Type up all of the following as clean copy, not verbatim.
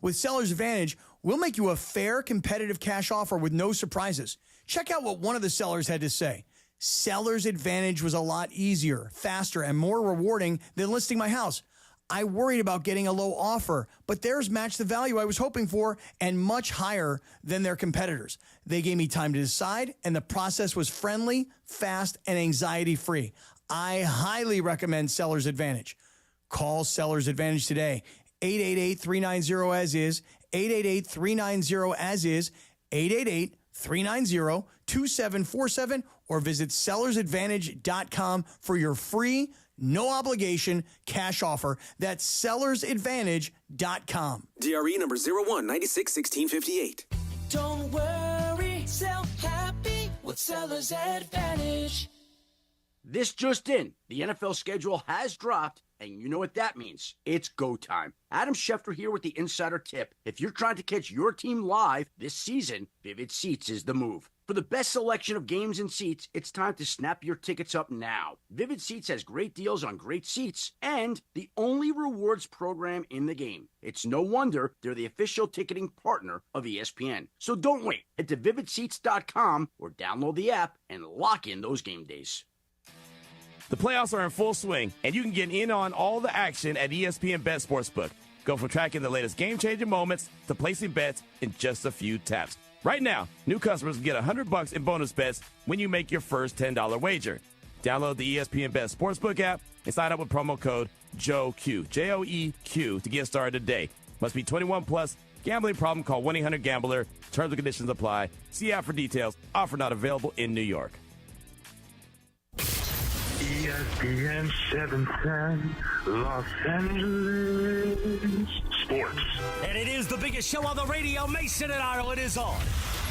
With Seller's Advantage, we'll make you a fair, competitive cash offer with no surprises. Check out what one of the sellers had to say. Seller's Advantage was a lot easier, faster, and more rewarding than listing my house. I worried about getting a low offer, but theirs matched the value I was hoping for and much higher than their competitors. They gave me time to decide, and the process was friendly, fast, and anxiety-free. I highly recommend Seller's Advantage. Call Seller's Advantage today. 888-390-AS-IS, 888-390-AS-IS, 888-390-2747, or visit sellersadvantage.com for your free, no obligation cash offer. That's sellersadvantage.com. DRE number 01961658. Don't worry, sell happy with Seller's Advantage. This just in, the NFL schedule has dropped, and you know what that means. It's go time. Adam Schefter here with the Insider Tip. If you're trying to catch your team live this season, Vivid Seats is the move. For the best selection of games and seats, it's time to snap your tickets up now. Vivid Seats has great deals on great seats and the only rewards program in the game. It's no wonder they're the official ticketing partner of ESPN. So don't wait. Head to vividseats.com or download the app and lock in those game days. The playoffs are in full swing, and you can get in on all the action at ESPN Bet Sportsbook. Go from tracking the latest game-changing moments to placing bets in just a few taps. Right now, new customers can get $100 in bonus bets when you make your first $10 wager. Download the ESPN Bet Sportsbook app and sign up with promo code JOEQ, J-O-E-Q, to get started today. Must be 21 plus. Gambling problem? Call 1-800-GAMBLER. Terms and conditions apply. See app for details. Offer not available in New York. ESPN 710, Los Angeles Sports. And it is the biggest show on the radio. Mason and Ireland is on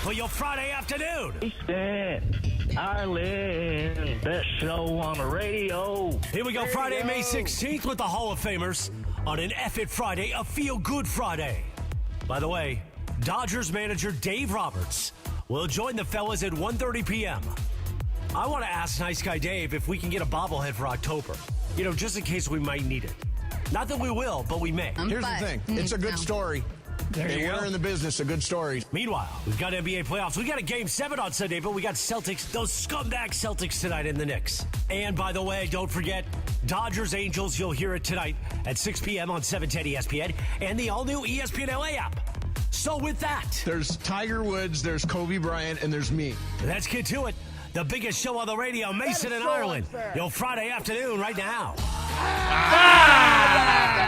for your Friday afternoon. Mason, Ireland, best show on the radio. Here we go, Friday, May 16th with the Hall of Famers on an F It Friday, a Feel Good Friday. By the way, Dodgers manager Dave Roberts will join the fellas at 1:30 p.m. I want to ask Nice Guy Dave if we can get a bobblehead for October. You know, just in case we might need it. Not that we will, but we may. Here's the thing. It's a good story. There you go. We're in the business of good stories. Meanwhile, we've got NBA playoffs. We got a Game 7 on Sunday, but we got Celtics, those scumbag Celtics tonight in the Knicks. And by the way, don't forget, Dodgers Angels, you'll hear it tonight at 6 p.m. on 710 ESPN and the all-new ESPN LA app. So with that, There's Tiger Woods, there's Kobe Bryant, and there's me. let's get to it. The biggest show on the radio, Mason and Ireland. Your Friday afternoon right now.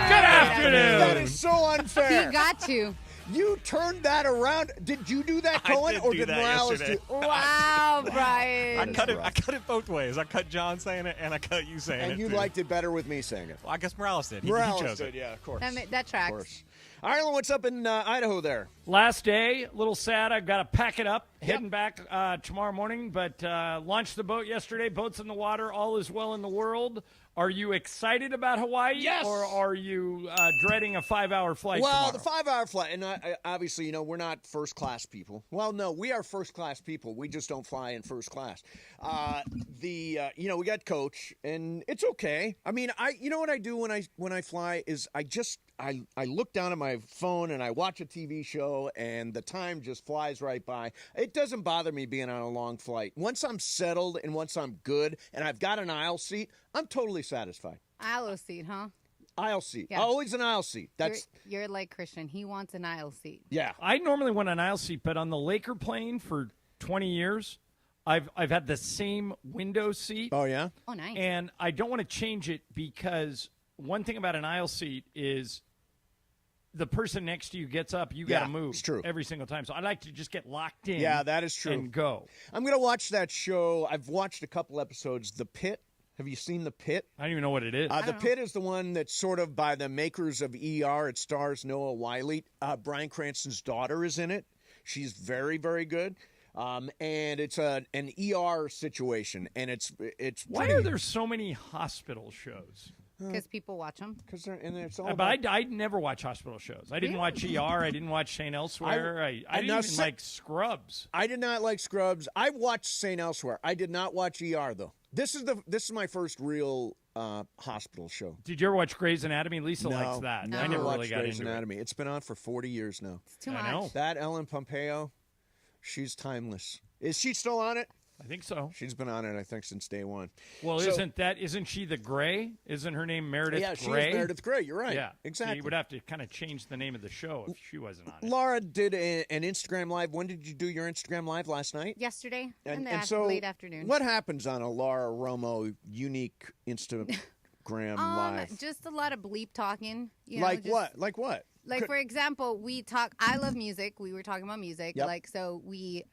Good afternoon. That is so unfair. You got to. You turned that around. Did you do that, Cohen, or did Morales do? Wow, Brian. I cut it both ways. I cut John saying it, and I cut you saying it. And you too. liked it better with me saying it. Well, I guess Morales did. He Morales chose did, it. yeah, of course. That tracks. Of course. Ireland, what's up in Idaho there? Last day, a little sad. I've got to pack it up, heading back tomorrow morning, but launched the boat yesterday. Boat's in the water. All is well in the world. Are you excited about Hawaii? Yes. Or are you dreading a 5-hour flight Well, tomorrow? the 5-hour flight, and obviously, you know, we're not first-class people. Well, no, we are first-class people. We just don't fly in first class. You know, we got coach, and it's okay. I mean, you know what I do when I fly is I look down at my phone and I watch a TV show, and the time just flies right by. It doesn't bother me being on a long flight. Once I'm settled and once I'm good and I've got an aisle seat, I'm totally satisfied. Aisle seat, huh? Aisle seat. Yeah. Always an aisle seat. You're like Christian. He wants an aisle seat. Yeah. I normally want an aisle seat, but on the Laker plane for 20 years, I've had the same window seat. Oh, yeah? Oh, nice. And I don't want to change it because one thing about an aisle seat is the person next to you gets up, you got to move it's true. every single time. So I like to just get locked in. Yeah, that is true. And go. I'm going to watch that show. I've watched a couple episodes. The Pit. Have you seen The Pit? I don't even know what it is. The Pit is the one that's sort of by the makers of ER. It stars Noah Wyle. Bryan Cranston's daughter is in it. She's very, very good. And it's an ER situation. And it's Why are there so many hospital shows? Because people watch them. But I never watch hospital shows. I didn't watch ER. I didn't watch St. Elsewhere. I didn't even like Scrubs. I did not like Scrubs. I watched St. Elsewhere. I did not watch ER, though. This is my first real hospital show. Did you ever watch Grey's Anatomy? Lisa No, likes that. never I never watched really got Grey's into Anatomy. It's been on for 40 years now. It's too I much. know. That Ellen Pompeo, she's timeless. Is she still on it? I think so. She's been on it, I think, since day one. Well, So- isn't she the Gray? Isn't her name Meredith Yeah, she Grey? is Meredith Grey. You're right. Yeah, exactly. So you would have to kind of change the name of the show if she wasn't on it. Laura did an Instagram Live. When did you do your Instagram Live last night? Yesterday And the late afternoon. What happens on a Laura Romo unique Instagram Live? Just a lot of bleep talking. Like what? Like what? Like, for example, we talk. I love music. We were talking about music. Yep. Like, so we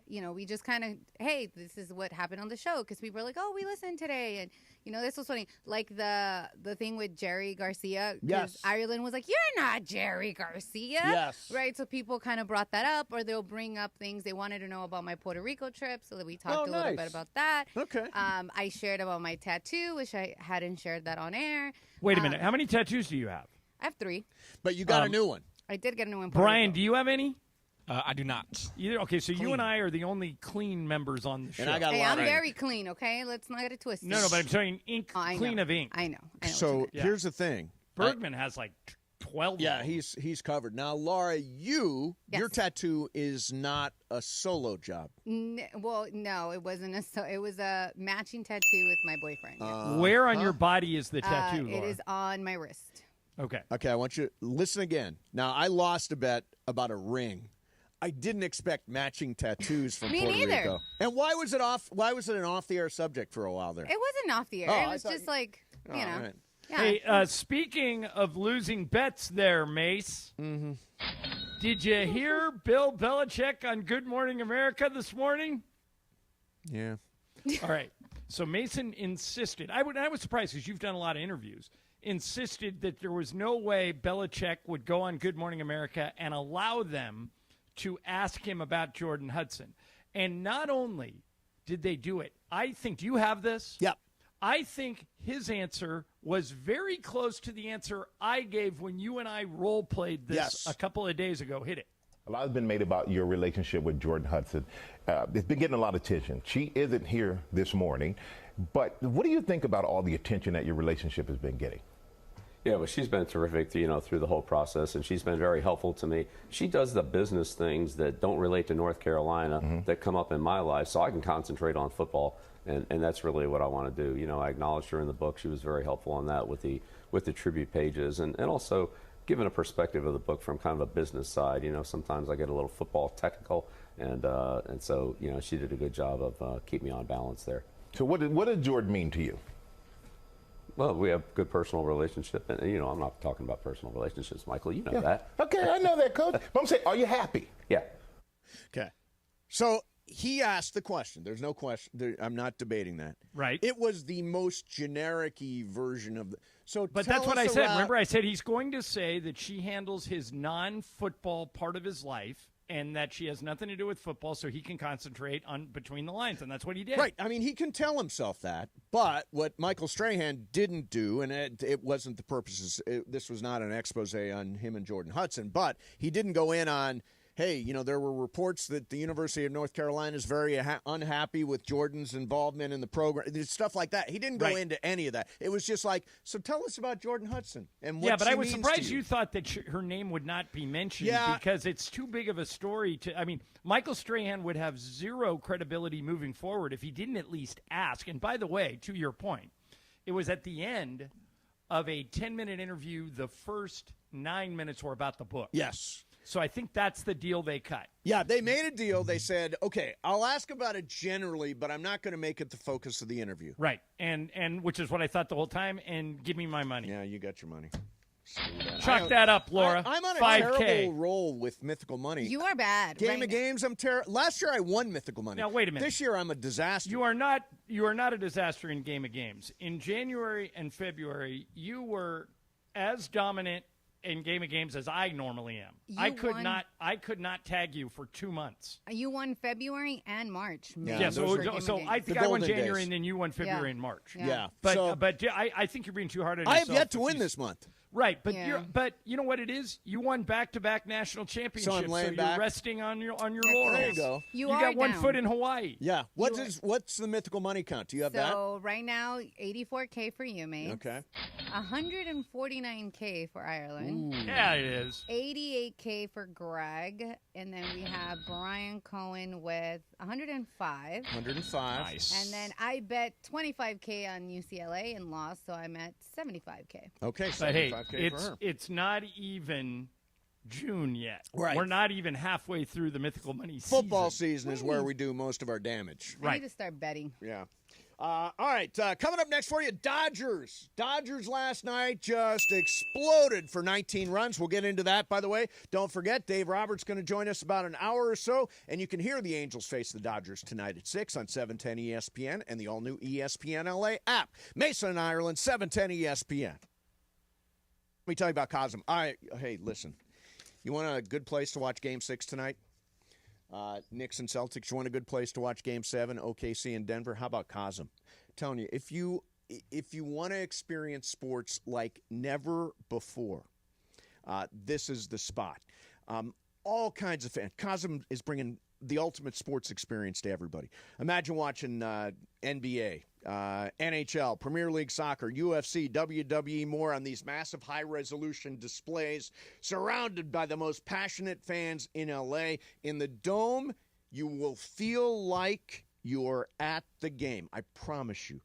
just kind of, hey, this is what happened on the show, because people are like, oh, we listened today, and this was funny. Like the thing with Jerry Garcia. 'Cause Yes. Ireland was like, you're not Jerry Garcia. Yes. Right. So people kind of brought that up, or they'll bring up things they wanted to know about my Puerto Rico trip, so that we talked a little bit about that. Okay. I shared about my tattoo, which I hadn't shared that on air. Wait a minute. How many tattoos do you have? I have 3. But you got a new one. I did get a new one. Brian, do you have any? I do not. Either. Okay, so you and I are the only clean members on the show. And I got a Hey, lot I'm of very clean, okay? Let's not get it twisted. No, but I'm saying ink, I clean know. of ink. I know. So Yeah. here's the thing. Bergman has like 12. Yeah, he's covered. Now, Laura, your Yes. tattoo is not a solo job. Well, no, it wasn't it was a matching tattoo with my boyfriend. Yeah. Where on your body is the tattoo, It Laura? is on my wrist. Okay. Okay, I want you to listen again. Now, I lost a bet about a ring. I didn't expect matching tattoos from Me Puerto neither. Rico. And why was it off? Why was it an off-the-air subject for a while there? It wasn't off the air. Oh, it I was thought just you- like, Oh, you know. all right. Yeah. Hey, speaking of losing bets there, Mace, did you hear Bill Belichick on Good Morning America this morning? Yeah. All right. So Mason insisted. I was surprised because you've done a lot of interviews. Insisted that there was no way Belichick would go on Good Morning America and allow them to ask him about Jordan Hudson. And not only did they do it, I think, do you have this? Yep. I think his answer was very close to the answer I gave when you and I role played this Yes. a couple of days ago. Hit it. A lot has been made about your relationship with Jordan Hudson. It's been getting a lot of attention. She isn't here this morning, but what do you think about all the attention that your relationship has been getting? Yeah, well, she's been terrific, through the whole process, and she's been very helpful to me. She does the business things that don't relate to North Carolina that come up in my life, so I can concentrate on football, and that's really what I want to do. I acknowledged her in the book. She was very helpful on that with the tribute pages, and also giving a perspective of the book from kind of a business side. Sometimes I get a little football technical, and so she did a good job of keeping me on balance there. So what did Jordan mean to you? Well, we have a good personal relationship, and I'm not talking about personal relationships, Michael. You know that. Okay, I know that, Coach. But I'm saying, are you happy? Yeah. Okay. So he asked the question. There's no question. I'm not debating that. Right. It was the most generic-y version of the. So, But tell that's what us I said. about- Remember, I said he's going to say that she handles his non-football part of his life and that she has nothing to do with football, so he can concentrate on between the lines, and that's what he did. Right. I mean, he can tell himself that. But what Michael Strahan didn't do, and it wasn't the purposes, this was not an expose on him and Jordan Hudson, but he didn't go in on, hey, there were reports that the University of North Carolina is very unhappy with Jordan's involvement in the program, stuff like that. He didn't go into any of that. It was just like, so tell us about Jordan Hudson and what Yeah, but she I was means surprised to you thought that her name would not be mentioned Yeah. because it's too big of a story to. I mean, Michael Strahan would have zero credibility moving forward if he didn't at least ask. And by the way, to your point, it was at the end of a 10-minute interview. The first 9 minutes were about the book. Yes. So I think that's the deal they cut. Yeah, they made a deal. They said, okay, I'll ask about it generally, but I'm not going to make it the focus of the interview. Right, and which is what I thought the whole time, and give me my money. Yeah, you got your money. Chalk that up, Laura. I'm on a 5K. terrible roll with Mythical Money. You are bad. Game right of games, I'm terrible. Last year I won Mythical Money. Now, wait a minute. This year I'm a disaster. You are not a disaster in Game of Games. In January and February, you were as dominant in Game of Games as I normally am. I could not tag you for 2 months. You won February and March. Yeah, so I think I won January and then you won February and March. Yeah. But I think you're being too hard on yourself. I have yet to win this month. Right, but you know what it is? You won back-to-back national championships, so you're resting on your laurels. There you go. You got one down. foot in Hawaii. Yeah. What's the mythical money count? Do you have that? So right now, $84K for you, mate. Okay. $149K for Ireland. Ooh. Yeah, it is. $88K for Greg, and then we have Brian Cohen with $105. $105. Nice. And then I bet $25K on UCLA and lost, so I'm at $75K. Okay, but hey, $75K for her. it's not even June yet. Right. We're not even halfway through the Mythical Money Football season is where we do most of our damage. I need to start betting. Yeah. All right, coming up next for you, Dodgers. Dodgers last night just exploded for 19 runs. We'll get into that, by the way. Don't forget, Dave Roberts going to join us about an hour or so, and you can hear the Angels face the Dodgers tonight at 6 on 710 ESPN and the all-new ESPN LA app. Mason and Ireland, 710 ESPN. Let me tell you about KASM. Hey, listen, you want a good place to watch Game 6 tonight? Knicks and Celtics. You want a good place to watch Game 7, OKC and Denver? How about KASM? I'm telling you, if you want to experience sports like never before, this is the spot. All kinds of fans. KASM is bringing the ultimate sports experience to everybody. Imagine watching NBA, NHL, Premier League Soccer, UFC, WWE, more on these massive high-resolution displays surrounded by the most passionate fans in LA. In the Dome, you will feel like you're at the game. I promise you.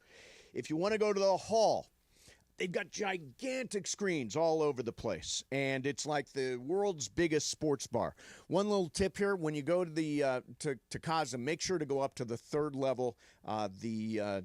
If you want to go to the Hall, they've got gigantic screens all over the place, and it's like the world's biggest sports bar. One little tip here: when you go to the to KASM, make sure to go up to the third level. The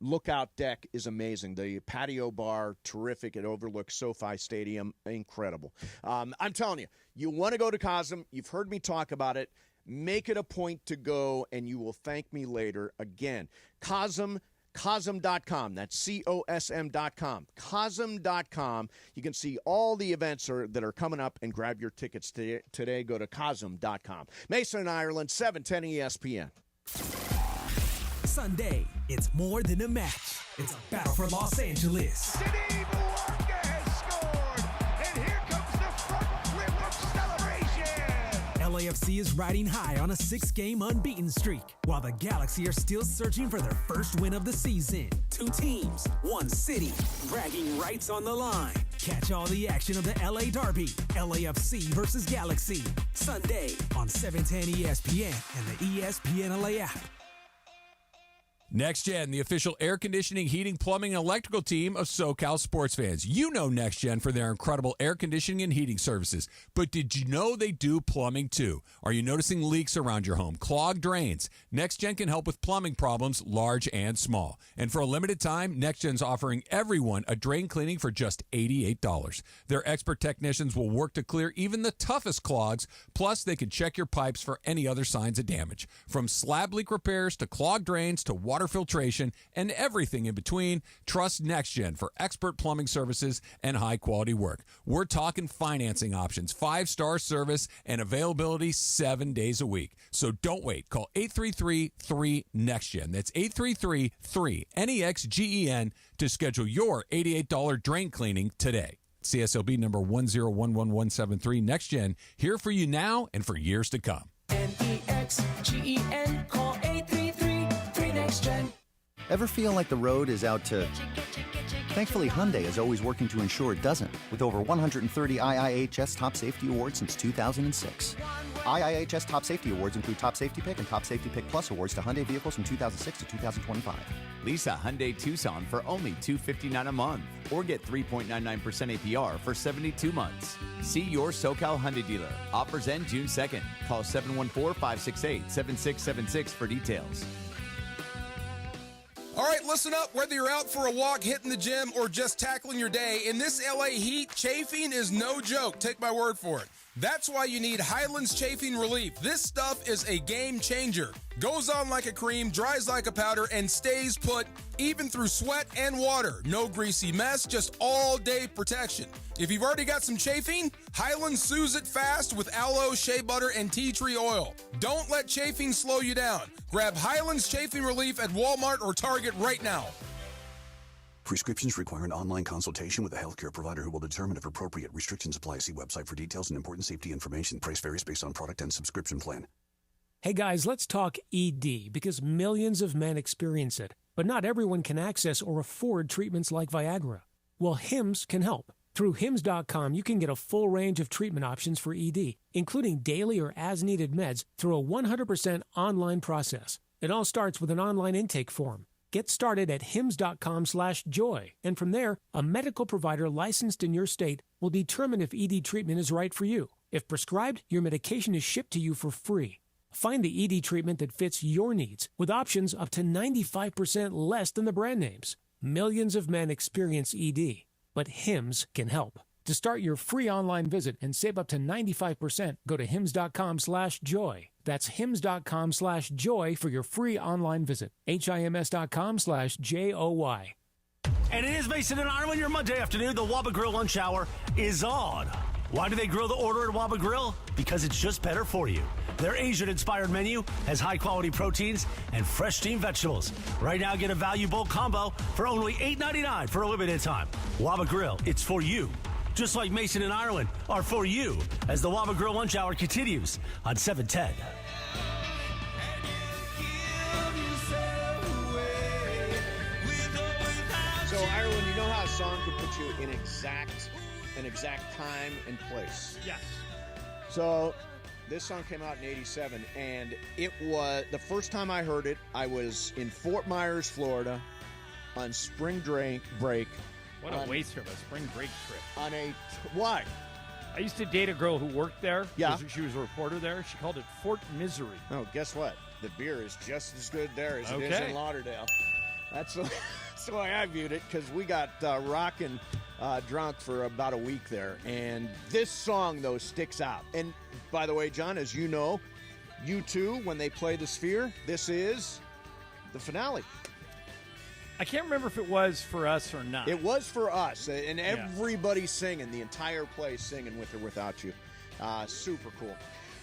lookout deck is amazing. The patio bar, terrific. It overlooks SoFi Stadium, incredible. I'm telling you, you want to go to KASM. You've heard me talk about it. Make it a point to go, and you will thank me later. Again, KASM.com. That's COSM.com. KASM.com. You can see all the events that are coming up and grab your tickets today. Go to KASM.com. Mason and Ireland, 710 ESPN. Sunday, it's more than a match. It's a battle for Los Angeles. LAFC is riding high on a 6-game unbeaten streak, while the Galaxy are still searching for their first win of the season. Two teams, one city, bragging rights on the line. Catch all the action of the LA Derby, LAFC versus Galaxy, Sunday on 710 ESPN and the ESPN LA app. NextGen, the official air conditioning, heating, plumbing, and electrical team of SoCal sports fans. You know NextGen for their incredible air conditioning and heating services. But did you know they do plumbing too? Are you noticing leaks around your home, clogged drains? NextGen can help with plumbing problems, large and small. And for a limited time, NextGen's offering everyone a drain cleaning for just $88. Their expert technicians will work to clear even the toughest clogs. Plus, they can check your pipes for any other signs of damage. From slab leak repairs to clogged drains to water filtration and everything in between, trust NextGen for expert plumbing services and high-quality work. We're talking financing options, 5-star service, and availability 7 days a week. So don't wait. Call 833-3-NEXTGen. That's 833-3-NEXGEN to schedule your $88 drain cleaning today. CSLB number 1011173. NextGen, here for you now and for years to come. NEXGEN, call 833-3-NEXTGen. Ever feel like the road is out to... Thankfully, Hyundai is always working to ensure it doesn't, with over 130 IIHS Top Safety Awards since 2006. IIHS Top Safety Awards include Top Safety Pick and Top Safety Pick Plus awards to Hyundai vehicles from 2006 to 2025. Lease a Hyundai Tucson for only $259 a month, or get 3.99% APR for 72 months. See your SoCal Hyundai dealer. Offers end June 2nd. Call 714-568-7676 for details. All right, listen up. Whether you're out for a walk, hitting the gym, or just tackling your day, in this LA heat, chafing is no joke. Take my word for it. That's why you need Highlands Chafing Relief. This stuff is a game changer. Goes on like a cream, dries like a powder, and stays put even through sweat and water. No greasy mess, just all-day protection. If you've already got some chafing, Highlands soothes it fast with aloe, shea butter, and tea tree oil. Don't let chafing slow you down. Grab Highlands Chafing Relief at Walmart or Target right now. Prescriptions require an online consultation with a healthcare provider who will determine if appropriate. Restrictions apply. See website for details and important safety information. Price varies based on product and subscription plan. Hey guys, let's talk ED because millions of men experience it, but not everyone can access or afford treatments like Viagra. Well, Hims can help. Through Hims.com, you can get a full range of treatment options for ED, including daily or as-needed meds through a 100% online process. It all starts with an online intake form. Get started at hims.com/joy, and from there, a medical provider licensed in your state will determine if ED treatment is right for you. If prescribed, your medication is shipped to you for free. Find the ED treatment that fits your needs with options up to 95% less than the brand names. Millions of men experience ED, but Hims can help. To start your free online visit and save up to 95%, go to hims.com/joy. That's hims.com/joy for your free online visit. HIMS.com/JOY. And it is Mason and Ireland, your Monday afternoon. The Waba Grill lunch hour is on. Why do they grill the order at Waba Grill? Because it's just better for you. Their Asian-inspired menu has high-quality proteins and fresh steamed vegetables. Right now, get a value bowl combo for only $8.99 for a limited time. Waba Grill, it's for you. Just like Mason and Ireland are for you as the Waba Grill lunch hour continues on 710. So, Ireland, you know how a song can put you in an exact time and place? Yes. So, this song came out in 87, and it was, the first time I heard it, I was in Fort Myers, Florida, on spring break. What a waste of a spring break trip. Why? I used to date a girl who worked there. Yeah. She was a reporter there. She called it Fort Misery. Oh, guess what? The beer is just as good there as it is in Lauderdale. That's the way I viewed it, because we got rocking drunk for about a week there. And this song, though, sticks out. And by the way, John, as you know, U2, when they play the Sphere, this is the finale. I can't remember if it was for us or not. It was for us, and everybody's singing, the entire place singing with or without you. Super cool.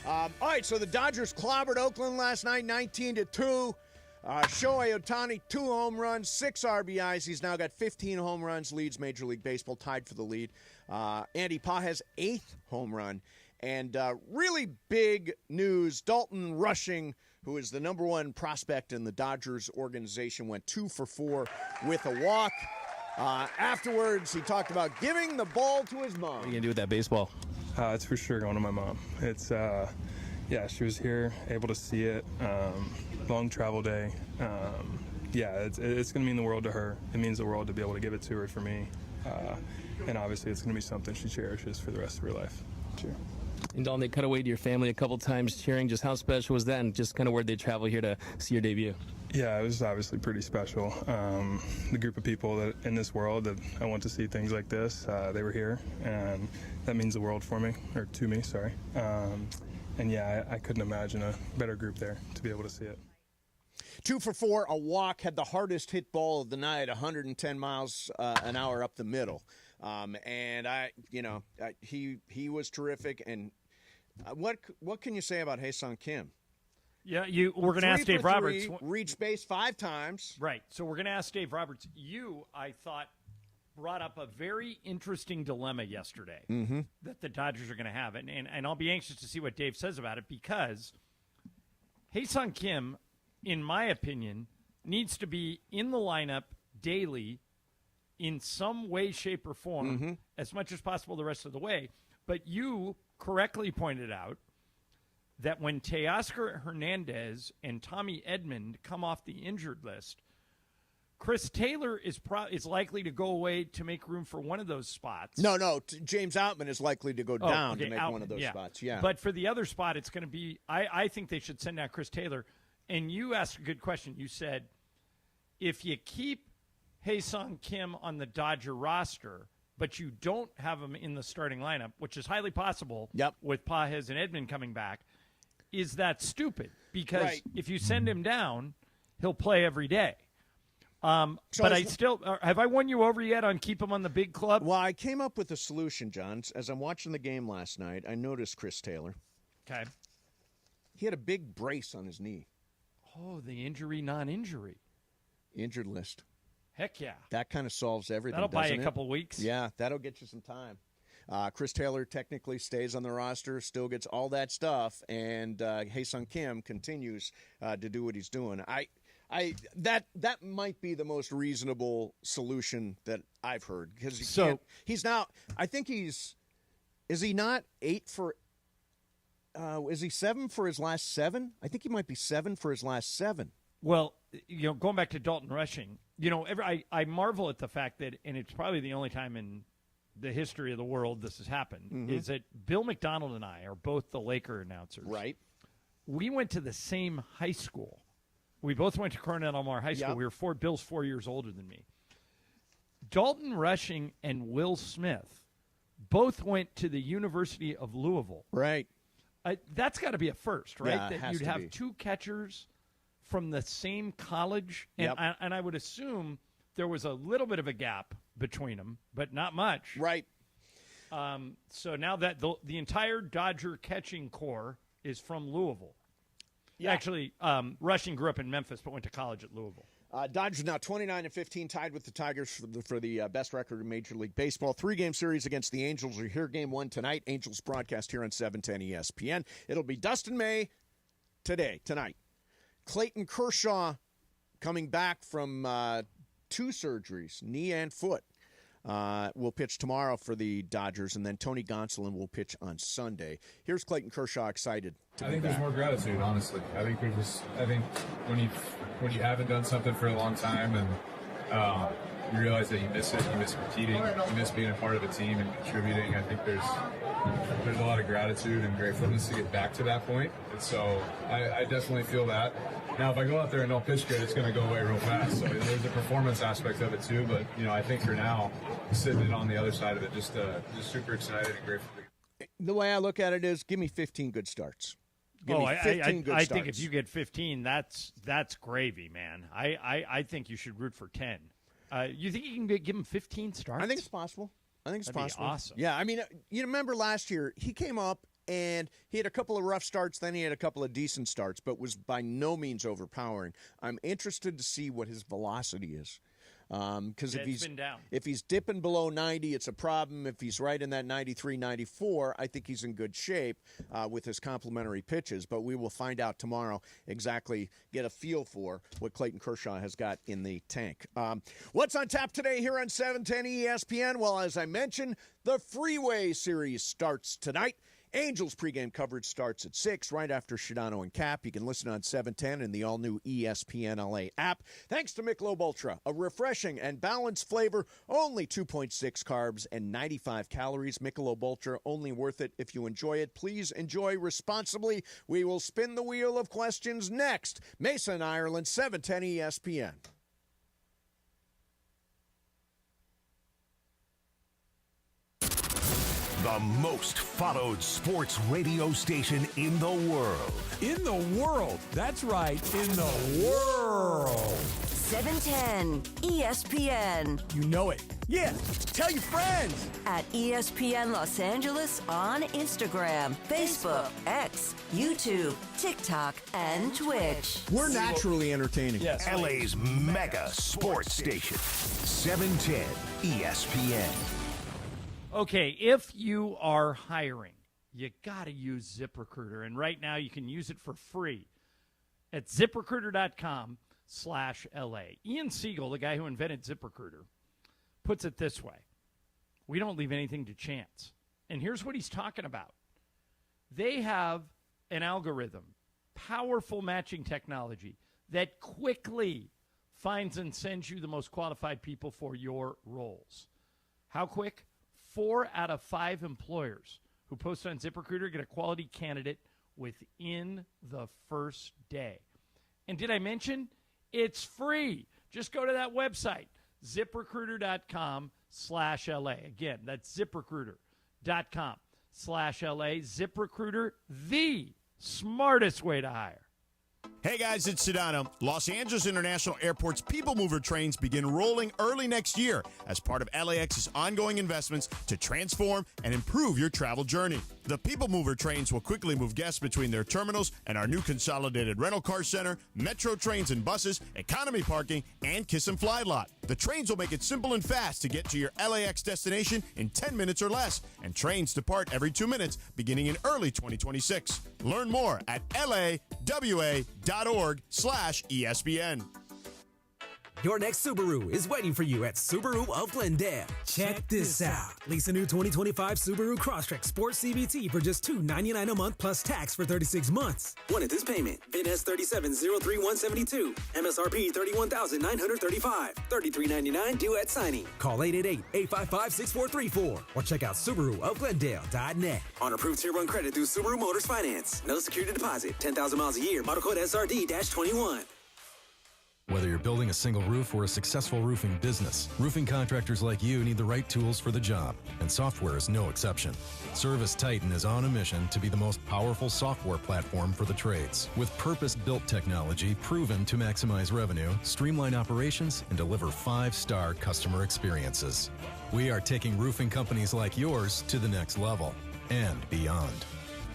All right, so the Dodgers clobbered Oakland last night, 19-2. Shohei Ohtani, 2 home runs, 6 RBIs. He's now got 15 home runs, leads Major League Baseball, tied for the lead. Andy Pages, 8th home run. And really big news, Dalton Rushing, who is the number 1 prospect in the Dodgers organization, went 2 for 4 with a walk. Afterwards, he talked about giving the ball to his mom. What are you going to do with that baseball? It's for sure going to my mom. It's, she was here, able to see it. Long travel day. It's going to mean the world to her. It means the world to be able to give it to her for me. And obviously, it's going to be something she cherishes for the rest of her life. Sure. And Dalton, they cut away to your family a couple times cheering. Just how special was that, and just kind of where'd they travel here to see your debut? Yeah, it was obviously pretty special. The group of people that in this world that I want to see things like this, they were here, and that means the world for me, or to me, sorry. I couldn't imagine a better group there to be able to see it. 2 for 4, a walk, had the hardest hit ball of the night, 110 miles an hour up the middle. He was terrific. And what can you say about Hae-Sung Kim? Yeah, we're going to ask Dave Roberts. Reached base 5 times. Right. So we're going to ask Dave Roberts. I thought, brought up a very interesting dilemma yesterday that the Dodgers are going to have. And I'll be anxious to see what Dave says about it, because Hae-Sung Kim, in my opinion, needs to be in the lineup daily in some way, shape, or form as much as possible the rest of the way. But you correctly pointed out that when Teoscar Hernandez and Tommy Edman come off the injured list, Chris Taylor is likely to go away to make room for one of those spots. No, James Outman is likely to go down to make one of those spots. Yeah, but for the other spot, it's going to be. I think they should send out Chris Taylor. And you asked a good question. You said, if you keep Hae-Sung Kim on the Dodger roster, but you don't have him in the starting lineup, which is highly possible with Pages and Edman coming back, is that stupid? Because if you send him down, he'll play every day. But I still – have I won you over yet on keep him on the big club? Well, I came up with a solution, John. As I'm watching the game last night, I noticed Chris Taylor. Okay. He had a big brace on his knee. Oh, the injury, non-injury. Injured list. Heck yeah. That kind of solves everything. That'll buy you doesn't a it? couple weeks. Yeah, that'll get you some time. Chris Taylor technically stays on the roster, still gets all that stuff, and Hae-Sung Kim continues to do what he's doing. That might be the most reasonable solution that I've heard, because he's now. I think is he not 8 for? Is he 7 for his last 7? I think he might be 7 for his last 7. Well, going back to Dalton Rushing, I marvel at the fact that, and it's probably the only time in the history of the world this has happened, is that Bill McDonald and I are both the Laker announcers. Right. We went to the same high school. We both went to Cornell Del Mar High School. Yep. Bill's 4 years older than me. Dalton Rushing and Will Smith both went to the University of Louisville. Right. That's got to be a first, right? Yeah, it that has you'd to have be. 2 catchers from the same college. And, Yep. and I would assume there was a little bit of a gap between them, but not much. Right. So now that the entire Dodger catching core is from Louisville. Yeah. Actually, Rushing grew up in Memphis but went to college at Louisville. Dodgers now 29-15, tied with the Tigers for the best record in Major League Baseball. 3-game series against the Angels. Are here game 1 tonight. Angels broadcast here on 710 ESPN. It'll be Dustin May tonight. Clayton Kershaw coming back from 2 surgeries, knee and foot. Will pitch tomorrow for the Dodgers, and then Tony Gonsolin will pitch on Sunday. Here's Clayton Kershaw excited to be I think back. there's more gratitude, honestly. I think when you haven't done something for a long time and you realize that you miss it, you miss competing, you miss being a part of a team and contributing. I think there's a lot of gratitude and gratefulness to get back to that point. And so I definitely feel that. Now, if I go out there and don't pitch good, it's going to go away real fast. So there's a performance aspect of it too. But I think for now, sitting on the other side of it, just super excited and grateful. The way I look at it is, give me 15 good starts. Give me I 15 good starts. think if you get 15, that's gravy, man. I think you should root for 10. You think you can give him 15 starts? I think it's possible. That'd be awesome. Yeah, I mean, you remember last year, he came up and he had a couple of rough starts, then he had a couple of decent starts, but was by no means overpowering. I'm interested to see what his velocity is. Because if he's dipping below 90, it's a problem. If he's right in that 93, 94, I think he's in good shape with his complementary pitches. But we will find out tomorrow exactly, get a feel for what Clayton Kershaw has got in the tank. What's on tap today here on 710 ESPN? Well, as I mentioned, the Freeway Series starts tonight. Angels pregame coverage starts at 6, right after Shadano and Cap. You can listen on 710 in the all-new ESPN LA app. Thanks to Michelob Ultra, a refreshing and balanced flavor, only 2.6 carbs and 95 calories. Michelob Ultra, only worth it if you enjoy it. Please enjoy responsibly. We will spin the wheel of questions next. Mason, Ireland, 710 ESPN. The most followed sports radio station in the world. In the world. That's right. In the world. 710 ESPN. You know it. Yeah. Tell your friends. At ESPN Los Angeles on Instagram, Facebook, X, YouTube, TikTok, and Twitch. We're naturally entertaining. Yes. LA's mega sports station. 710 ESPN. Okay, if you are hiring, you got to use ZipRecruiter. And right now you can use it for free at ZipRecruiter.com/LA. Ian Siegel, the guy who invented ZipRecruiter, puts it this way. We don't leave anything to chance. And here's what he's talking about. They have an algorithm, powerful matching technology that quickly finds and sends you the most qualified people for your roles. How quick? 4 out of 5 employers who post on ZipRecruiter get a quality candidate within the first day. And did I mention it's free? Just go to that website, ZipRecruiter.com/LA. Again, that's ZipRecruiter.com/LA. ZipRecruiter, the smartest way to hire. Hey guys, it's Sedano. Los Angeles International Airport's People Mover trains begin rolling early next year as part of LAX's ongoing investments to transform and improve your travel journey. The People Mover trains will quickly move guests between their terminals and our new consolidated rental car center, metro trains and buses, economy parking, and Kiss and Fly lot. The trains will make it simple and fast to get to your LAX destination in 10 minutes or less, and trains depart every 2 minutes beginning in early 2026. Learn more at lawa.org/ESPN. Your next Subaru is waiting for you at Subaru of Glendale. Check this out. Lease a new 2025 Subaru Crosstrek Sport CVT for just $299 a month plus tax for 36 months. One at this payment. NS 37-03172. MSRP $31,935. $33.99 due at signing. Call 888-855-6434 or check out SubaruofGlendale.net. On approved Tier 1 credit through Subaru Motors Finance. No security deposit. 10,000 miles a year. Model code SRD-21. Whether you're building a single roof or a successful roofing business, roofing contractors like you need the right tools for the job, and software is no exception. Service Titan is on a mission to be the most powerful software platform for the trades, with purpose-built technology proven to maximize revenue, streamline operations, and deliver 5-star customer experiences. We are taking roofing companies like yours to the next level and beyond.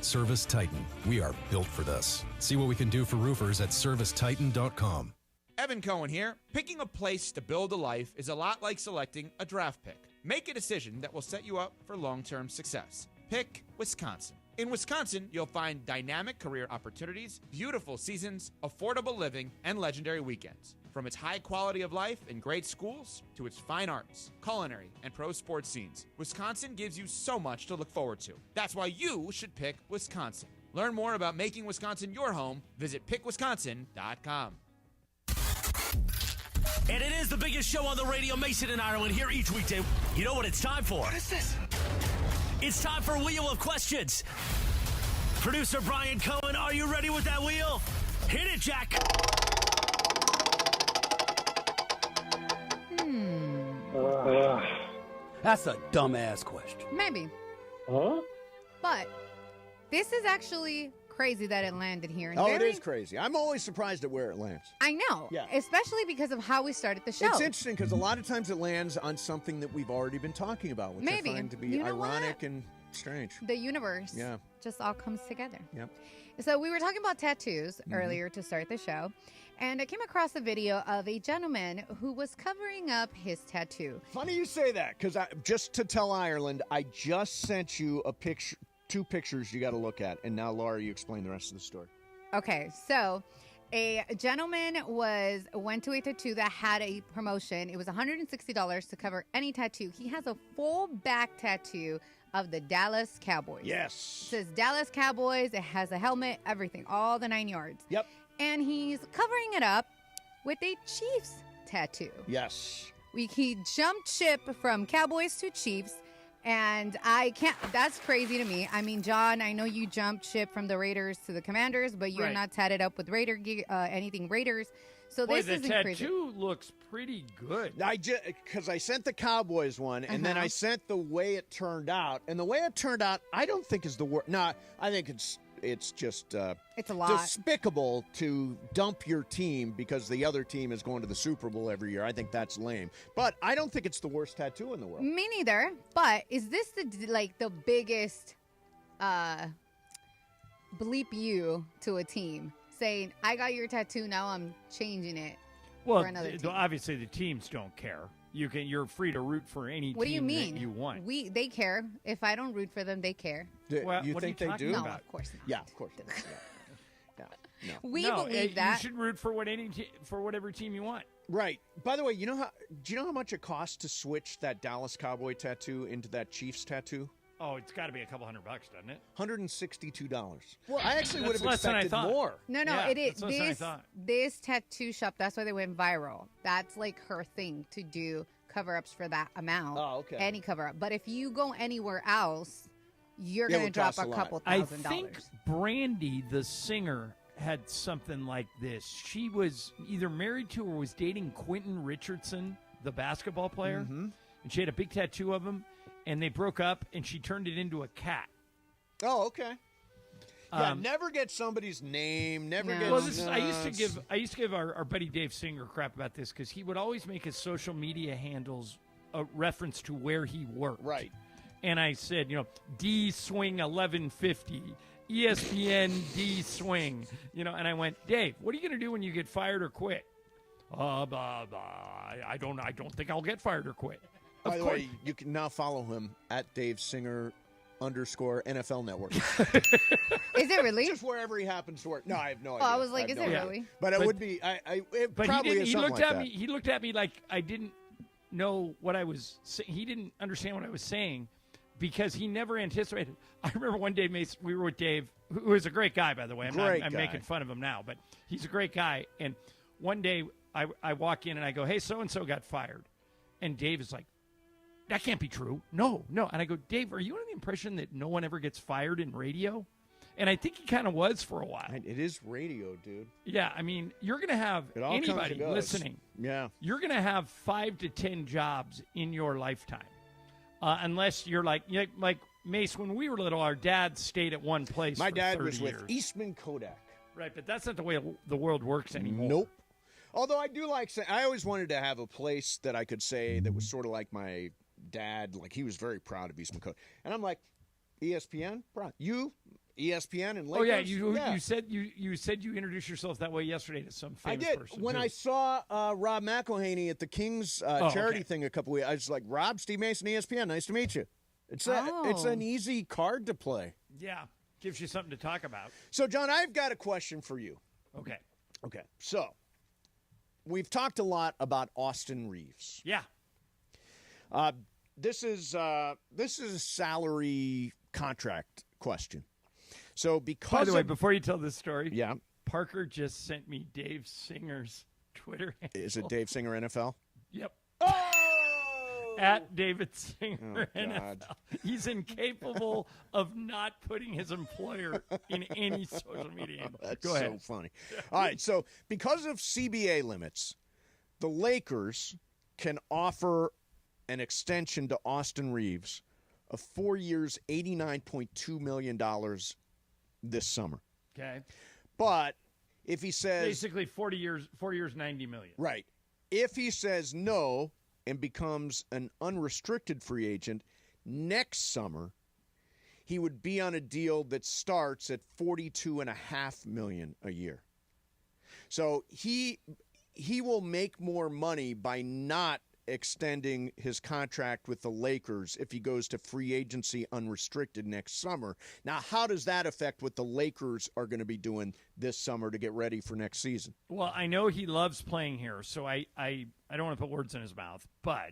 Service Titan. We are built for this. See what we can do for roofers at servicetitan.com. Evan Cohen here. Picking a place to build a life is a lot like selecting a draft pick. Make a decision that will set you up for long-term success. Pick Wisconsin. In Wisconsin, you'll find dynamic career opportunities, beautiful seasons, affordable living, and legendary weekends. From its high quality of life and great schools to its fine arts, culinary, and pro sports scenes, Wisconsin gives you so much to look forward to. That's why you should pick Wisconsin. Learn more about making Wisconsin your home. Visit pickwisconsin.com. And it is the biggest show on the radio, Mason and Ireland, here each weekday. You know what it's time for? What is this? It's time for Wheel of Questions. Producer Brian Cohen, are you ready with that wheel? Hit it, Jack. That's a dumbass question. Maybe. Huh? But this is actually crazy that it landed here. And It is crazy. I'm always surprised at where it lands. I know. Yeah. Especially because of how we started the show. It's interesting because a lot of times it lands on something that we've already been talking about, which Maybe. I find to be You know ironic what? and strange. The universe Yeah. just all comes together. Yep. So we were talking about tattoos Mm-hmm. earlier to start the show, and I came across a video of a gentleman who was covering up his tattoo. Funny you say that because just to tell Ireland, I just sent you a picture, 2 pictures you got to look at, and now Laura, you explain the rest of the story. Okay, so a gentleman went to a tattoo that had a promotion. It was $160 to cover any tattoo. He has a full back tattoo of the Dallas Cowboys. Yes. It says Dallas Cowboys. It has a helmet, everything, all the 9 yards. Yep. And he's covering it up with a Chiefs tattoo. Yes. He jumped ship from Cowboys to Chiefs. And I can't, that's crazy to me. I mean, John, I know you jumped ship from the Raiders to the Commanders, but you're Right. not tatted up with anything Raiders. So Boy, this the isn't tattoo crazy. looks pretty good. Because I sent the Cowboys one, and then I sent the way it turned out. And the way it turned out, I don't think is the worst. No, I think it's just it's a lot. despicable to dump your team because the other team is going to the Super Bowl every year. I think that's lame. But I don't think it's the worst tattoo in the world. Me neither. But is this the biggest bleep you to a team? Saying, I got your tattoo, now I'm changing it Well, for another team. obviously the teams don't care. You're free to root for any What do you team mean? that you want. They care. If I don't root for them, they care. Well, you what think are they you do? talking No, about? of course not. Yeah, of course. Yeah. No. We No, believe that. You should root for for whatever team you want. Right. By the way, do you know how much it costs to switch that Dallas Cowboy tattoo into that Chiefs tattoo? Oh, it's got to be a couple $100, doesn't it? $162. Well, I actually would That's have less than I expected thought. more. No, Yeah, it is that's less than I thought. this tattoo shop. That's why they went viral. That's like her thing to do cover-ups for that amount. Oh, okay. Any cover-up. But if you go anywhere else, you're Yeah, it going to would drop cost a a lot. couple I $1,000. think Brandy, the singer, had something like this. She was either married to or was dating Quentin Richardson, the basketball player, and she had a big tattoo of him, and they broke up, and she turned it into a cat. Oh, okay. Yeah, never get somebody's name. Never get. Well, I used to give our buddy Dave Singer crap about this because he would always make his social media handles a reference to where he worked. Right. And I said, D Swing 1150, ESPN D Swing, and I went, Dave, what are you going to do when you get fired or quit? I don't think I'll get fired or quit. By the way, you can now follow him at Dave Singer _NFL Network. Is it really? Just wherever he happens to work. No, I have no idea. I was like, is no it idea. really? But it would be. It But probably is he something looked like at that. me. He looked at me like I didn't know what I was saying. He didn't understand what I was saying because he never anticipated. I remember one day, Mace, we were with Dave, who is a great guy, by the way. I'm making fun of him now, but he's a great guy. And one day I walk in and I go, hey, so-and-so got fired. And Dave is like, that can't be true. No. And I go, Dave, are you under the impression that no one ever gets fired in radio? And I think he kind of was for a while. It is radio, dude. Yeah, I mean, you're going to have It all comes anybody and goes. listening. Yeah. You're going to have 5 to 10 jobs in your lifetime. Unless you're like Mace, when we were little, our dad stayed at one place My for dad 30 was with years. Eastman Kodak. Right, but that's not the way the world works anymore. Nope. Although I do like saying, I always wanted to have a place that I could say that was sort of like my dad. Like, he was very proud of Eastman Kodak. And I'm like, ESPN? Proud. You? ESPN and Lakers? Oh, yeah, you said you introduced yourself that way yesterday to some famous I did. person. When too. I saw Rob McElhaney at the Kings charity thing a couple weeks, I was like, Rob, Steve Mason, ESPN, nice to meet you. It's an easy card to play. Yeah, gives you something to talk about. So, John, I've got a question for you. Okay. So, we've talked a lot about Austin Reeves. Yeah. This is a salary contract question. So, because By the way, before you tell this story, yeah, Parker just sent me Dave Singer's Twitter handle. Is it Dave Singer NFL? Yep. Oh! At David Singer Oh, God. NFL. He's incapable of not putting his employer in any social media handle. That's Go ahead. so funny. All right, so because of CBA limits, the Lakers can offer an extension to Austin Reeves of 4 years, $89.2 million this summer. Okay. But if he says... Basically 4 years, $90 million. Right. If he says no and becomes an unrestricted free agent next summer, he would be on a deal that starts at $42.5 million a year. So he will make more money by not extending his contract with the Lakers if he goes to free agency unrestricted next summer. Now, how does that affect what the Lakers are going to be doing this summer to get ready for next season? Well, I know he loves playing here, so I don't want to put words in his mouth, but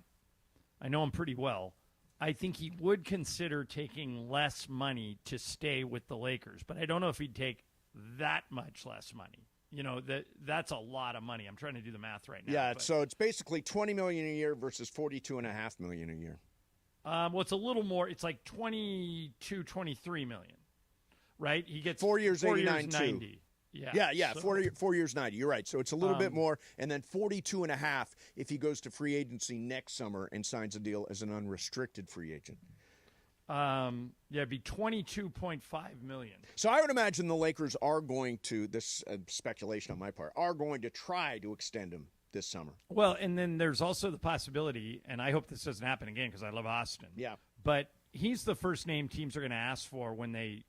I know him pretty well. I think he would consider taking less money to stay with the Lakers, but I don't know if he'd take that much less money. You know, that's a lot of money. I'm trying to do the math right now. Yeah, so it's basically $20 million a year versus $42.5 million a year. Well, it's a little more. It's like $22, $23 million, right? He gets 4 years, 89, 90. Yeah. So- 4 years, 90. You're right. So it's a little bit more, and then 42.5 if he goes to free agency next summer and signs a deal as an unrestricted free agent. It'd be $22.5 million. So I would imagine the Lakers are going to, this speculation on my part, are going to try to extend him this summer. Well, and then there's also the possibility, and I hope this doesn't happen again because I love Austin. Yeah. But he's the first name teams are going to ask for when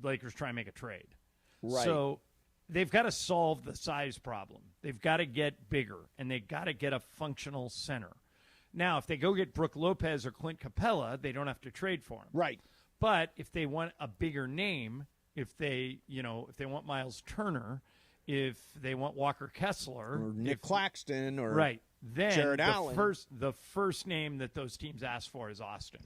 Lakers try and make a trade. Right. So they've got to solve the size problem. They've got to get bigger, and they've got to get a functional center. Now, if they go get Brooke Lopez or Clint Capella, they don't have to trade for him. Right. But if they want a bigger name, if they want Miles Turner, if they want Walker Kessler, Or Nick Claxton or right, then Jared Allen. the first name that those teams ask for is Austin.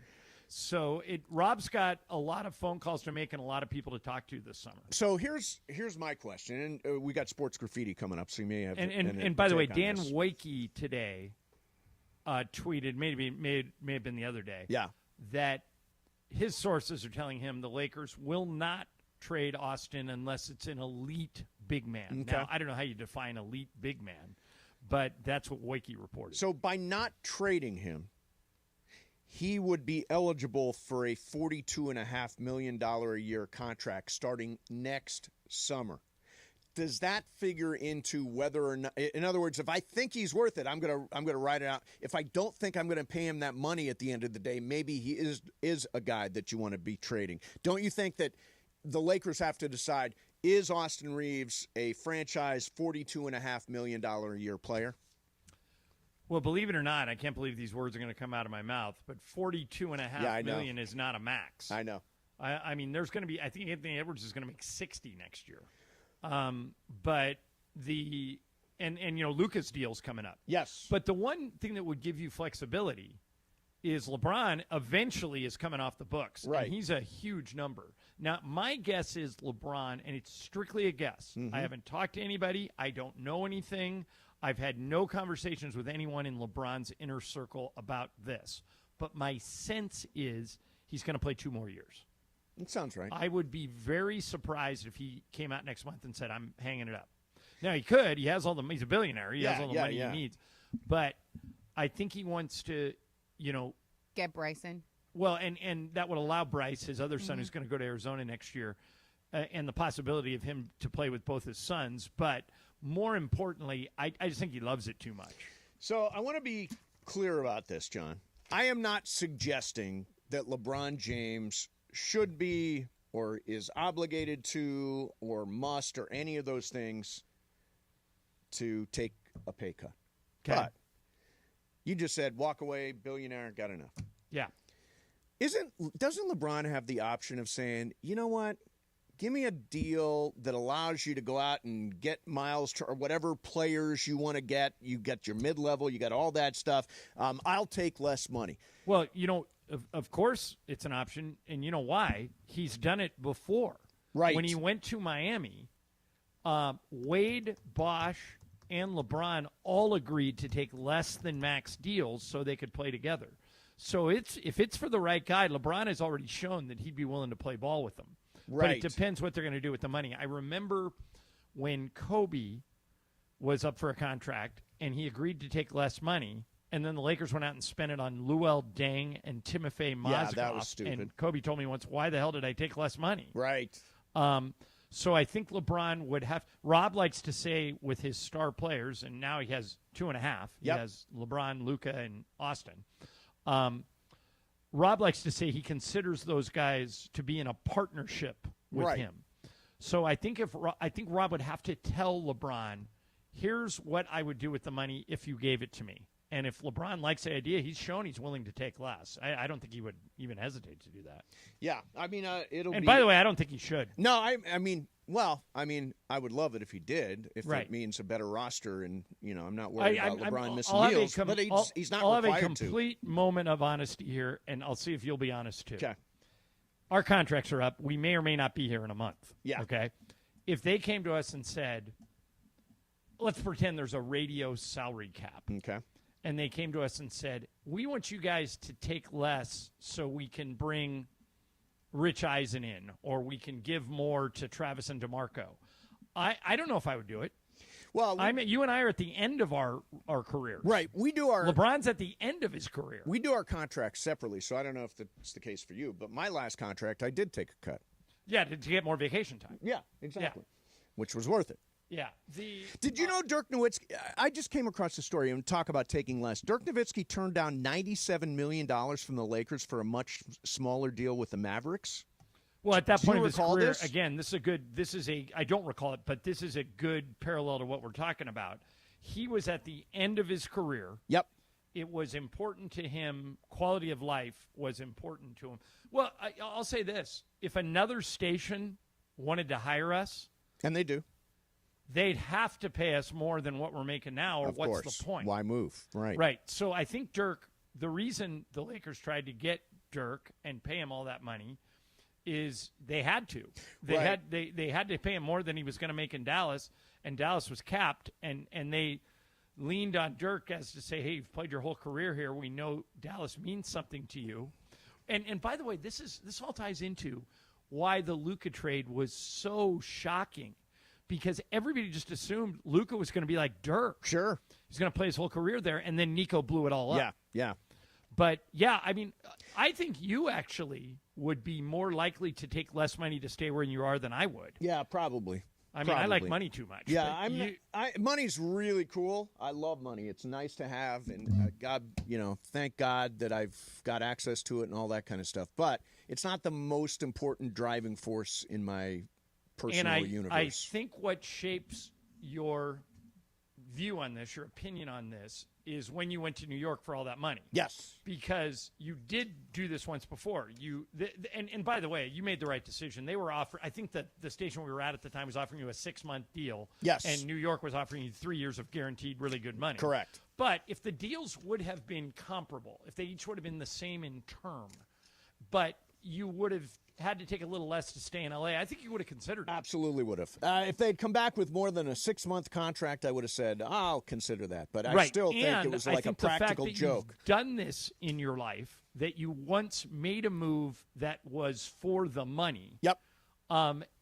So Rob's got a lot of phone calls to make and a lot of people to talk to this summer. So here's my question, and we got Sports Graffiti coming up, so you may have and by the way, take on Dan this. Wakey today tweeted, may have been the other day, that his sources are telling him the Lakers will not trade Austin unless it's an elite big man. Okay. Now, I don't know how you define elite big man, but that's what Wakey reported. So by not trading him, he would be eligible for a $42.5 million a year contract starting next summer. Does that figure into whether or not? In other words, if I think he's worth it, I'm gonna write it out. If I don't think I'm gonna pay him that money at the end of the day, maybe he is a guy that you want to be trading. Don't you think that the Lakers have to decide, is Austin Reeves a franchise $42.5 million a year player? Well, believe it or not, I can't believe these words are going to come out of my mouth, but $42.5 million is not a max. I know. I mean, there's going to be, I think Anthony Edwards is going to make 60 next year. But Luka's deal's coming up. Yes. But the one thing that would give you flexibility is LeBron eventually is coming off the books. Right. And he's a huge number. Now, my guess is LeBron, and it's strictly a guess. Mm-hmm. I haven't talked to anybody. I don't know anything. I've had no conversations with anyone in LeBron's inner circle about this. But my sense is he's going to play 2 more years. It sounds right. I would be very surprised if he came out next month and said, I'm hanging it up. Now, he could. He has he's a billionaire. He has all the money he needs. But I think he wants to, get Bryson. Well, and that would allow Bryce, his other son, who's going to go to Arizona next year, and the possibility of him to play with both his sons. But more importantly, I just think he loves it too much. So I want to be clear about this, John. I am not suggesting that LeBron James should be or is obligated to or must or any of those things to take a pay cut. Okay. But you just said walk away, billionaire, got enough. Yeah. Doesn't LeBron have the option of saying, you know what, give me a deal that allows you to go out and get Miles or whatever players you want to get. You got your mid-level, you got all that stuff. I'll take less money. Well, of course it's an option, and you know why? He's done it before. Right. When he went to Miami, Wade, Bosch, and LeBron all agreed to take less than max deals so they could play together. So if it's for the right guy, LeBron has already shown that he'd be willing to play ball with them. Right. But it depends what they're going to do with the money. I remember when Kobe was up for a contract and he agreed to take less money, and then the Lakers went out and spent it on Luol Deng and Timofey Mozgov. Yeah, that was stupid. And Kobe told me once, why the hell did I take less money? Right. So I think LeBron would have – Rob likes to say with his star players, and now he has 2.5. He has LeBron, Luka, and Austin. Rob likes to say he considers those guys to be in a partnership with him. So I think Rob would have to tell LeBron, here's what I would do with the money if you gave it to me. And if LeBron likes the idea, he's shown he's willing to take less. I don't think he would even hesitate to do that. Yeah, I mean, it'll. And by the way, I don't think he should. No, I mean, I would love it if he did. If it means a better roster, and I'm not worried about LeBron missing deals. But he's not I'll required to. have a complete moment of honesty here, and I'll see if you'll be honest too. Okay. Our contracts are up. We may or may not be here in a month. Yeah. Okay. If they came to us and said, let's pretend there's a radio salary cap. Okay. And they came to us and said, we want you guys to take less so we can bring Rich Eisen in, or we can give more to Travis and DeMarco. I don't know if I would do it. Well, you and I are at the end of our careers. Right. We do our LeBron's at the end of his career. We do our contracts separately, so I don't know if that's the case for you. But my last contract, I did take a cut. Yeah, to get more vacation time. Yeah, exactly. Yeah. Which was worth it. Yeah. Did you know Dirk Nowitzki? I just came across the story and talk about taking less. Dirk Nowitzki turned down $97 million from the Lakers for a much smaller deal with the Mavericks. Well, at that Do point you of his recall career, this? again, I don't recall it, but this is a good parallel to what we're talking about. He was at the end of his career. Yep. It was important to him. Quality of life was important to him. Well, I'll say this. If another station wanted to hire us. And they do. They'd have to pay us more than what we're making now, or what's the point? Why move? Right. Right. So I think Dirk, the reason the Lakers tried to get Dirk and pay him all that money is they had to. They had to pay him more than he was going to make in Dallas, and Dallas was capped, and they leaned on Dirk as to say, hey, you've played your whole career here. We know Dallas means something to you. And by the way, this all ties into why the Luka trade was so shocking. Because everybody just assumed Luka was going to be like Dirk. Sure. He's going to play his whole career there, and then Nico blew it all up. Yeah. But, yeah, I mean, I think you actually would be more likely to take less money to stay where you are than I would. Yeah, probably. I mean, I like money too much. Yeah, money's really cool. I love money. It's nice to have, and thank God that I've got access to it and all that kind of stuff. But it's not the most important driving force in my personal universe. I think what shapes your view on this, your opinion on this, is when you went to New York for all that money. Yes. Because you did do this once before. And by the way, you made the right decision. They were offering, I think that the station we were at the time was offering you a 6-month deal. Yes. And New York was offering you 3 years of guaranteed really good money. Correct. But if the deals would have been comparable, if they each would have been the same in term, but you would have had to take a little less to stay in L.A., I think you would have considered it. Absolutely would have. If they'd come back with more than a 6-month contract, I would have said, I'll consider that. But I still think it was like a practical joke. You've done this in your life, that you once made a move that was for the money. Yep.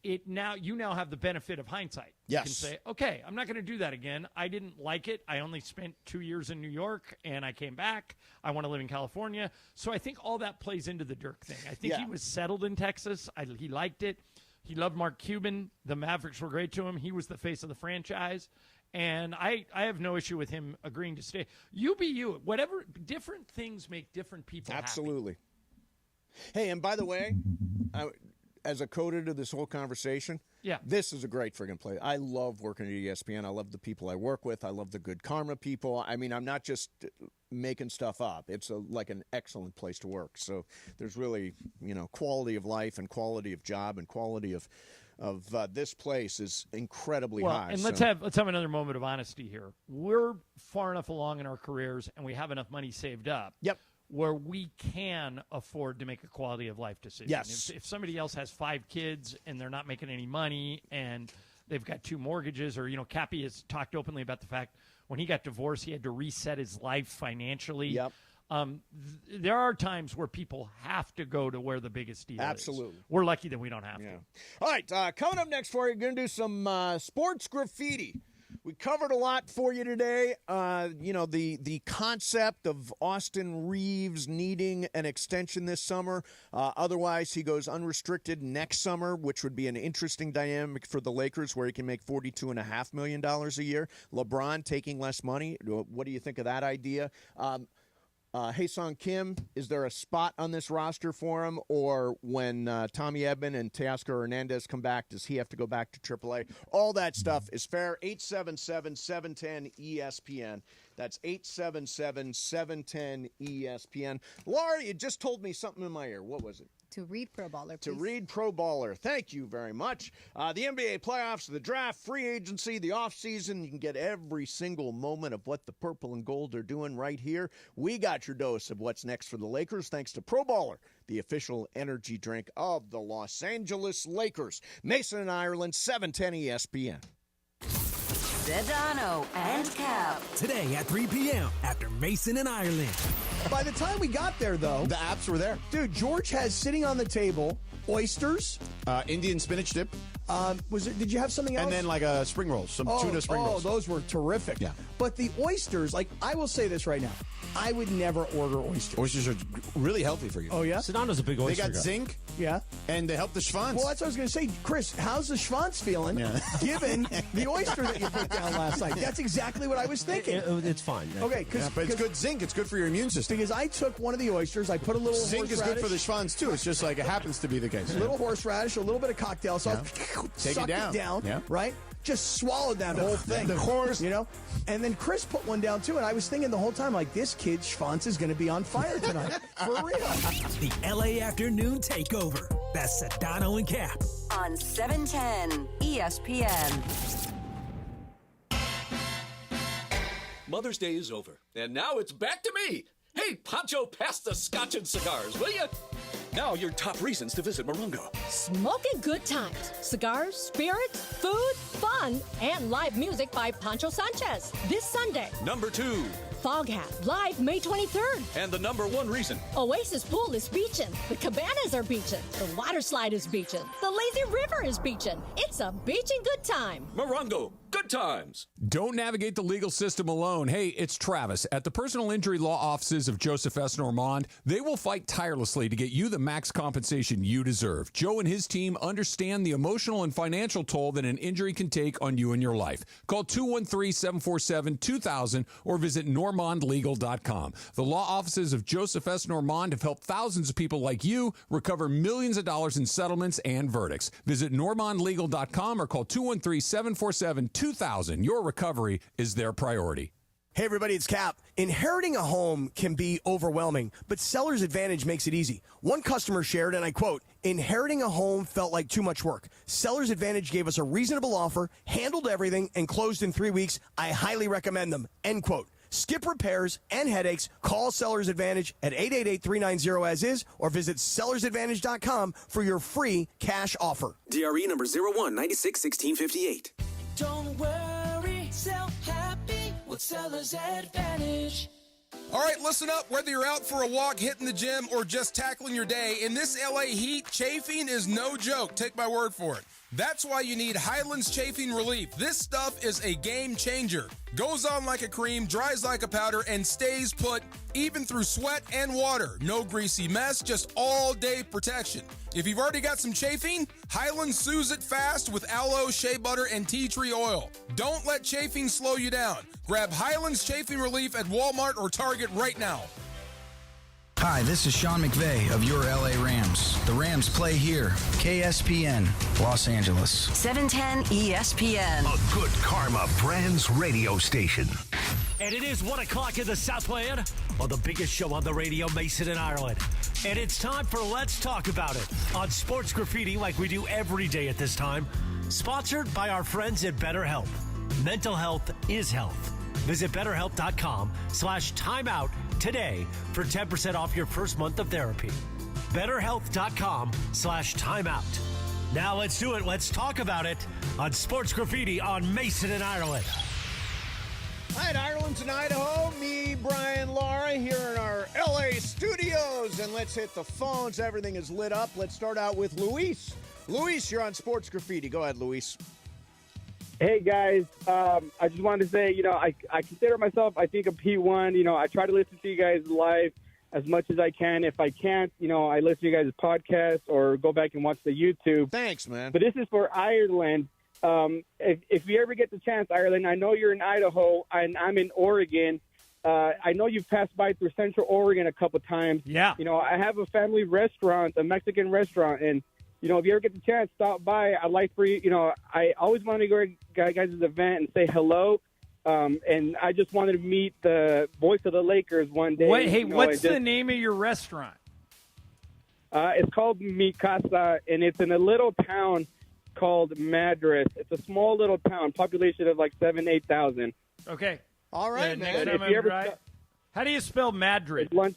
You now have the benefit of hindsight. Yes. You can say, okay, I'm not going to do that again. I didn't like it. I only spent 2 years in New York, and I came back. I want to live in California. So I think all that plays into the Dirk thing. I think he was settled in Texas. He liked it. He loved Mark Cuban. The Mavericks were great to him. He was the face of the franchise. And I have no issue with him agreeing to stay. You be you. Whatever, different things make different people Absolutely. Hey, and by the way, as a coda to this whole conversation, this is a great friggin' place. I love working at ESPN. I love the people I work with. I love the good karma people. I mean, I'm not just making stuff up. It's like an excellent place to work. So there's really, quality of life and quality of job and quality of this place is incredibly high. And let's have another moment of honesty here. We're far enough along in our careers, and we have enough money saved up. Yep. Where we can afford to make a quality of life decision. Yes. If somebody else has 5 kids and they're not making any money and they've got 2 mortgages, or, Cappy has talked openly about the fact when he got divorced, he had to reset his life financially. Yep. There are times where people have to go to where the biggest deal is. Absolutely. We're lucky that we don't have to. All right, coming up next for you, going to do some sports graffiti. We covered a lot for you today. The concept of Austin Reeves needing an extension this summer. Otherwise, he goes unrestricted next summer, which would be an interesting dynamic for the Lakers, where he can make $42.5 million a year. LeBron taking less money. What do you think of that idea? Hae-Sung Kim, is there a spot on this roster for him? Or when Tommy Edman and Teoscar Hernandez come back, does he have to go back to AAA? All that stuff is fair. 877-710-ESPN. That's 877-710-ESPN. Laura, you just told me something in my ear. What was it? To read Pro Baller, please. To read Pro Baller. Thank you very much. The NBA playoffs, the draft, free agency, the offseason. You can get every single moment of what the purple and gold are doing right here. We got your dose of what's next for the Lakers thanks to Pro Baller, the official energy drink of the Los Angeles Lakers. Mason and Ireland, 710 ESPN. Sedano and Cap. Today at 3 p.m. after Mason and Ireland. By the time we got there, though, the apps were there. Dude, George has sitting on the table oysters, Indian spinach dip. Did you have something else? And then like a spring rolls, some tuna spring rolls. Oh, those were terrific. Yeah. But the oysters, I will say this right now. I would never order oysters. Oysters are really healthy for you. Oh, yeah? Sedano's a big oyster They got guy. zinc. Yeah. And they help the schwanz. Well, that's what I was going to say. Chris, how's the schwanz feeling given the oyster that you put down last night? That's exactly what I was thinking. It's fine. Okay, but it's good zinc. It's good for your immune system. Because I took one of the oysters, I put a little zinc is good for the horseradish, schwanz, too. It's just like it happens to be the case. a little horseradish, a little bit of cocktail sauce. Take sucked it down. Yeah. Right? Just swallowed that whole thing. The horse. And then Chris put one down, too, and I was thinking the whole time, this kid's schwanz is going to be on fire tonight. For real. The LA Afternoon Takeover. That's Sedano and Cap. On 710 ESPN. Mother's Day is over, and now it's back to me. Hey, Pancho, pass the scotch and cigars, will you? Now your top reasons to visit Morongo. Smoking good times, cigars, spirits, food, fun, and live music by Pancho Sanchez. This Sunday. Number 2. Foghat, live May 23rd. And the number 1 reason. Oasis Pool is beaching. The cabanas are beaching. The water slide is beaching. The lazy river is beaching. It's a beaching good time. Morongo, good times. Don't navigate the legal system alone. Hey, it's Travis. At the personal injury law offices of Joseph S. Normand, they will fight tirelessly to get you the max compensation you deserve. Joe and his team understand the emotional and financial toll that an injury can take on you and your life. Call 213-747-2000 or visit normandlegal.com. The law offices of Joseph S. Normand have helped thousands of people like you recover millions of dollars in settlements and verdicts. Visit normandlegal.com or call 213-747-2000 $1,000, your recovery is their priority. Hey, everybody, it's Cap. Inheriting a home can be overwhelming, but Seller's Advantage makes it easy. One customer shared, and I quote, "Inheriting a home felt like too much work. Seller's Advantage gave us a reasonable offer, handled everything, and closed in 3 weeks. I highly recommend them." End quote. Skip repairs and headaches. Call Seller's Advantage at 888-390-AS-IS or visit sellersadvantage.com for your free cash offer. DRE number 01961658. Don't worry, sell happy with Seller's Advantage. All right, listen up. Whether you're out for a walk, hitting the gym, or just tackling your day, in this LA heat, chafing is no joke. Take my word for it. That's why you need Highlands Chafing Relief. This stuff is a game changer. Goes on like a cream, dries like a powder, and stays put even through sweat and water. No greasy mess, just all-day protection. If you've already got some chafing, Highlands soothes it fast with aloe, shea butter, and tea tree oil. Don't let chafing slow you down. Grab Highlands Chafing Relief at Walmart or Target right now. Hi, this is Sean McVay of your LA Rams. The Rams play here. KSPN, Los Angeles. 710 ESPN. A good karma brands radio station. And it is 1 o'clock in the Southland on the biggest show on the radio, Mason and Ireland. And it's time for Let's Talk About It on Sports Graffiti, like we do every day at this time. Sponsored by our friends at BetterHelp. Mental health is health. Visit BetterHelp.com/timeout today for 10% off your first month of therapy. BetterHelp.com/timeout. Now let's do it. Let's talk about it on Sports Graffiti on Mason and Ireland. All right, Ireland's in Idaho. Me, Brian, Laura here in our LA studios. And let's hit the phones. Everything is lit up. Let's start out with Luis. Luis, you're on Sports Graffiti. Go ahead, Luis. Hey, guys. I just wanted to say, I consider myself, I think, a P1. I try to listen to you guys live as much as I can. If I can't, I listen to you guys' podcast or go back and watch the YouTube. Thanks, man. But this is for Ireland. If you ever get the chance, Ireland, I know you're in Idaho, and I'm in Oregon. I know you've passed by through Central Oregon a couple times. Yeah. I have a family restaurant, a Mexican restaurant, and if you ever get the chance, stop by. I'd like for you. I always wanted to go to guys' event and say hello. And I just wanted to meet the voice of the Lakers one day. What's the name of your restaurant? It's called Mi Casa, and it's in a little town called Madras. It's a small little town, population of like 8,000. Okay. All right, man. If you ever How do you spell Madrid? Madras.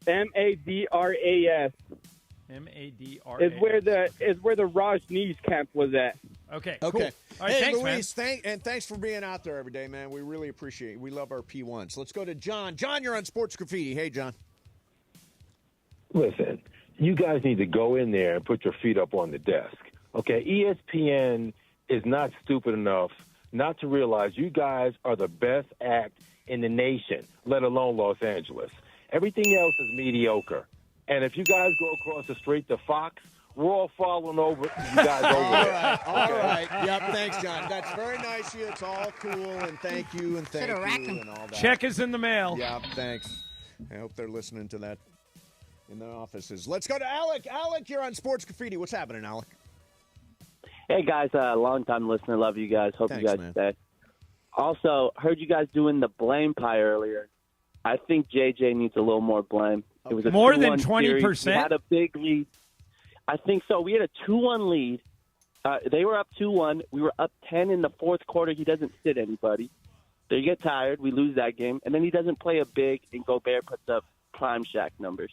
Madras. Is where the Rajneesh camp was at. Okay. Okay. Cool. All right, hey, thanks, Luis, thanks for being out there every day, man. We really appreciate it. We love our P1s. Let's go to John. John, you're on Sports Graffiti. Hey, John. Listen, you guys need to go in there and put your feet up on the desk. Okay, ESPN is not stupid enough not to realize you guys are the best act in the nation, let alone Los Angeles. Everything else is mediocre. And if you guys go across the street to Fox, we're all following over you guys over there. All right. Yep, thanks, John. That's very nice of you. It's all cool, and thank you, and thank you, and all that. Check is in the mail. Yeah, thanks. I hope they're listening to that in their offices. Let's go to Alec. Alec, you're on Sports Graffiti. What's happening, Alec? Hey, guys, long-time listener. Love you guys. Hope Thanks, you guys man. stay. Also, heard you guys doing the blame pie earlier. I think JJ needs a little more blame. It was a More than 2-1 series. 20%? We had a big lead. I think so. We had a 2-1 lead. They were up 2-1. We were up 10 in the fourth quarter. He doesn't sit anybody. They get tired. We lose that game. And then he doesn't play a big, and Gobert puts up prime Shaq numbers.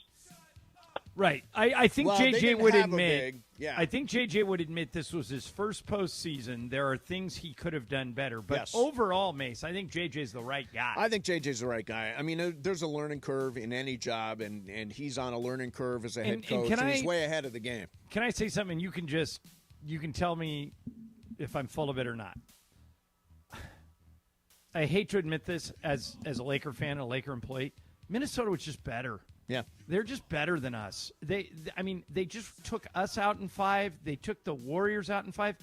Right. I think Well, they JJ didn't would have a admit. big, yeah. I think JJ would admit this was his first postseason. There are things he could have done better, but Yes. overall, Mace, I think JJ's the right guy. I think JJ's the right guy. I mean, there's a learning curve in any job, and he's on a learning curve as a head coach, and he's way ahead of the game. Can I say something? You can tell me if I'm full of it or not. I hate to admit this as a Laker fan, a Laker employee. Minnesota was just better. Yeah. They're just better than us. They just took us out in 5. They took the Warriors out in 5.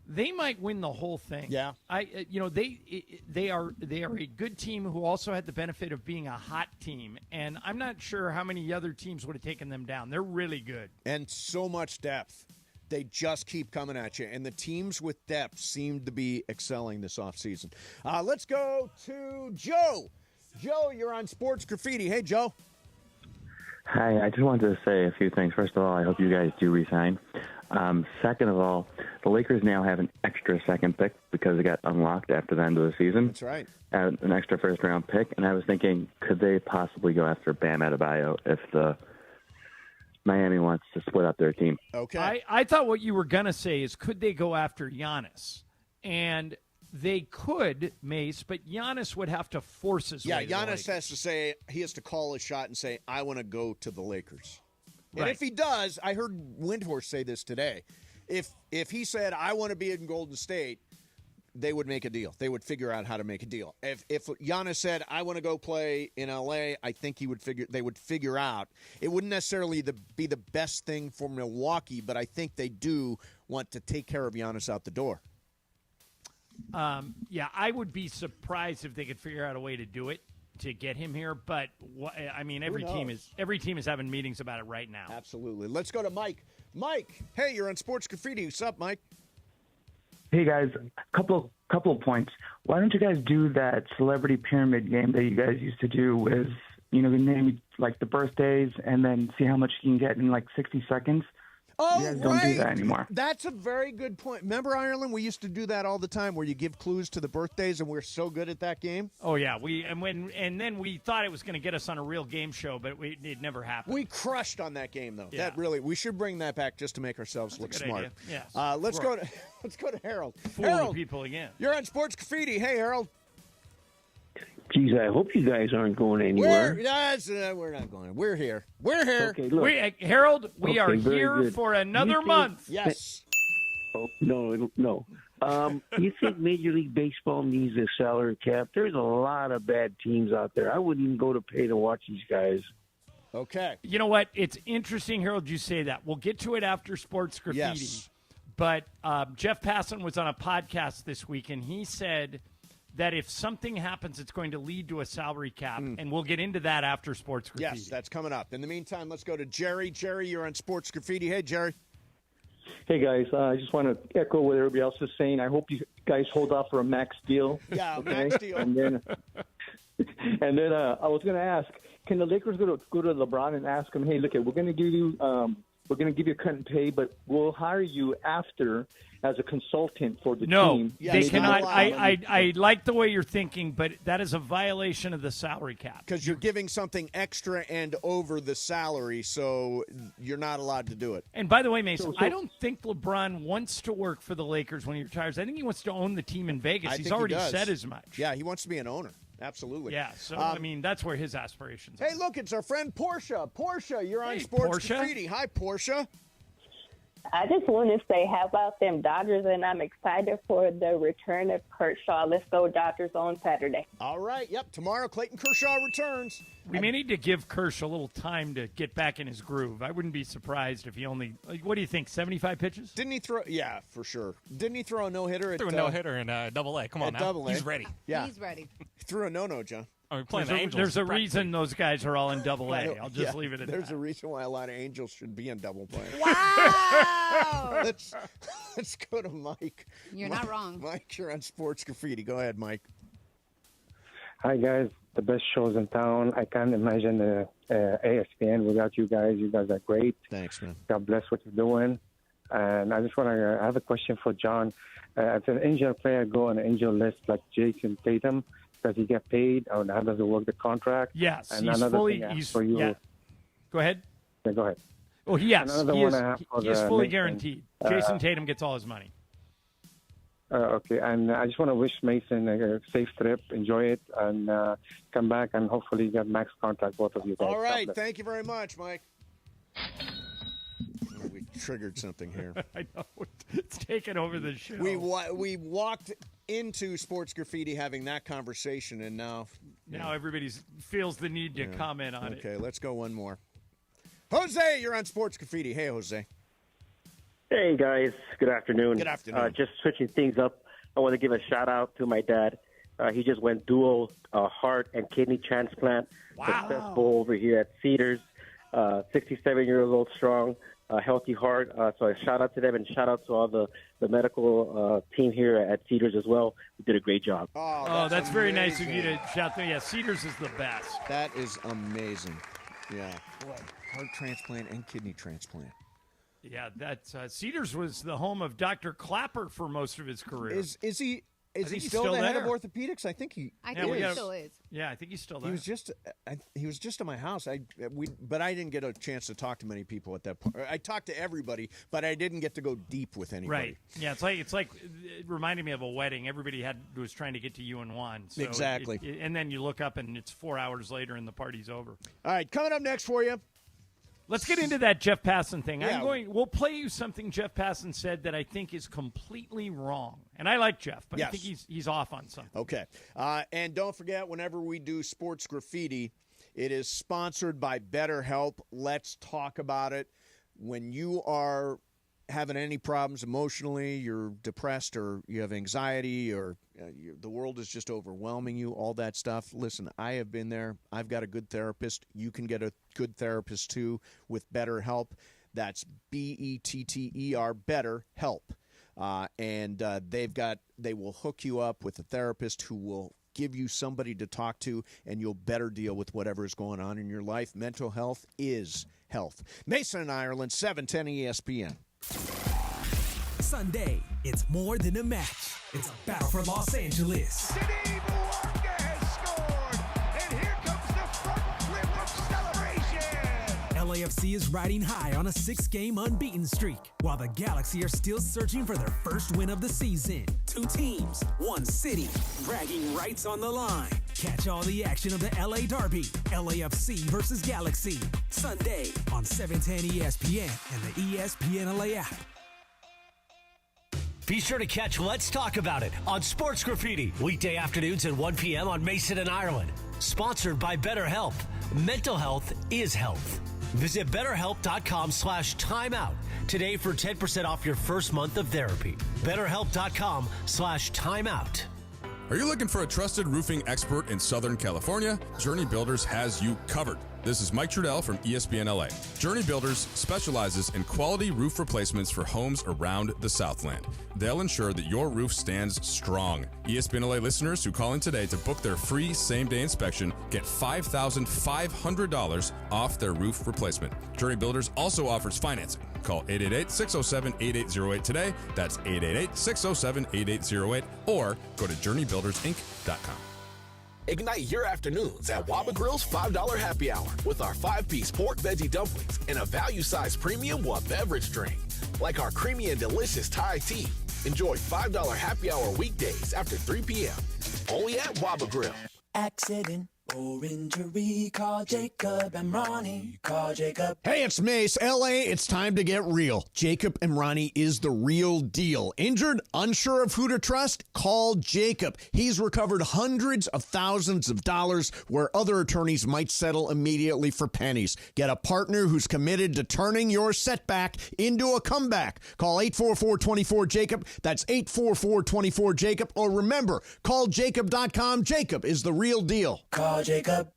They might win the whole thing. Yeah. They are a good team who also had the benefit of being a hot team, and I'm not sure how many other teams would have taken them down. They're really good. And so much depth. They just keep coming at you, and the teams with depth seem to be excelling this offseason. Let's go to Joe. Joe, you're on Sports Graffiti. Hey, Joe. Hi, I just wanted to say a few things. First of all, I hope you guys do resign. Second of all, the Lakers now have an extra second pick because it got unlocked after the end of the season. That's right. An extra first-round pick, and I was thinking, could they possibly go after Bam Adebayo if the Miami wants to split up their team? Okay. I thought what you were going to say is, could they go after Giannis? And they could, Mace, but Giannis would have to force his way to the Giannis Lakers. has to say, he has to call a shot and say, I want to go to the Lakers. And Right. if he does, I heard Windhorst say this today, if he said, I want to be in Golden State, they would make a deal. They would figure out how to make a deal. If Giannis said, I want to go play in L.A., I think they would figure out. It wouldn't necessarily be the best thing for Milwaukee, but I think they do want to take care of Giannis out the door. Yeah, I would be surprised if they could figure out a way to do it to get him here. But I mean, every team is having meetings about it right now. Absolutely. Let's go to Mike. Mike, hey, you're on Sports Graffiti. What's up, Mike? Hey guys, couple of points. Why don't you guys do that celebrity pyramid game that you guys used to do with, name like the birthdays and then see how much you can get in like 60 seconds? Oh, you guys don't do that anymore. That's a very good point. Remember, Ireland, we used to do that all the time where you give clues to the birthdays, and we're so good at that game. Oh yeah, and then we thought it was going to get us on a real game show, but it never happened. We crushed on that game though. Yeah. We should bring that back just to make ourselves look a good smart. idea. Yes. Let's go to Harold. Fooling Harold, people again. you're on Sports Graffiti. Hey, Harold. Geez, I hope you guys aren't going anywhere. We're not going. We're here. We're here. Okay, look. Harold, we are very here good. for another You think- month. Yes. Oh, no. You think Major League Baseball needs a salary cap? There's a lot of bad teams out there. I wouldn't even go to pay to watch these guys. Okay. You know what? It's interesting, Harold, you say that. We'll get to it after Sports Graffiti. Yes. But Jeff Passan was on a podcast this week, and he said that if something happens, it's going to lead to a salary cap, and we'll get into that after Sports Graffiti. Yes, that's coming up. In the meantime, let's go to Jerry. Jerry, you're on Sports Graffiti. Hey, Jerry. Hey, guys. I just want to echo what everybody else is saying. I hope you guys hold off for a max deal. Yeah, okay? max deal. And then I was going to ask, can the Lakers go to LeBron and ask him, hey, look, we're going to give you a cut and pay, but we'll hire you after as a consultant for the No, team. they cannot. I like the way you're thinking, but that is a violation of the salary cap. Because you're giving something extra and over the salary, so you're not allowed to do it. And by the way, Mason, I don't think LeBron wants to work for the Lakers when he retires. I think he wants to own the team in Vegas. I He's think he already does. said as much. Yeah, he wants to be an owner. Absolutely. Yeah, so, I mean, that's where his aspirations are. Hey, look, it's our friend Portia. Portia, you're on Sports Portia. Graffiti. Hi, Portia. I just want to say, how about them Dodgers? And I'm excited for the return of Kershaw. Let's go Dodgers on Saturday. All right. Yep. Tomorrow, Clayton Kershaw returns. We may need to give Kershaw a little time to get back in his groove. I wouldn't be surprised if he only, what do you think, 75 pitches? Didn't he throw? Yeah, for sure. Didn't he throw a no-hitter? Threw a no-hitter in Double-A. Come on now. Double-A. He's ready. Yeah. He's ready. He threw a no-no, John. Oh, we're playing There's the a, Angels. there's a reason those guys are all in Double-A. I'll just Yeah, leave it at There's that. a reason why a lot of Angels should be in double play. Wow! Let's go to Mike. You're Mike, not wrong. Mike, you're on Sports Graffiti. Go ahead, Mike. Hi, guys. The best shows in town. I can't imagine the ESPN without you guys. You guys are great. Thanks, man. God bless what you're doing. And I just want to I have a question for John. If an Angel player go on an Angel list like Jason Tatum, does he get paid, or how does it work, the contract? Yes, and he's another fully. thing I have He's for you. yeah. Go ahead. Yeah, go ahead. Oh, yes, Another he one is, I have for he is the fully Nathan. guaranteed. Jason Tatum gets all his money. Okay, and I just want to wish Mason a safe trip, enjoy it, and come back and hopefully get max contract, both of you guys. All right. God bless. Thank you very much, Mike. Oh, we triggered something here. I know. It's taken over the show. We walked into Sports Graffiti having that conversation, and now everybody feels the need to comment on it. Okay, let's go one more. Jose, you're on Sports Graffiti. Hey, Jose. Hey, guys. Good afternoon. Good afternoon. Just switching things up, I want to give a shout-out to my dad. He just went dual heart and kidney transplant. Wow. Successful over here at Cedars. 67 years old strong. a healthy heart. So a shout out to them and shout out to all the medical team here at Cedars as well. We did a great job. Oh, that's very nice of you to shout there. Yeah, Cedars is the best. That is amazing. Yeah. Boy, heart transplant and kidney transplant. Yeah, that's Cedars was the home of Dr. Clapper for most of his career. Is he he's still the head of there. orthopedics? I think he still is. Yeah, I think he's still there. He was just at my house. But I didn't get a chance to talk to many people at that point. I talked to everybody, but I didn't get to go deep with anybody. Right. Yeah, it's like it reminded me of a wedding. Everybody was trying to get to you in one. So exactly. And then you look up and it's 4 hours later and the party's over. All right, coming up next for you. Let's get into that Jeff Passan thing. Yeah. We'll play you something Jeff Passan said that I think is completely wrong. And I like Jeff, but yes. I think he's off on something. Okay. And don't forget, whenever we do Sports Graffiti, it is sponsored by BetterHelp. Let's talk about it. When you are having any problems emotionally, you're depressed or you have anxiety or the world is just overwhelming you, all that stuff. Listen, I have been there. I've got a good therapist. You can get a good therapist too with BetterHelp. That's BETTER, BetterHelp. And they will hook you up with a therapist who will give you somebody to talk to, and you'll better deal with whatever is going on in your life. Mental health is health. Mason and Ireland, 710 ESPN. Sunday, it's more than a match. It's a battle for Los Angeles. LAFC is riding high on a 6-game unbeaten streak, while the Galaxy are still searching for their first win of the season. Two teams, one city, bragging rights on the line. Catch all the action of the LA Derby, LAFC versus Galaxy, Sunday on 710 ESPN and the ESPN LA app. Be sure to catch Let's Talk About It on Sports Graffiti, weekday afternoons at 1 p.m. on Mason and Ireland. Sponsored by BetterHelp. Mental health is health. Visit BetterHelp.com/timeout today for 10% off your first month of therapy. BetterHelp.com/timeout. Are you looking for a trusted roofing expert in Southern California? Journey Builders has you covered. This is Mike Trudell from ESPN LA. Journey Builders specializes in quality roof replacements for homes around the Southland. They'll ensure that your roof stands strong. ESPN LA listeners who call in today to book their free same-day inspection get $5,500 off their roof replacement. Journey Builders also offers financing. Call 888-607-8808 today. That's 888-607-8808. Or go to journeybuildersinc.com. Ignite your afternoons at Waba Grill's $5 happy hour with our 5-piece pork veggie dumplings and a value-sized premium beverage drink, like our creamy and delicious Thai tea. Enjoy $5 happy hour weekdays after 3 p.m. Only at Waba Grill. Accident or injury, call Jacob and Ronnie. Call Jacob. Hey, it's Mace. LA, it's time to get real. Jacob and Ronnie is the real deal. Injured? Unsure of who to trust? Call Jacob. He's recovered hundreds of thousands of dollars where other attorneys might settle immediately for pennies. Get a partner who's committed to turning your setback into a comeback. Call 844-24-JACOB. That's 844-24-JACOB. Or remember, call Jacob.com. Jacob is the real deal. Call Jacob.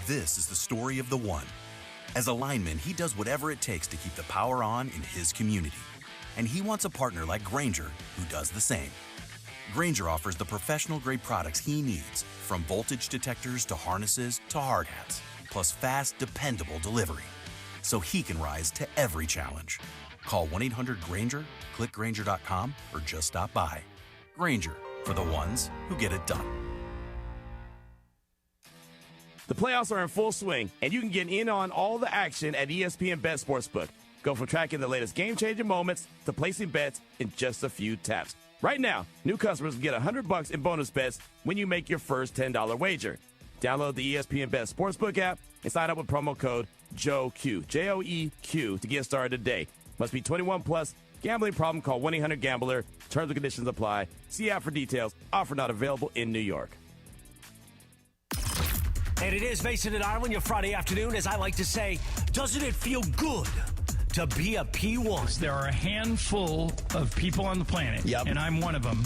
This is the story of the one. As a lineman, he does whatever it takes to keep the power on in his community. And he wants a partner like Grainger who does the same. Grainger offers the professional-grade products he needs, from voltage detectors to harnesses to hard hats, plus fast, dependable delivery, so he can rise to every challenge. Call 1-800-GRAINGER, click Grainger.com, or just stop by. Grainger, for the ones who get it done. The playoffs are in full swing, and you can get in on all the action at ESPN Bet Sportsbook. Go from tracking the latest game-changing moments to placing bets in just a few taps. Right now, new customers can get $100 in bonus bets when you make your first $10 wager. Download the ESPN Bet Sportsbook app and sign up with promo code JOEQ, J-O-E-Q, to get started today. Must be 21 plus. Gambling problem? Call 1-800-GAMBLER. Terms and conditions apply. See app for details. Offer not available in New York. And it is Mason and Ireland, your Friday afternoon. As I like to say, doesn't it feel good to be a P1? There are a handful of people on the planet, and I'm one of them,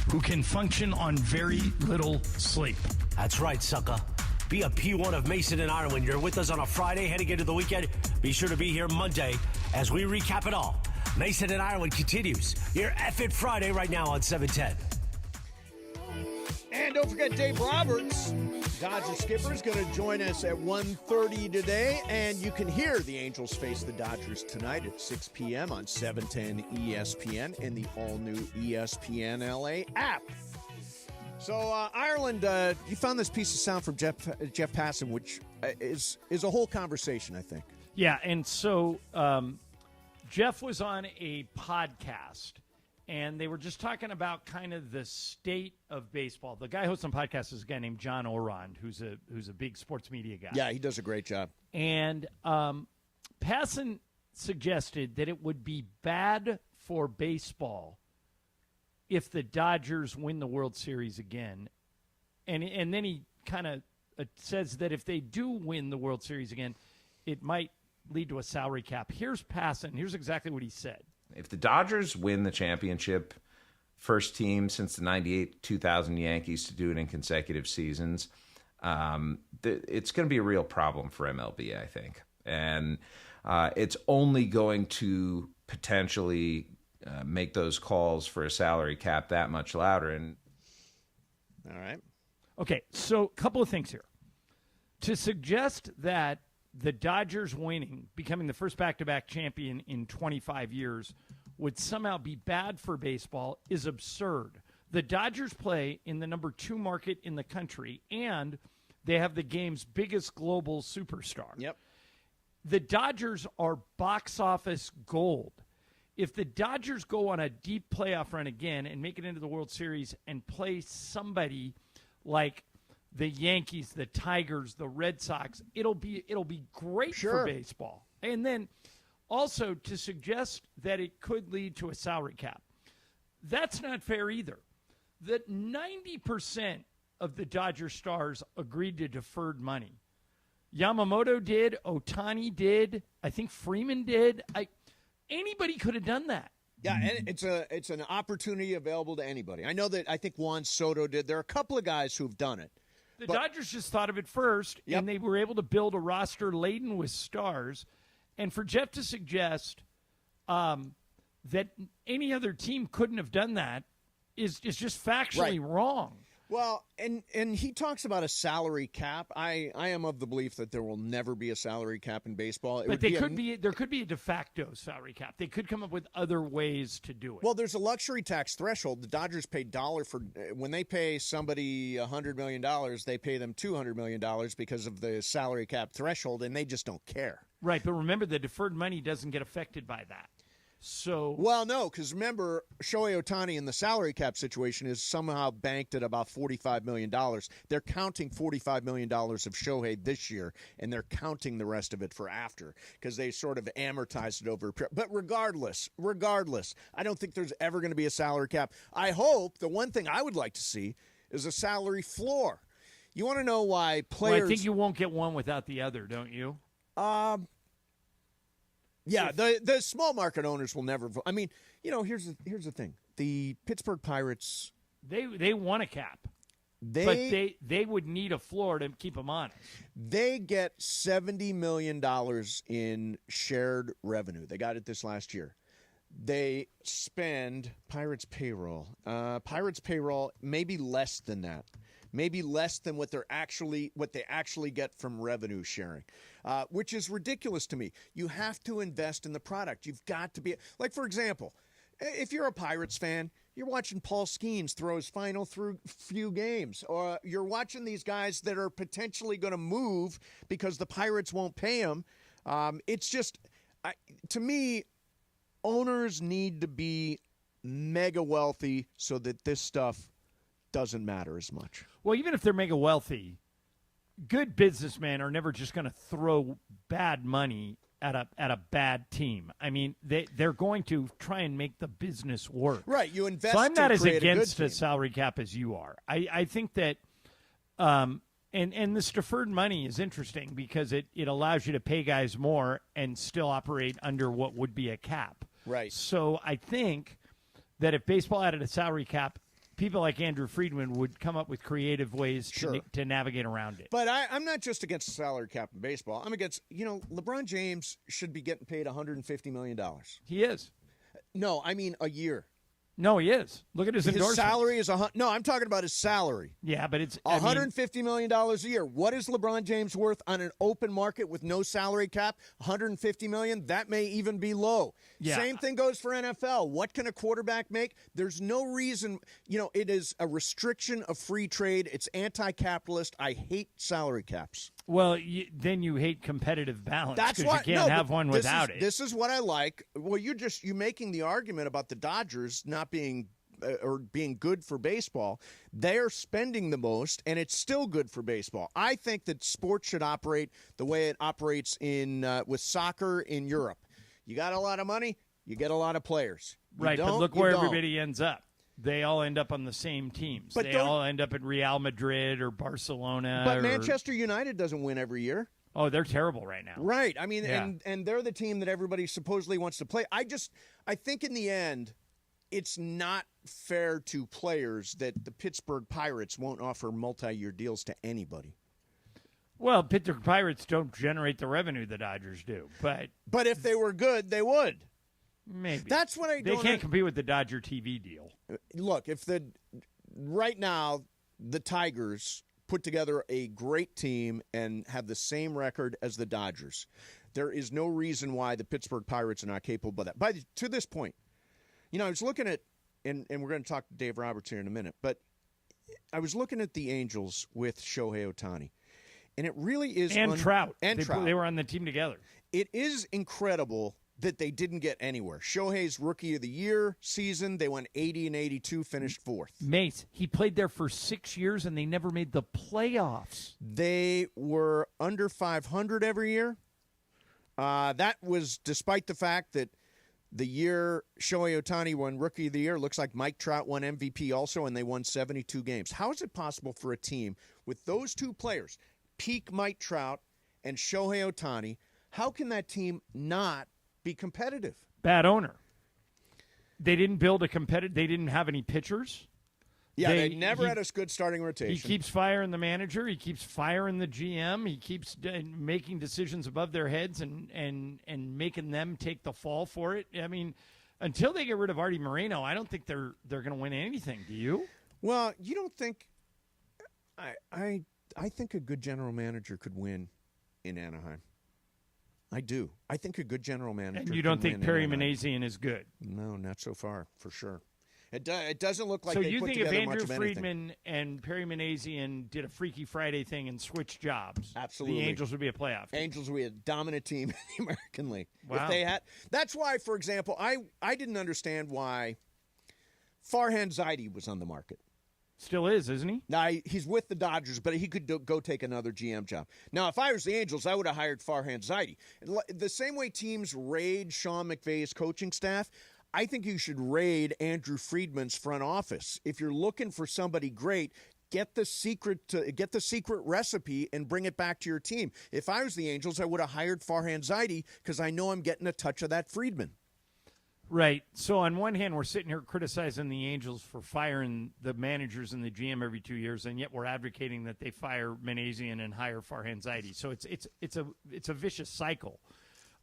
who can function on very little sleep. That's right, sucker. Be a P1 of Mason and Ireland. You're with us on a Friday heading into the weekend. Be sure to be here Monday as we recap it all. Mason and Ireland continues. Your F-It Friday right now on 710. And don't forget Dave Roberts, Dodger skipper, is going to join us at 1:30 today. And you can hear the Angels face the Dodgers tonight at 6 p.m. on 710 ESPN and the all-new ESPN LA app. So, Ireland, you found this piece of sound from Jeff Passan, which is a whole conversation, I think. Yeah, and so Jeff was on a podcast, and they were just talking about kind of the state of baseball. The guy hosting the podcast is a guy named John Orond, who's a big sports media guy. Yeah, he does a great job. And Passan suggested that it would be bad for baseball if the Dodgers win the World Series again. And then he kind of says that if they do win the World Series again, it might lead to a salary cap. Here's Passan. Here's exactly what he said. If the Dodgers win the championship, first team since the 98-2000 Yankees to do it in consecutive seasons, it's going to be a real problem for MLB, I think. And it's only going to potentially make those calls for a salary cap that much louder. And all right. Okay, so a couple of things here. To suggest that the Dodgers winning, becoming the first back-to-back champion in 25 years, would somehow be bad for baseball is absurd. The Dodgers play in the number 2 market in the country, and they have the game's biggest global superstar. Yep. The Dodgers are box office gold. If the Dodgers go on a deep playoff run again and make it into the World Series and play somebody like the Yankees, the Tigers, the Red Sox, it'll be great for baseball. And then also to suggest that it could lead to a salary cap, that's not fair either. That 90% of the Dodger stars agreed to deferred money. Yamamoto did, Ohtani did, I think Freeman did. Anybody could have done that. Yeah, and it's an opportunity available to anybody. I think Juan Soto did. There are a couple of guys who've done it. The Dodgers just thought of it first, and they were able to build a roster laden with stars. And for Jeff to suggest that any other team couldn't have done that is just factually wrong. Well, and he talks about a salary cap. I am of the belief that there will never be a salary cap in baseball. But there could be a de facto salary cap. They could come up with other ways to do it. Well, there's a luxury tax threshold. The Dodgers pay when they pay somebody $100 million, they pay them $200 million because of the salary cap threshold, and they just don't care. Right, but remember, the deferred money doesn't get affected by that. So well, no, because remember, Shohei Ohtani in the salary cap situation is somehow banked at about $45 million. They're counting $45 million of Shohei this year, and they're counting the rest of it for after because they sort of amortized it over a period. But regardless, I don't think there's ever going to be a salary cap. I hope the one thing I would like to see is a salary floor. You want to know why players? Well, I think you won't get one without the other, don't you? Yeah, the small market owners will never vote. I mean, here's the thing: the Pittsburgh Pirates they want a cap, but they would need a floor to keep them honest. They get $70 million in shared revenue. They got it this last year. They spend Pirates payroll maybe less than that. Maybe less than what they actually get from revenue sharing, which is ridiculous to me. You have to invest in the product. You've got to be like, for example, if you're a Pirates fan, you're watching Paul Skeens throw his final few games, or you're watching these guys that are potentially going to move because the Pirates won't pay them. It's just, to me, owners need to be mega wealthy so that this stuff doesn't matter as much. Well, even if they're mega wealthy, good businessmen are never just going to throw bad money at a bad team. I mean, they're going to try and make the business work. Right, you invest. So I'm not as against a salary cap as you are. I think that, and this deferred money is interesting because it allows you to pay guys more and still operate under what would be a cap. Right. So I think that if baseball added a salary cap, people like Andrew Friedman would come up with creative ways to navigate around it. But I'm not just against the salary cap in baseball. I'm against, LeBron James should be getting paid $150 million. He is. No, I mean a year. No, he is. Look at his endorsement. Salary is no. I'm talking about his salary. Yeah, but it's $150 million a year. What is LeBron James worth on an open market with no salary cap? $150 million. That may even be low. Yeah. Same thing goes for NFL. What can a quarterback make? There's no reason. It is a restriction of free trade. It's anti-capitalist. I hate salary caps. Well, then you hate competitive balance. That's why you can't have one without it. This is what I like. Well, you're making the argument about the Dodgers not being good for baseball. They're spending the most, and it's still good for baseball. I think that sports should operate the way it operates with soccer in Europe. You got a lot of money, you get a lot of players. Right, but look where everybody ends up. They all end up on the same teams. They all end up at Real Madrid or Barcelona. But Manchester United doesn't win every year. Oh, they're terrible right now. Right. I mean, and they're the team that everybody supposedly wants to play. I think in the end, it's not fair to players that the Pittsburgh Pirates won't offer multi-year deals to anybody. Well, Pittsburgh Pirates don't generate the revenue the Dodgers do. But if they were good, they would. Maybe. That's what I don't. They can't compete with the Dodger TV deal. Look, right now the Tigers put together a great team and have the same record as the Dodgers, there is no reason why the Pittsburgh Pirates are not capable of that. To this point, I was looking at, and we're going to talk to Dave Roberts here in a minute, but I was looking at the Angels with Shohei Ohtani, and it really is Trout. Trout. They were on the team together. It is incredible that they didn't get anywhere. Shohei's Rookie of the Year season, they went 80-82, finished fourth. Mace, he played there for 6 years, and they never made the playoffs. They were under 500 every year. That was despite the fact that the year Shohei Ohtani won Rookie of the Year, looks like Mike Trout won MVP also, and they won 72 games. How is it possible for a team with those two players, peak Mike Trout and Shohei Ohtani, how can that team not be competitive? Bad owner. They didn't build a competitive. They didn't have any pitchers. Yeah, they never had a good starting rotation. He keeps firing the manager. He keeps firing the GM. He keeps making decisions above their heads and making them take the fall for it. I mean, until they get rid of Artie Moreno, I don't think they're going to win anything. Do you? Well, you don't think? I think a good general manager could win in Anaheim. I do. I think a good general manager. And you don't think Perry Manassian is good? No, not so far, for sure. It doesn't look like so they you put think together if much Andrew of anything. Friedman and Perry Manassian did a Freaky Friday thing and switched jobs, absolutely, the Angels would be a playoff team. Angels would be a dominant team in the American League. Wow. If they had, that's why, for example, I didn't understand why Farhan Zaidi was on the market. Still is, isn't he? Now, he's with the Dodgers, but he could go take another GM job. Now, if I was the Angels, I would have hired Farhan Zaidi. The same way teams raid Sean McVay's coaching staff, I think you should raid Andrew Friedman's front office. If you're looking for somebody great, get the secret recipe and bring it back to your team. If I was the Angels, I would have hired Farhan Zaidi because I know I'm getting a touch of that Friedman. Right. So on one hand, we're sitting here criticizing the Angels for firing the managers and the GM every 2 years, and yet we're advocating that they fire Manassian and hire Farhan Zaidi. So it's a vicious cycle.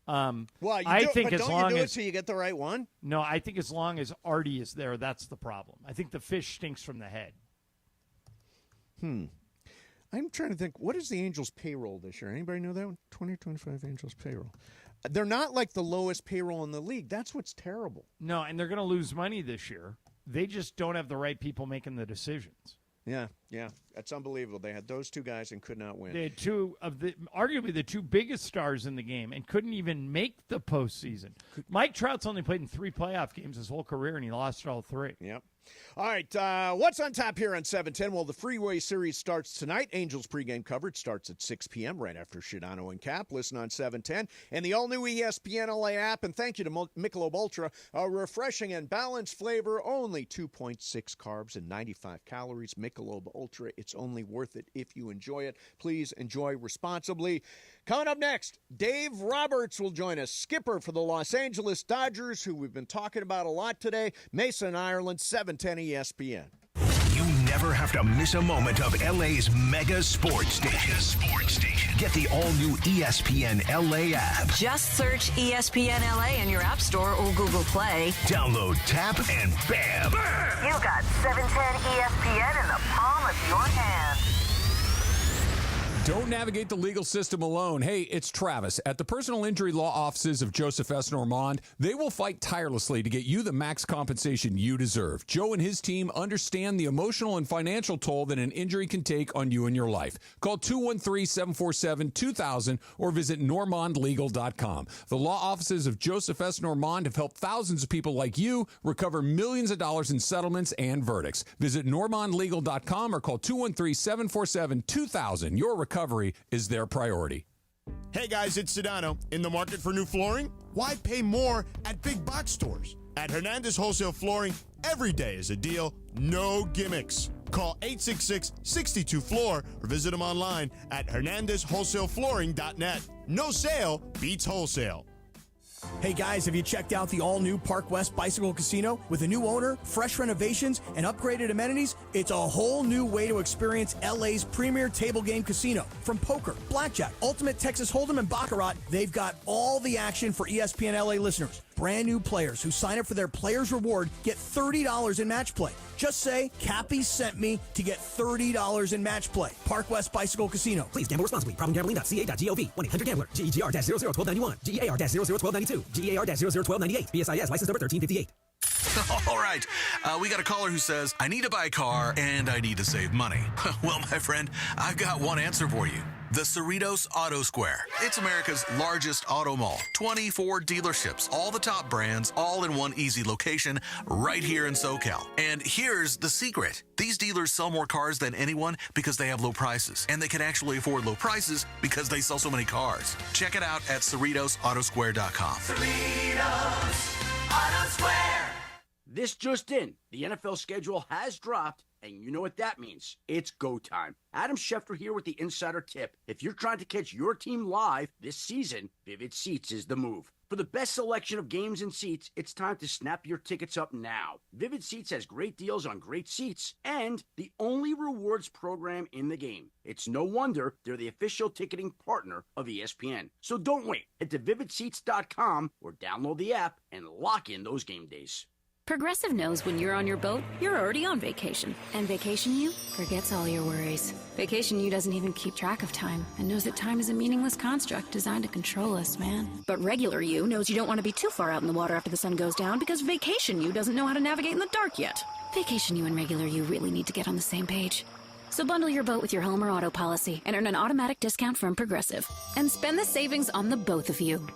Well, I think as long you do as it till you get the right one. No, I think as long as Artie is there, that's the problem. I think the fish stinks from the head. I'm trying to think. What is the Angels' payroll this year? Anybody know that one? 2025 Angels payroll. They're not like the lowest payroll in the league. That's what's terrible. No, and they're going to lose money this year. They just don't have the right people making the decisions. Yeah. That's unbelievable. They had those two guys and could not win. They had arguably the two biggest stars in the game and couldn't even make the postseason. Mike Trout's only played in 3 playoff games his whole career, and he lost all 3. Yep. All right, what's on tap here on 710? Well, the Freeway Series starts tonight. Angels pregame coverage starts at 6 p.m. right after Shadano and Cap. Listen on 710 and the all-new ESPN LA app. And thank you to Michelob Ultra, a refreshing and balanced flavor, only 2.6 carbs and 95 calories. Michelob Ultra, it's only worth it if you enjoy it. Please enjoy responsibly. Coming up next, Dave Roberts will join us, skipper for the Los Angeles Dodgers, who we've been talking about a lot today. Mason, Ireland, 710 ESPN. you never have to miss a moment of LA's mega sports station. Get the all-new ESPN LA app. Just search ESPN LA in your App Store or Google Play. Download, tap, and bam! You got 710 ESPN in the palm of your hand. Don't navigate the legal system alone. Hey, it's Travis. At the personal injury law offices of Joseph S. Normand, they will fight tirelessly to get you the max compensation you deserve. Joe and his team understand the emotional and financial toll that an injury can take on you and your life. Call 213-747-2000 or visit normandlegal.com. The law offices of Joseph S. Normand have helped thousands of people like you recover millions of dollars in settlements and verdicts. Visit normandlegal.com or call 213-747-2000. Your recovery is their priority. Hey guys, it's Sedano. In the market for new flooring? Why pay more at big box stores? At Hernandez Wholesale Flooring, every day is a deal, no gimmicks. Call 866-62-FLOOR or visit them online at hernandezwholesaleflooring.net. No sale beats wholesale. Hey guys, have you checked out the all-new Park West Bicycle Casino? With a new owner, fresh renovations, and upgraded amenities, it's a whole new way to experience LA's premier table game casino. From poker, blackjack, ultimate Texas Hold'em, and Baccarat, they've got all the action for ESPN LA listeners. Brand new players who sign up for their Players Reward get $30 in match play. Just say, Cappy sent me to get $30 in match play. Park West Bicycle Casino. Please gamble responsibly. Problemgambling.ca.gov. 1-800-GAMBLER. GEGR-001291. GAR-001292. GAR-001298. BSIS license number 1358. All right, we got a caller who says, I need to buy a car and I need to save money. Well, my friend, I've got one answer for you. The Cerritos Auto Square. It's America's largest auto mall. 24 dealerships, all the top brands, all in one easy location right here in SoCal. And here's the secret. These dealers sell more cars than anyone because they have low prices. And they can actually afford low prices because they sell so many cars. Check it out at CerritosAutosquare.com. Cerritos Auto Square. This just in. The NFL schedule has dropped, and you know what that means. It's go time. Adam Schefter here with the Insider Tip. If you're trying to catch your team live this season, Vivid Seats is the move. For the best selection of games and seats, it's time to snap your tickets up now. Vivid Seats has great deals on great seats and the only rewards program in the game. It's no wonder they're the official ticketing partner of ESPN. So don't wait. Head to vividseats.com or download the app and lock in those game days. Progressive knows when you're on your boat, you're already on vacation. And Vacation You forgets all your worries. Vacation You doesn't even keep track of time and knows that time is a meaningless construct designed to control us, man. But Regular You knows you don't want to be too far out in the water after the sun goes down because Vacation You doesn't know how to navigate in the dark yet. Vacation You and Regular You really need to get on the same page. So bundle your boat with your home or auto policy and earn an automatic discount from Progressive. And spend the savings on the both of you.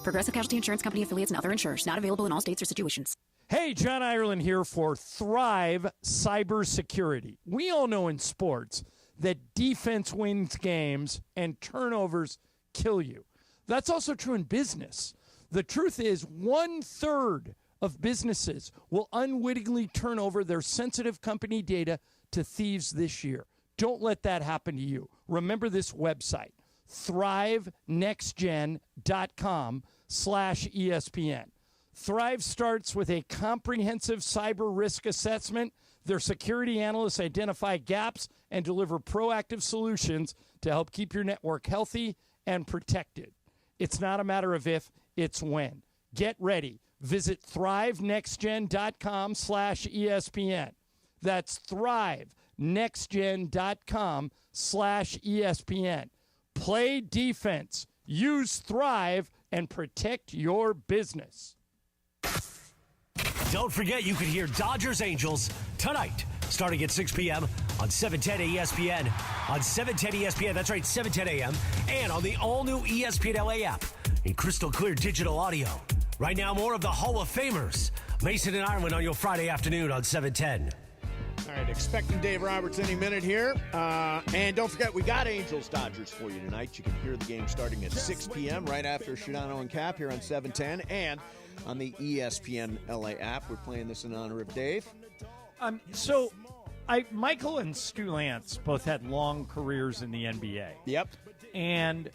Progressive Casualty Insurance Company affiliates and other insurers. Not available in all states or situations. Hey, John Ireland here for Thrive Cybersecurity. We all know in sports that defense wins games and turnovers kill you. That's also true in business. The truth is 1/3 of businesses will unwittingly turn over their sensitive company data to thieves this year. Don't let that happen to you. Remember this website, thrivenextgen.com/ESPN. Thrive starts with a comprehensive cyber risk assessment. Their security analysts identify gaps and deliver proactive solutions to help keep your network healthy and protected. It's not a matter of if, it's when. Get ready. Visit thrivenextgen.com/ESPN. That's thrivenextgen.com/ESPN. Play defense, use Thrive, and protect your business. Don't forget you can hear Dodgers Angels tonight, starting at 6 p.m. on 710 ESPN. On 710 ESPN, that's right, 710 a.m. And on the all-new ESPN LA app in crystal clear digital audio. Right now, more of the Hall of Famers. Mason and Ireland on your Friday afternoon on 710. All right, expecting Dave Roberts any minute here. And don't forget, we got Angels-Dodgers for you tonight. You can hear the game starting at 6 p.m. right after Shadano and Cap here on 710. And on the ESPN LA app. We're playing this in honor of Dave. Michael and Stu Lance both had long careers in the NBA. Yep. And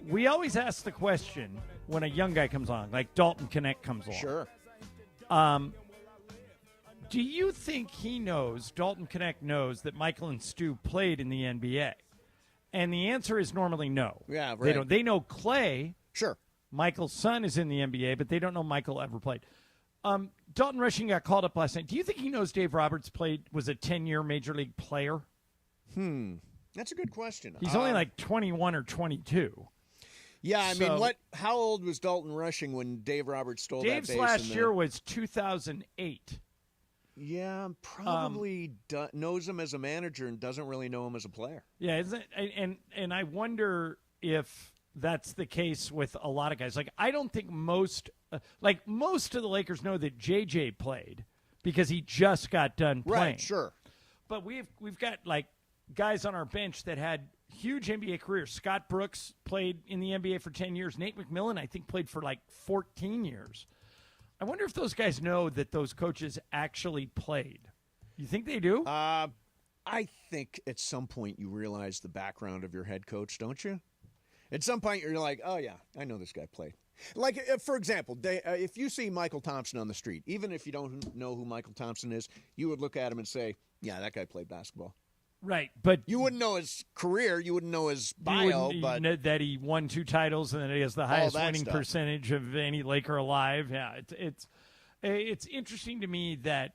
we always ask the question when a young guy comes on, like Dalton Connect comes along. Sure. Do you think he knows, Dalton Knecht knows, that Michael and Stu played in the NBA? And the answer is normally no. Yeah, right. They don't. They know Clay. Sure. Michael's son is in the NBA, but they don't know Michael ever played. Dalton Rushing got called up last night. Do you think he knows Dave Roberts was a 10-year Major League player? That's a good question. He's only like 21 or 22. Yeah, I mean, how old was Dalton Rushing when Dave Roberts stole Dave's that base? last year was 2008. Yeah, probably knows him as a manager and doesn't really know him as a player. Yeah, and I wonder if that's the case with a lot of guys. Like, I don't think most of the Lakers know that JJ played because he just got done playing. Right, sure. But we've got like guys on our bench that had huge NBA careers. Scott Brooks played in the NBA for 10 years. Nate McMillan, I think, played for like 14 years. I wonder if those guys know that those coaches actually played. You think they do? I think at some point you realize the background of your head coach, don't you? At some point you're like, oh, yeah, I know this guy played. Like, for example, if you see Michael Thompson on the street, even if you don't know who Michael Thompson is, you would look at him and say, yeah, that guy played basketball. Right, but you wouldn't know his career, you wouldn't know his bio, but know that he won 2 titles and that he has the highest winning percentage of any Laker alive. Yeah, it's interesting to me that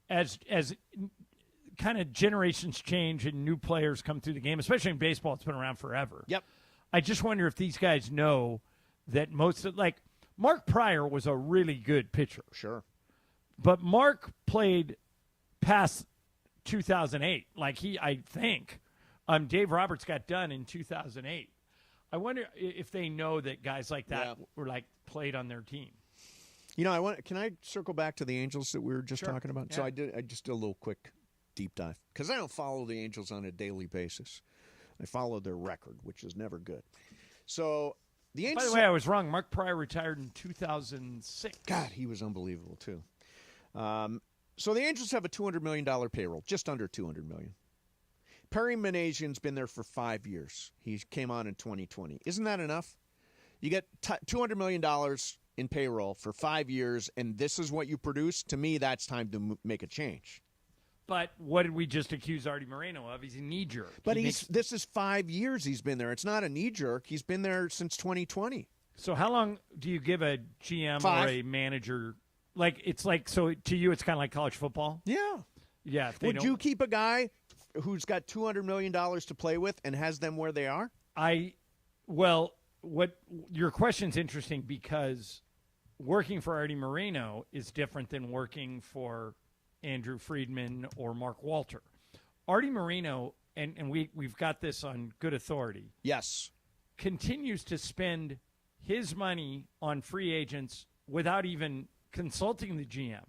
as kind of generations change and new players come through the game, especially in baseball, it's been around forever. Yep. I just wonder if these guys know that Mark Pryor was a really good pitcher. Sure. But Mark played past 2008. I think Dave Roberts got done in 2008. I wonder if they know that guys like that were played on their team. You know, can I circle back to the Angels that we were just talking about? Yeah. So I just did a little quick deep dive because I don't follow the Angels on a daily basis. I follow their record, which is never good. So the Angels. By the way, I was wrong. Mark Pryor retired in 2006. God, he was unbelievable too. So the Angels have a $200 million payroll, just under $200 million. Perry Minasian's been there for 5 years. He came on in 2020. Isn't that enough? You get $200 million in payroll for 5 years, and this is what you produce? To me, that's time to make a change. But what did we just accuse Artie Moreno of? He's a knee-jerk. But this is 5 years he's been there. It's not a knee-jerk. He's been there since 2020. So how long do you give a GM 5. or a manager? So to you, it's kind of like college football? Yeah. Yeah. Would you keep a guy who's got $200 million to play with and has them where they are? What your question's interesting because working for Artie Moreno is different than working for Andrew Friedman or Mark Walter. Artie Moreno, and we've got this on good authority. Yes. Continues to spend his money on free agents without even consulting the GM.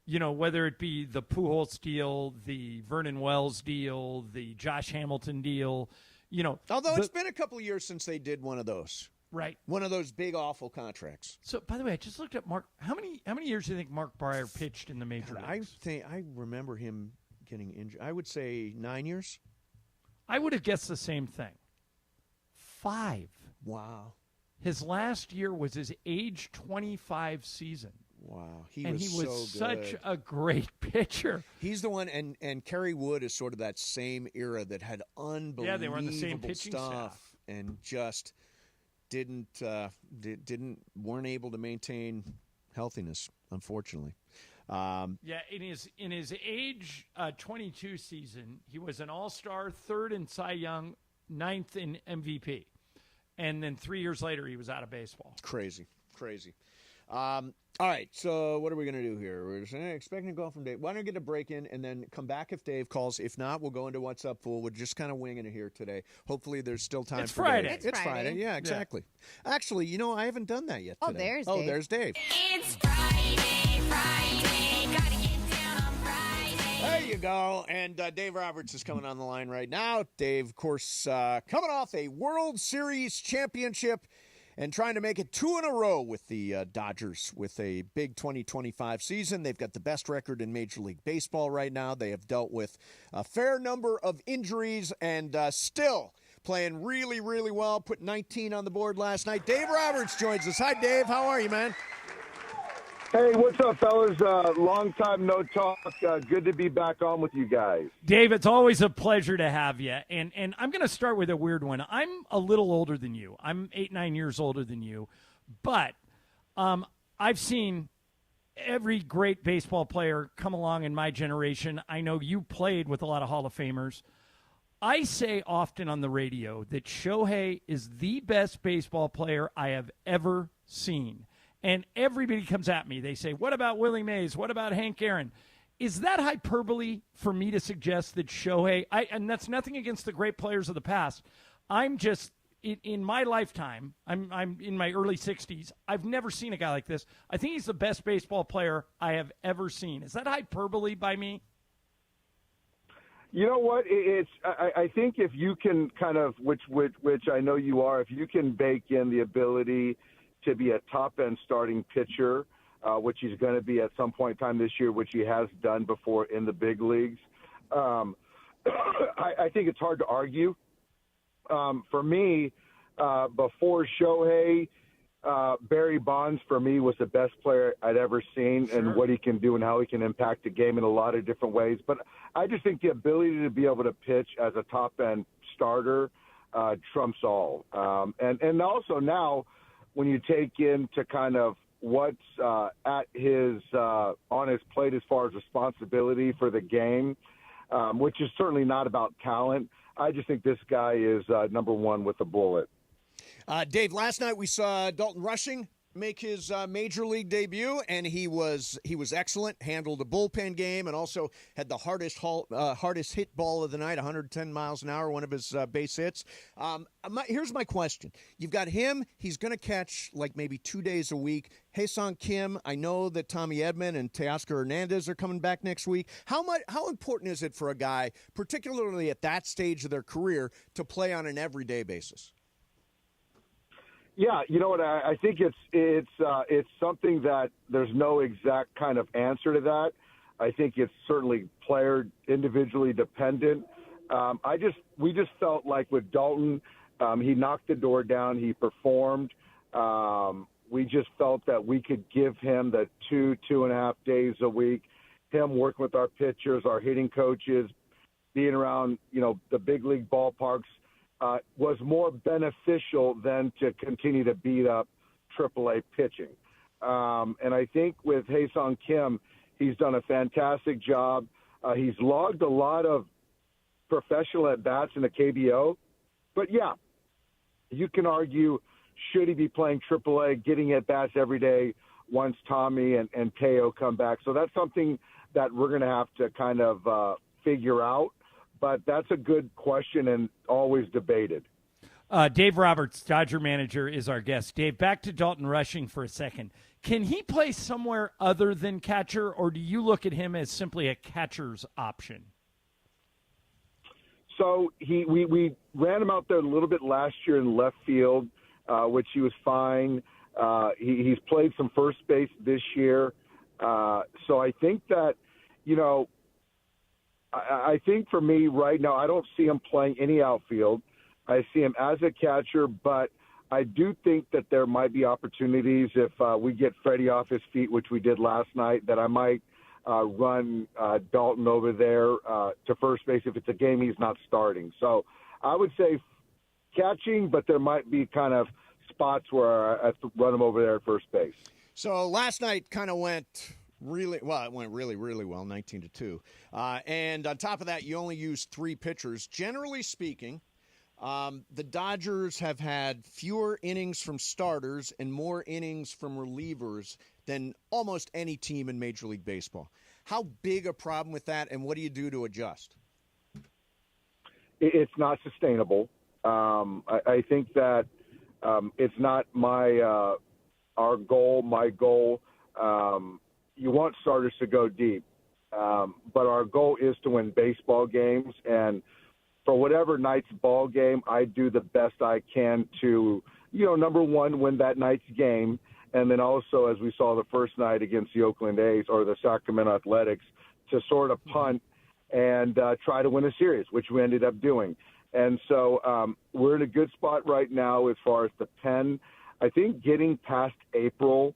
You know, whether it be the Pujols deal, the Vernon Wells deal, the Josh Hamilton deal, you know. Although it's been a couple of years since they did one of those. Right. One of those big, awful contracts. So, by the way, I just looked at Mark. How many years do you think Mark Pryor pitched in the major leagues? I remember him getting injured. I would say 9 years. I would have guessed the same thing. 5. Wow. His last year was his age 25 season. Wow. He was so such good. a great pitcher. He's the one, and Kerry Wood is sort of that same era that had unbelievable they were on the same pitching stuff staff. And just weren't able to maintain healthiness, unfortunately. In his age 22 season, he was an All-Star, 3rd in Cy Young, 9th in MVP. And then 3 years later, he was out of baseball. Crazy. All right, so what are we going to do here? We're just expecting a call from Dave. Why don't we get a break in and then come back if Dave calls? If not, we'll go into What's Up, Fool. We're just kind of winging it here today. Hopefully the's still time for Friday. Dave. It's Friday. Yeah, exactly. Yeah. Actually, you know, I haven't done that yet today. There's Dave. There's Dave. Friday. Gotta get down on Friday. There you go. And Dave Roberts is coming on the line right now. Dave, of course, coming off a World Series championship and trying to make it 2 in a row with the Dodgers with a big 2025 season. They've got the best record in Major League Baseball right now. They have dealt with a fair number of injuries and still playing really, really well. Put 19 on the board last night. Dave Roberts joins us. Hi, Dave. How are you, man? Hey, what's up, fellas? Long time no talk. Good to be back on with you guys. Dave, it's always a pleasure to have you. And I'm going to start with a weird one. I'm a little older than you. I'm 8-9 years older than you. But I've seen every great baseball player come along in my generation. I know you played with a lot of Hall of Famers. I say often on the radio that Shohei is the best baseball player I have ever seen. And everybody comes at me. They say, what about Willie Mays? What about Hank Aaron? Is that hyperbole for me to suggest that Shohei, and that's nothing against the great players of the past. I'm just, in my lifetime, I'm in my early 60s. I've never seen a guy like this. I think he's the best baseball player I have ever seen. Is that hyperbole by me? You know what? I think if you can kind of, which I know you are, if you can bake in the ability to be a top-end starting pitcher, which he's going to be at some point in time this year, which he has done before in the big leagues. I think it's hard to argue. For me, before Shohei, Barry Bonds, for me, was the best player I'd ever seen, and what he can do and how he can impact the game in a lot of different ways. But I just think the ability to be able to pitch as a top-end starter trumps all. And also now, when you take into kind of what's at his on his plate as far as responsibility for the game, which is certainly not about talent, I just think this guy is number one with a bullet. Dave, last night we saw Dalton Rushing make his major league debut, and he was excellent, handled a bullpen game, and also had the hardest hit ball of the night, 110 miles an hour, one of his base hits. Here's my question. You've got him. He's going to catch like maybe 2 days a week. Hae-Sung Kim, I know that Tommy Edman and Teoscar Hernandez are coming back next week. How important is it for a guy, particularly at that stage of their career, to play on an everyday basis? Yeah, you know what? I think it's something that there's no exact kind of answer to that. I think it's certainly player individually dependent. We just felt like with Dalton, he knocked the door down. He performed. We just felt that we could give him the 2.5 days a week. Him working with our pitchers, our hitting coaches, being around the big league ballparks. Was more beneficial than to continue to beat up AAA pitching. And I think with Hae-Sung Kim, he's done a fantastic job. He's logged a lot of professional at-bats in the KBO. But, yeah, you can argue, should he be playing AAA, getting at-bats every day once Tommy and Teo come back? So that's something that we're going to have to kind of figure out. But that's a good question and always debated. Dave Roberts, Dodger manager, is our guest. Dave, back to Dalton Rushing for a second. Can he play somewhere other than catcher, or do you look at him as simply a catcher's option? So we ran him out there a little bit last year in left field, which he was fine. He's played some first base this year. So I think that, I think for me right now, I don't see him playing any outfield. I see him as a catcher, but I do think that there might be opportunities if we get Freddie off his feet, which we did last night, that I might run Dalton over there to first base if it's a game he's not starting. So I would say catching, but there might be kind of spots where I have to run him over there at first base. So last night kind of went really well. It went really, really well, 19-2. And on top of that, you only used 3 pitchers. Generally speaking, the Dodgers have had fewer innings from starters and more innings from relievers than almost any team in Major League Baseball. How big a problem with that, and what do you do to adjust? It's not sustainable. I think that it's not our goal, my goal. You want starters to go deep, but our goal is to win baseball games. And for whatever night's ball game, I do the best I can to, number one, win that night's game. And then also, as we saw the first night against the Oakland A's or the Sacramento Athletics, to sort of punt and try to win a series, which we ended up doing. And so we're in a good spot right now as far as the pen. I think getting past April,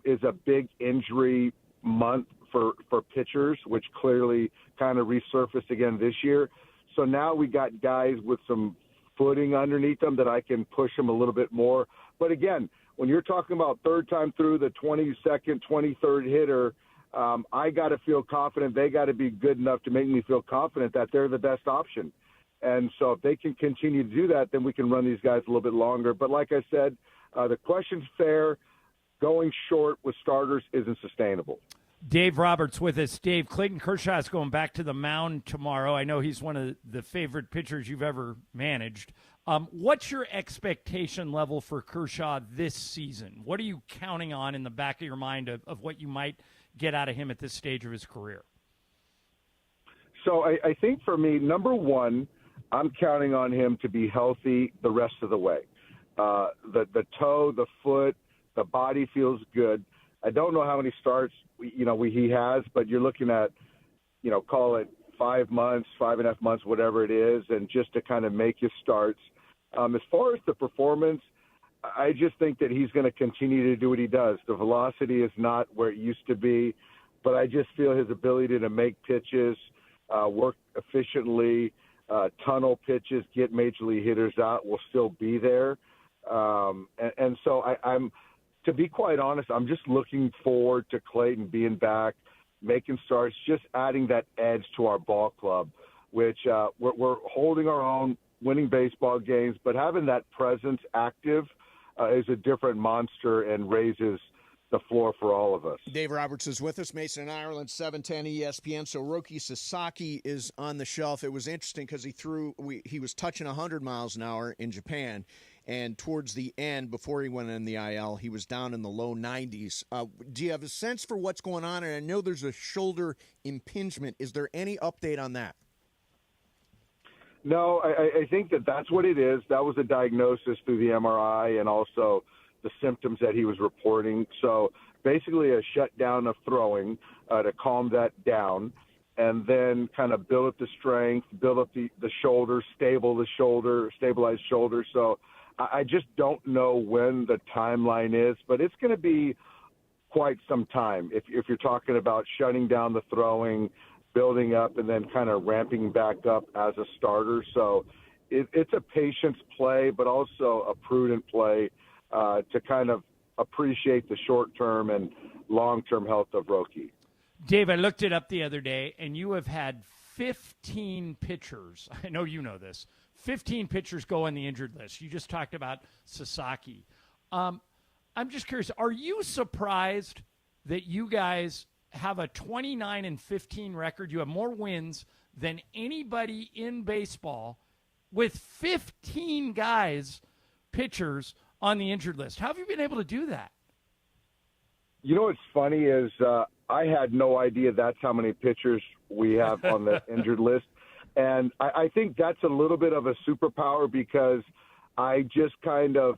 is a big injury month for pitchers, which clearly kind of resurfaced again this year. So now we got guys with some footing underneath them that I can push them a little bit more. But again, when you're talking about third time through, the 22nd, 23rd hitter, I got to feel confident. They got to be good enough to make me feel confident that they're the best option. And so if they can continue to do that, then we can run these guys a little bit longer. But like I said, the question's fair. Going short with starters isn't sustainable. Dave Roberts with us. Dave, Clayton Kershaw is going back to the mound tomorrow. I know he's one of the favorite pitchers you've ever managed. What's your expectation level for Kershaw this season? What are you counting on in the back of your mind of what you might get out of him at this stage of his career? So I think for me, number one, I'm counting on him to be healthy the rest of the way. The toe, the foot, the body feels good. I don't know how many starts he has, but you're looking at, call it 5 months, 5.5 months, whatever it is, and just to kind of make his starts. As far as the performance, I just think that he's going to continue to do what he does. The velocity is not where it used to be, but I just feel his ability to make pitches, work efficiently, tunnel pitches, get major league hitters out will still be there. And so I'm, to be quite honest, I'm just looking forward to Clayton being back, making starts, just adding that edge to our ball club, which we're holding our own, winning baseball games, but having that presence active is a different monster and raises the floor for all of us. Dave Roberts is with us, Mason in Ireland, 710 ESPN. So Roki Sasaki is on the shelf. It was interesting because he was touching 100 miles an hour in Japan, and towards the end, before he went in the IL, he was down in the low 90s. Do you have a sense for what's going on? And I know there's a shoulder impingement. Is there any update on that? No, I think that's what it is. That was a diagnosis through the MRI and also the symptoms that he was reporting. So basically a shutdown of throwing to calm that down, and then kind of build up the strength, build up the shoulder, stabilize shoulder. So I just don't know when the timeline is, but it's going to be quite some time. If you're talking about shutting down the throwing, building up, and then kind of ramping back up as a starter. So it's a patience play, but also a prudent play to kind of appreciate the short-term and long-term health of Roki. Dave, I looked it up the other day, and you have had 15 pitchers. I know you know this. 15 pitchers go on the injured list. You just talked about Sasaki. I'm just curious, are you surprised that you guys have a 29-15 record? You have more wins than anybody in baseball with 15 guys, pitchers, on the injured list. How have you been able to do that? You know what's funny is I had no idea that's how many pitchers we have on the injured list. And I think that's a little bit of a superpower because I just kind of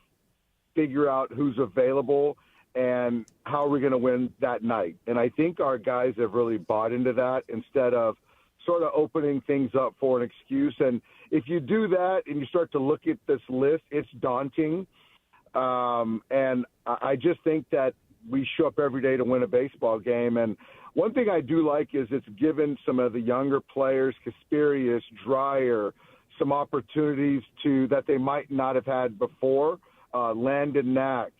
figure out who's available and how we're going to win that night. And I think our guys have really bought into that instead of sort of opening things up for an excuse. And if you do that and you start to look at this list, it's daunting. And I just think that we show up every day to win a baseball game. And one thing I do like is it's given some of the younger players, Kasperius, Dreyer, some opportunities that they might not have had before, Landon Knack.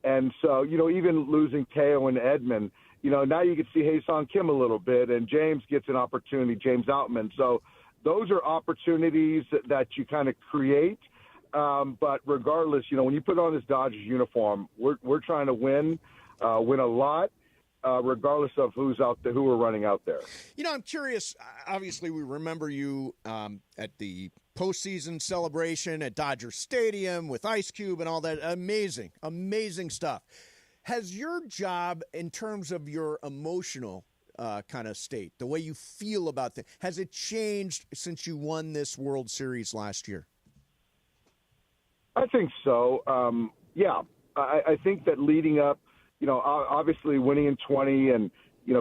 And so, even losing Teo and Edmund, now you can see Hae-Sung Kim a little bit, and James gets an opportunity, James Outman. So those are opportunities that you kind of create. But regardless, when you put on this Dodgers uniform, we're trying to win a lot, regardless of who's out there, who we're running out there. I'm curious. Obviously, we remember you at the postseason celebration at Dodger Stadium with Ice Cube and all that. Amazing, amazing stuff. Has your job, in terms of your emotional kind of state, the way you feel about things, has it changed since you won this World Series last year? I think so. Yeah, I think that leading up, obviously winning in 20 and,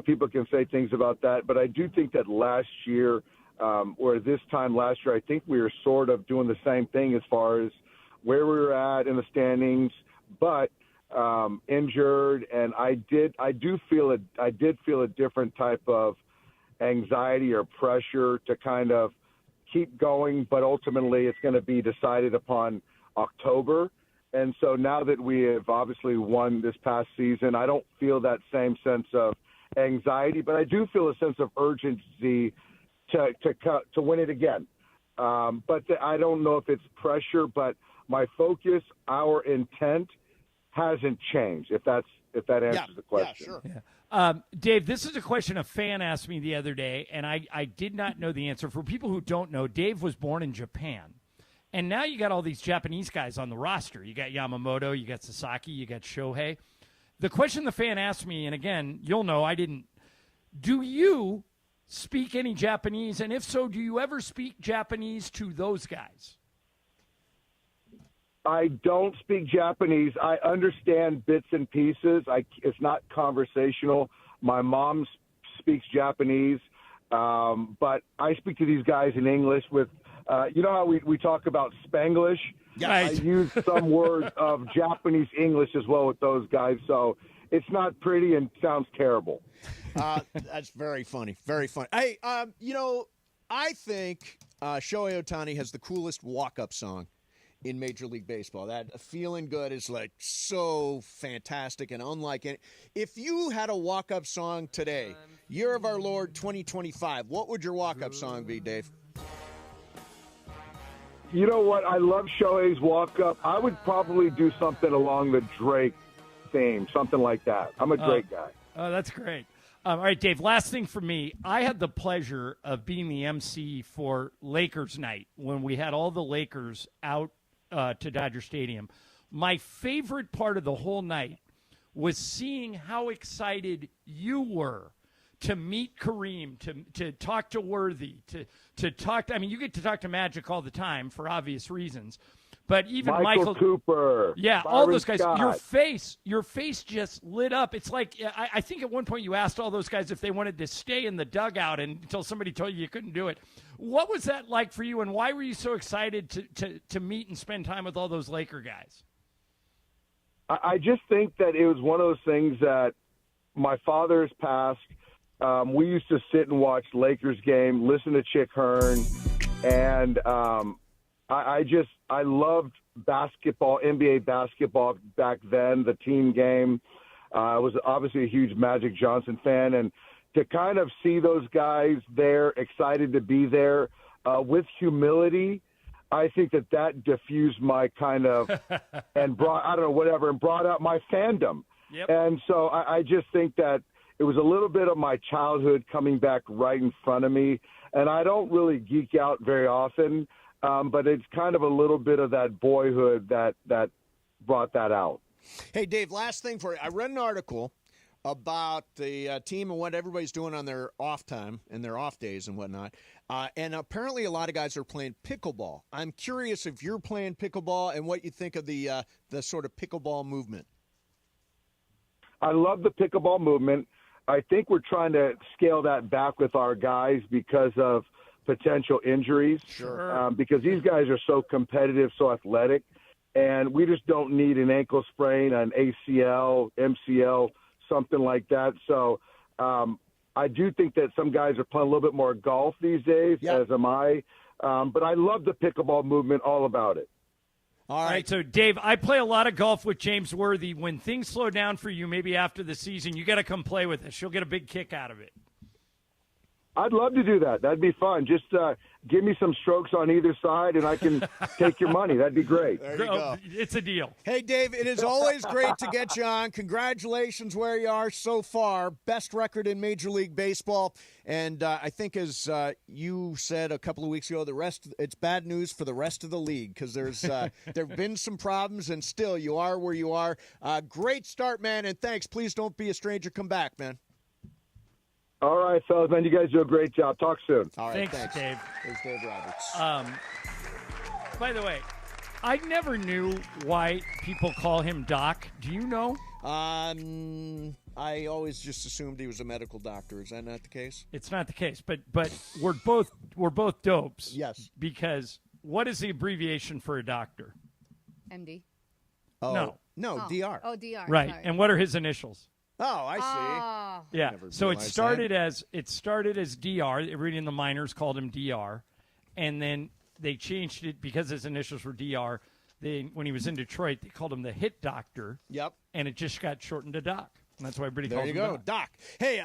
people can say things about that. But I do think that last year or this time last year, I think we were sort of doing the same thing as far as where we were at in the standings. But injured, and I did feel a different type of anxiety or pressure to kind of keep going, but ultimately it's going to be decided upon October. And so now that we have obviously won this past season, I don't feel that same sense of anxiety, but I do feel a sense of urgency to win it again. But I don't know if it's pressure, but my focus, our intent hasn't changed, if that answers the question. Yeah, sure. Dave, this is a question a fan asked me the other day, and I did not know the answer. For people who don't know, Dave was born in Japan. And now you got all these Japanese guys on the roster. You got Yamamoto, you got Sasaki, you got Shohei. The question the fan asked me, and again, you'll know I didn't, do you speak any Japanese? And if so, do you ever speak Japanese to those guys? I don't speak Japanese. I understand bits and pieces. It's not conversational. My mom speaks Japanese, but I speak to these guys in English with you know how we talk about Spanglish? Yeah. I use some words of Japanese English as well with those guys, so it's not pretty and sounds terrible. That's very funny. Very funny. Hey, I think Shohei Ohtani has the coolest walk-up song in Major League Baseball. That Feeling Good is like so fantastic and unlike any. If you had a walk-up song today, Year of Our Lord 2025, what would your walk-up song be, Dave? You know what? I love Shohei's walk-up. I would probably do something along the Drake theme, something like that. I'm a Drake guy. Oh, that's great. All right, Dave, last thing for me. I had the pleasure of being the MC for Lakers night when we had all the Lakers out to Dodger Stadium. My favorite part of the whole night was seeing how excited you were to meet Kareem, to talk to Worthy, to talk to, I mean, you get to talk to Magic all the time for obvious reasons, but even Michael Cooper, yeah, Byron all those guys, Scott. your face just lit up. It's like, I think at one point you asked all those guys if they wanted to stay in the dugout until somebody told you couldn't do it. What was that like for you, and why were you so excited to meet and spend time with all those Laker guys? I just think that it was one of those things that my father's passed. We used to sit and watch Lakers game, listen to Chick Hearn, and I loved basketball, NBA basketball back then, the team game. I was obviously a huge Magic Johnson fan, and to kind of see those guys there, excited to be there, with humility, I think that diffused my kind of and brought out my fandom. Yep. And so I just think that it was a little bit of my childhood coming back right in front of me, and I don't really geek out very often, but it's kind of a little bit of that boyhood that brought that out. Hey, Dave, last thing for you. I read an article about the team and what everybody's doing on their off time and their off days and whatnot, and apparently a lot of guys are playing pickleball. I'm curious if you're playing pickleball and what you think of the sort of pickleball movement. I love the pickleball movement. I think we're trying to scale that back with our guys because of potential injuries. Sure. Because these guys are so competitive, so athletic, and we just don't need an ankle sprain, an ACL, MCL, something like that. So I do think that some guys are playing a little bit more golf these days, as am I. But I love the pickleball movement, all about it. All right. So, Dave, I play a lot of golf with James Worthy. When things slow down for you, maybe after the season, you got to come play with us. You'll get a big kick out of it. I'd love to do that. That'd be fun. Just give me some strokes on either side, and I can take your money. That'd be great. There you go. It's a deal. Hey, Dave, it is always great to get you on. Congratulations where you are so far. Best record in Major League Baseball. And I think, as you said a couple of weeks ago, it's bad news for the rest of the league because there have been some problems, and still you are where you are. Great start, man, and thanks. Please don't be a stranger. Come back, man. All right, fellas, man, you guys do a great job. Talk soon. All right, thanks, Dave. There's Dave Roberts. By the way, I never knew why people call him Doc. Do you know? I always just assumed he was a medical doctor. Is that not the case? It's not the case, but we're both dopes. Yes. Because what is the abbreviation for a doctor? MD. No, DR. Oh, DR. Right. Sorry. And what are his initials? Oh, I see. Yeah. Never So it realized started as DR. Everybody in the minors called him DR, and then they changed it because his initials were DR. When he was in Detroit, they called him the Hit Doctor. Yep. And it just got shortened to Doc. And that's why everybody There calls you him go, Doc. Hey,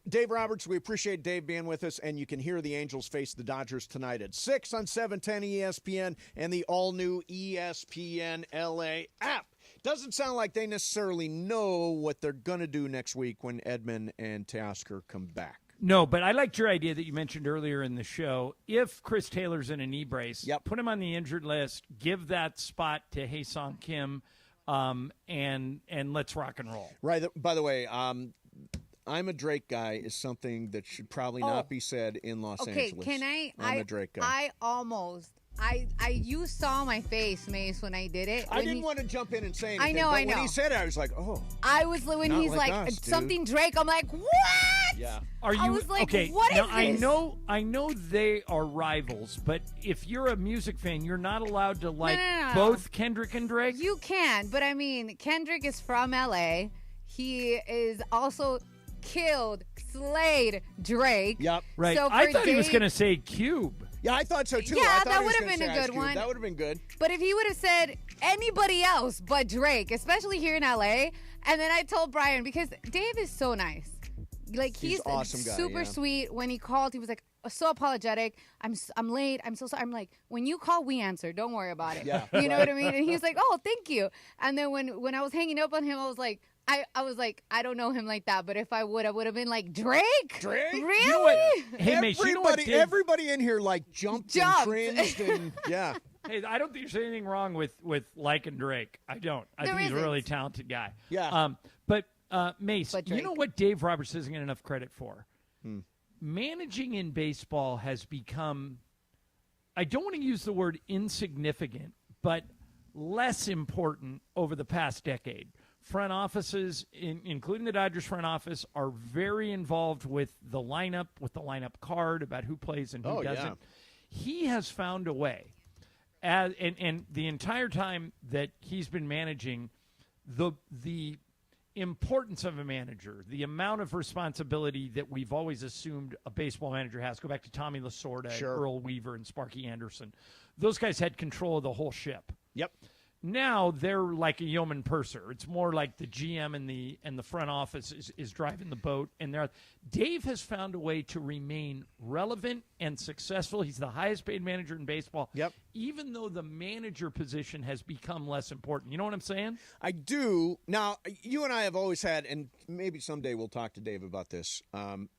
Dave Roberts, we appreciate Dave being with us, and you can hear the Angels face the Dodgers tonight at 6 on 710 ESPN and the all-new ESPN LA app. Doesn't sound like they necessarily know what they're going to do next week when Edman and Teoscar come back. No, but I liked your idea that you mentioned earlier in the show. If Chris Taylor's in a knee brace, put him on the injured list, give that spot to Hae-Sung Kim, and let's rock and roll. Right. By the way, I'm a Drake guy is something that should probably not be said in Los Angeles. Okay, can I? I'm a Drake guy. You saw my face, Mace, when I did it. I didn't want to jump in and say anything. I know. When he said it, I was like, oh. I was when he's like us, something Drake. I'm like, what? Yeah. Are you I was like, okay? What now is this? I know they are rivals, but if you're a music fan, you're not allowed to like No. both Kendrick and Drake. You can, but I mean, Kendrick is from LA. He is also killed, slayed Drake. Yep. Right. So I for thought he was Dave- going to say Cube. Yeah, I thought so too. Yeah, I thought that he was would have gonna been a say good Ice Cube. one. That would have been good. But if he would have said anybody else but Drake, especially here in LA, and then I told Brian, because Dave is so nice. Like, he's an awesome guy, super yeah. sweet. When he called, he was like so apologetic. I'm late. I'm so sorry. I'm like, when you call, we answer. Don't worry about it. Yeah, you know what I mean? And he was like, oh, thank you. And then when I was hanging up on him, I was like, I don't know him like that, but if I would have been like, Drake? Drake? Really? You know what? Hey, Mace, you know what, Dave? Everybody in here like jumped. And cringed and yeah. Hey, I don't think there's anything wrong with liking Drake. I don't. I There think he's a isn't. really talented guy. Yeah. But Mace, But you know Drake. what Dave Roberts doesn't get enough credit for? Managing in baseball has become, I don't want to use the word insignificant, but less important over the past decade. Front offices, including the Dodgers front office, are very involved with the lineup card, about who plays and who doesn't. Yeah. He has found a way, and the entire time that he's been managing, the importance of a manager, the amount of responsibility that we've always assumed a baseball manager has. Go back to Tommy Lasorda, Sure. and Earl Weaver, and Sparky Anderson. Those guys had control of the whole ship. Yep. Now they're like a yeoman purser. It's more like the GM and the front office is driving the boat. And Dave has found a way to remain relevant and successful. He's the highest paid manager in baseball. Yep. Even though the manager position has become less important. You know what I'm saying? I do. Now, you and I have always had, and maybe someday we'll talk to Dave about this.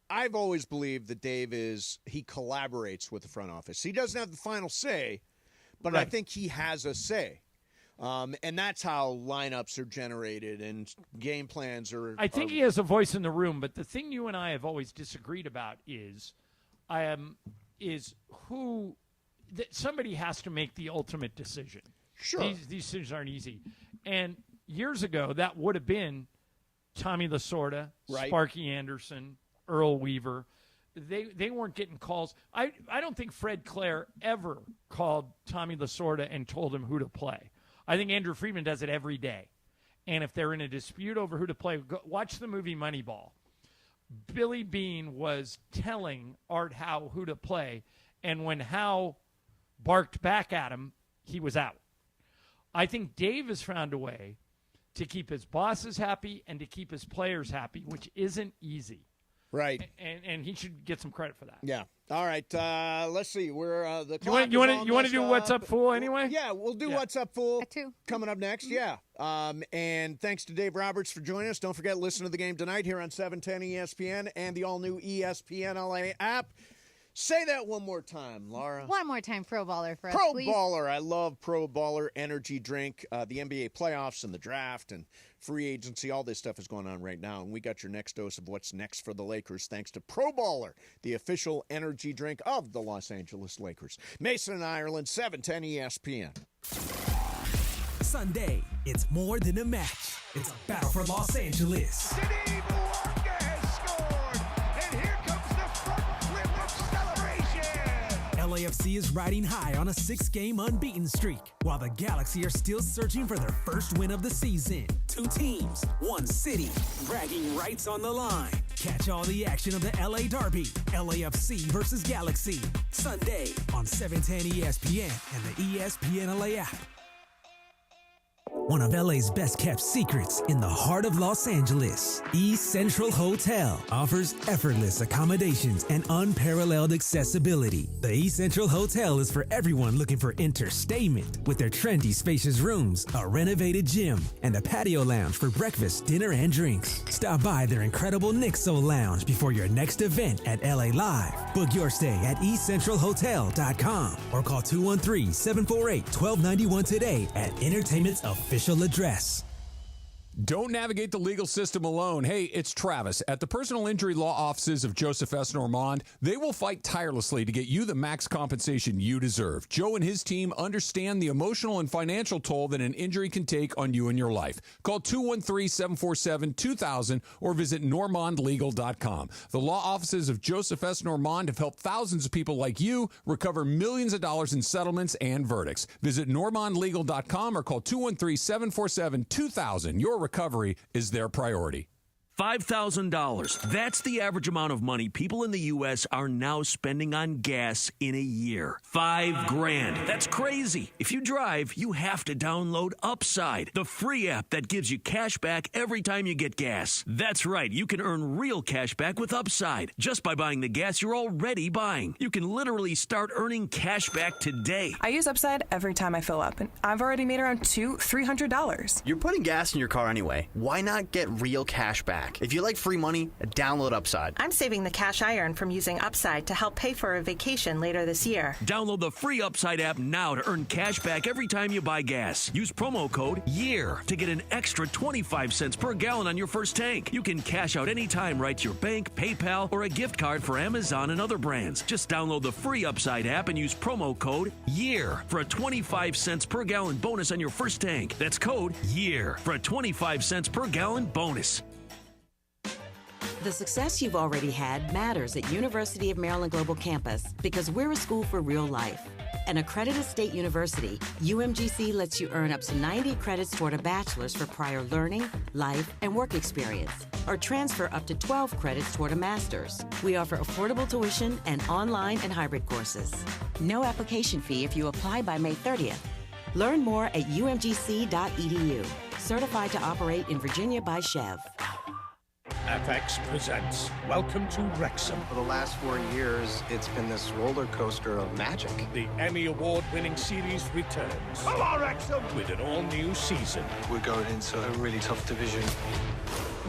I've always believed that Dave he collaborates with the front office. He doesn't have the final say, but I Right. think he has a say. And that's how lineups are generated and game plans are. I think he has a voice in the room, but the thing you and I have always disagreed about is who that somebody has to make the ultimate decision. Sure. These decisions aren't easy. And years ago, that would have been Tommy Lasorda, Right. Sparky Anderson, Earl Weaver. They weren't getting calls. I don't think Fred Clare ever called Tommy Lasorda and told him who to play. I think Andrew Friedman does it every day. And if they're in a dispute over who to play, watch the movie Moneyball. Billy Beane was telling Art Howe who to play, and when Howe barked back at him, he was out. I think Dave has found a way to keep his bosses happy and to keep his players happy, which isn't easy. Right. And he should get some credit for that. Yeah. All right. Let's see. We're the You want to do What's Up, Fool, anyway? Yeah, we'll do What's Up, Fool coming up next. Yeah. And thanks to Dave Roberts for joining us. Don't forget, listen to the game tonight here on 710 ESPN and the all-new ESPN LA app. Say that one more time, Laura. One more time, Pro Baller for us, Pro please. Baller. I love Pro Baller energy drink. The NBA playoffs and the draft and free agency, all this stuff is going on right now. And we got your next dose of what's next for the Lakers thanks to Pro Baller, the official energy drink of the Los Angeles Lakers. Mason and Ireland, 710 ESPN. Sunday, it's more than a match. It's a battle for Los Angeles. LAFC is riding high on a 6-game unbeaten streak, while the Galaxy are still searching for their first win of the season. 2 teams, 1 city, bragging rights on the line. Catch all the action of the LA Derby, LAFC versus Galaxy, Sunday on 710 ESPN and the ESPN LA app. One of LA's best kept secrets in the heart of Los Angeles, East Central Hotel offers effortless accommodations and unparalleled accessibility. The East Central Hotel is for everyone looking for entertainment with their trendy, spacious rooms, a renovated gym, and a patio lounge for breakfast, dinner, and drinks. Stop by their incredible Nixo Lounge before your next event at LA Live. Book your stay at eastcentralhotel.com or call 213-748-1291 today at Entertainment's official address. Don't navigate the legal system alone. Hey, it's Travis. At the personal injury law offices of Joseph S. Normand, they will fight tirelessly to get you the max compensation you deserve. Joe and his team understand the emotional and financial toll that an injury can take on you and your life. Call 213-747-2000 or visit normandlegal.com. The law offices of Joseph S. Normand have helped thousands of people like you recover millions of dollars in settlements and verdicts. Visit normandlegal.com or call 213-747-2000. Your recovery is their priority. $5,000. That's the average amount of money people in the U.S. are now spending on gas in a year. $5,000. That's crazy. If you drive, you have to download Upside, the free app that gives you cash back every time you get gas. That's right. You can earn real cash back with Upside just by buying the gas you're already buying. You can literally start earning cash back today. I use Upside every time I fill up, and I've already made around $300. You're putting gas in your car anyway. Why not get real cash back? If you like free money, download Upside. I'm saving the cash I earn from using Upside to help pay for a vacation later this year. Download the free Upside app now to earn cash back every time you buy gas. Use promo code YEAR to get an extra 25 cents per gallon on your first tank. You can cash out anytime right to your bank, PayPal, or a gift card for Amazon and other brands. Just download the free Upside app and use promo code YEAR for a 25 cents per gallon bonus on your first tank. That's code YEAR for a 25 cents per gallon bonus. The success you've already had matters at University of Maryland Global Campus because we're a school for real life. An accredited state university, UMGC lets you earn up to 90 credits toward a bachelor's for prior learning, life, and work experience, or transfer up to 12 credits toward a master's. We offer affordable tuition and online and hybrid courses. No application fee if you apply by May 30th. Learn more at umgc.edu. Certified to operate in Virginia by Chev. FX presents Welcome to Wrexham. For the last 4 years, it's been this roller coaster of magic. The Emmy Award-winning series returns. Come on, Wrexham! With an all-new season. We're going into a really tough division.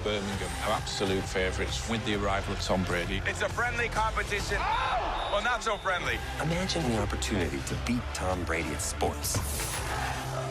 Birmingham are absolute favourites with the arrival of Tom Brady. It's a friendly competition. Oh! Well, not so friendly. Imagine the opportunity to beat Tom Brady at sports.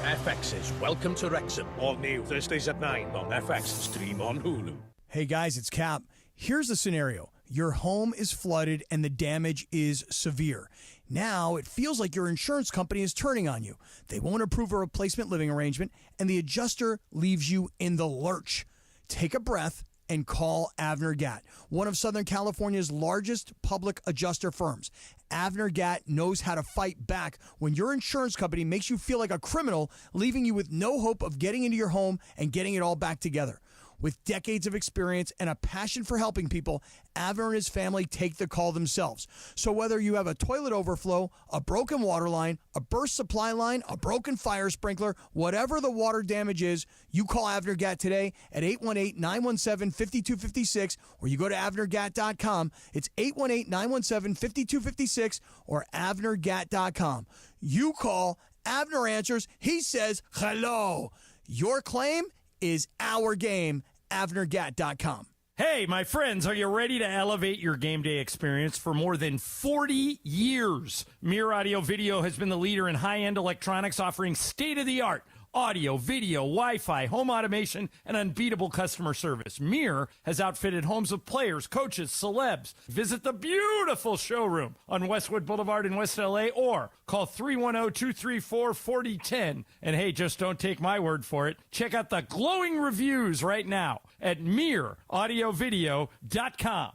FX's Welcome to Wrexham. All new Thursdays at 9 on FX. Stream on Hulu. Hey guys, it's Cap. Here's the scenario. Your home is flooded and the damage is severe. Now it feels like your insurance company is turning on you. They won't approve a replacement living arrangement and the adjuster leaves you in the lurch. Take a breath and call Avner Gatt, one of Southern California's largest public adjuster firms. Avner Gatt knows how to fight back when your insurance company makes you feel like a criminal, leaving you with no hope of getting into your home and getting it all back together. With decades of experience and a passion for helping people, Avner and his family take the call themselves. So whether you have a toilet overflow, a broken water line, a burst supply line, a broken fire sprinkler, whatever the water damage is, you call Avner Gatt today at 818-917-5256 or you go to avnergatt.com. It's 818-917-5256 or avnergatt.com. You call, Avner answers, he says hello. Your claim is our game. avnergatt.com. Hey, my friends, are you ready to elevate your game day experience? For more than 40 years, Mir Audio Video has been the leader in high-end electronics, offering state-of-the-art audio, video, Wi-Fi, home automation, and unbeatable customer service. Mir has outfitted homes of players, coaches, celebs. Visit the beautiful showroom on Westwood Boulevard in West LA or call 310-234-4010. And hey, just don't take my word for it. Check out the glowing reviews right now at MirAudioVideo.com.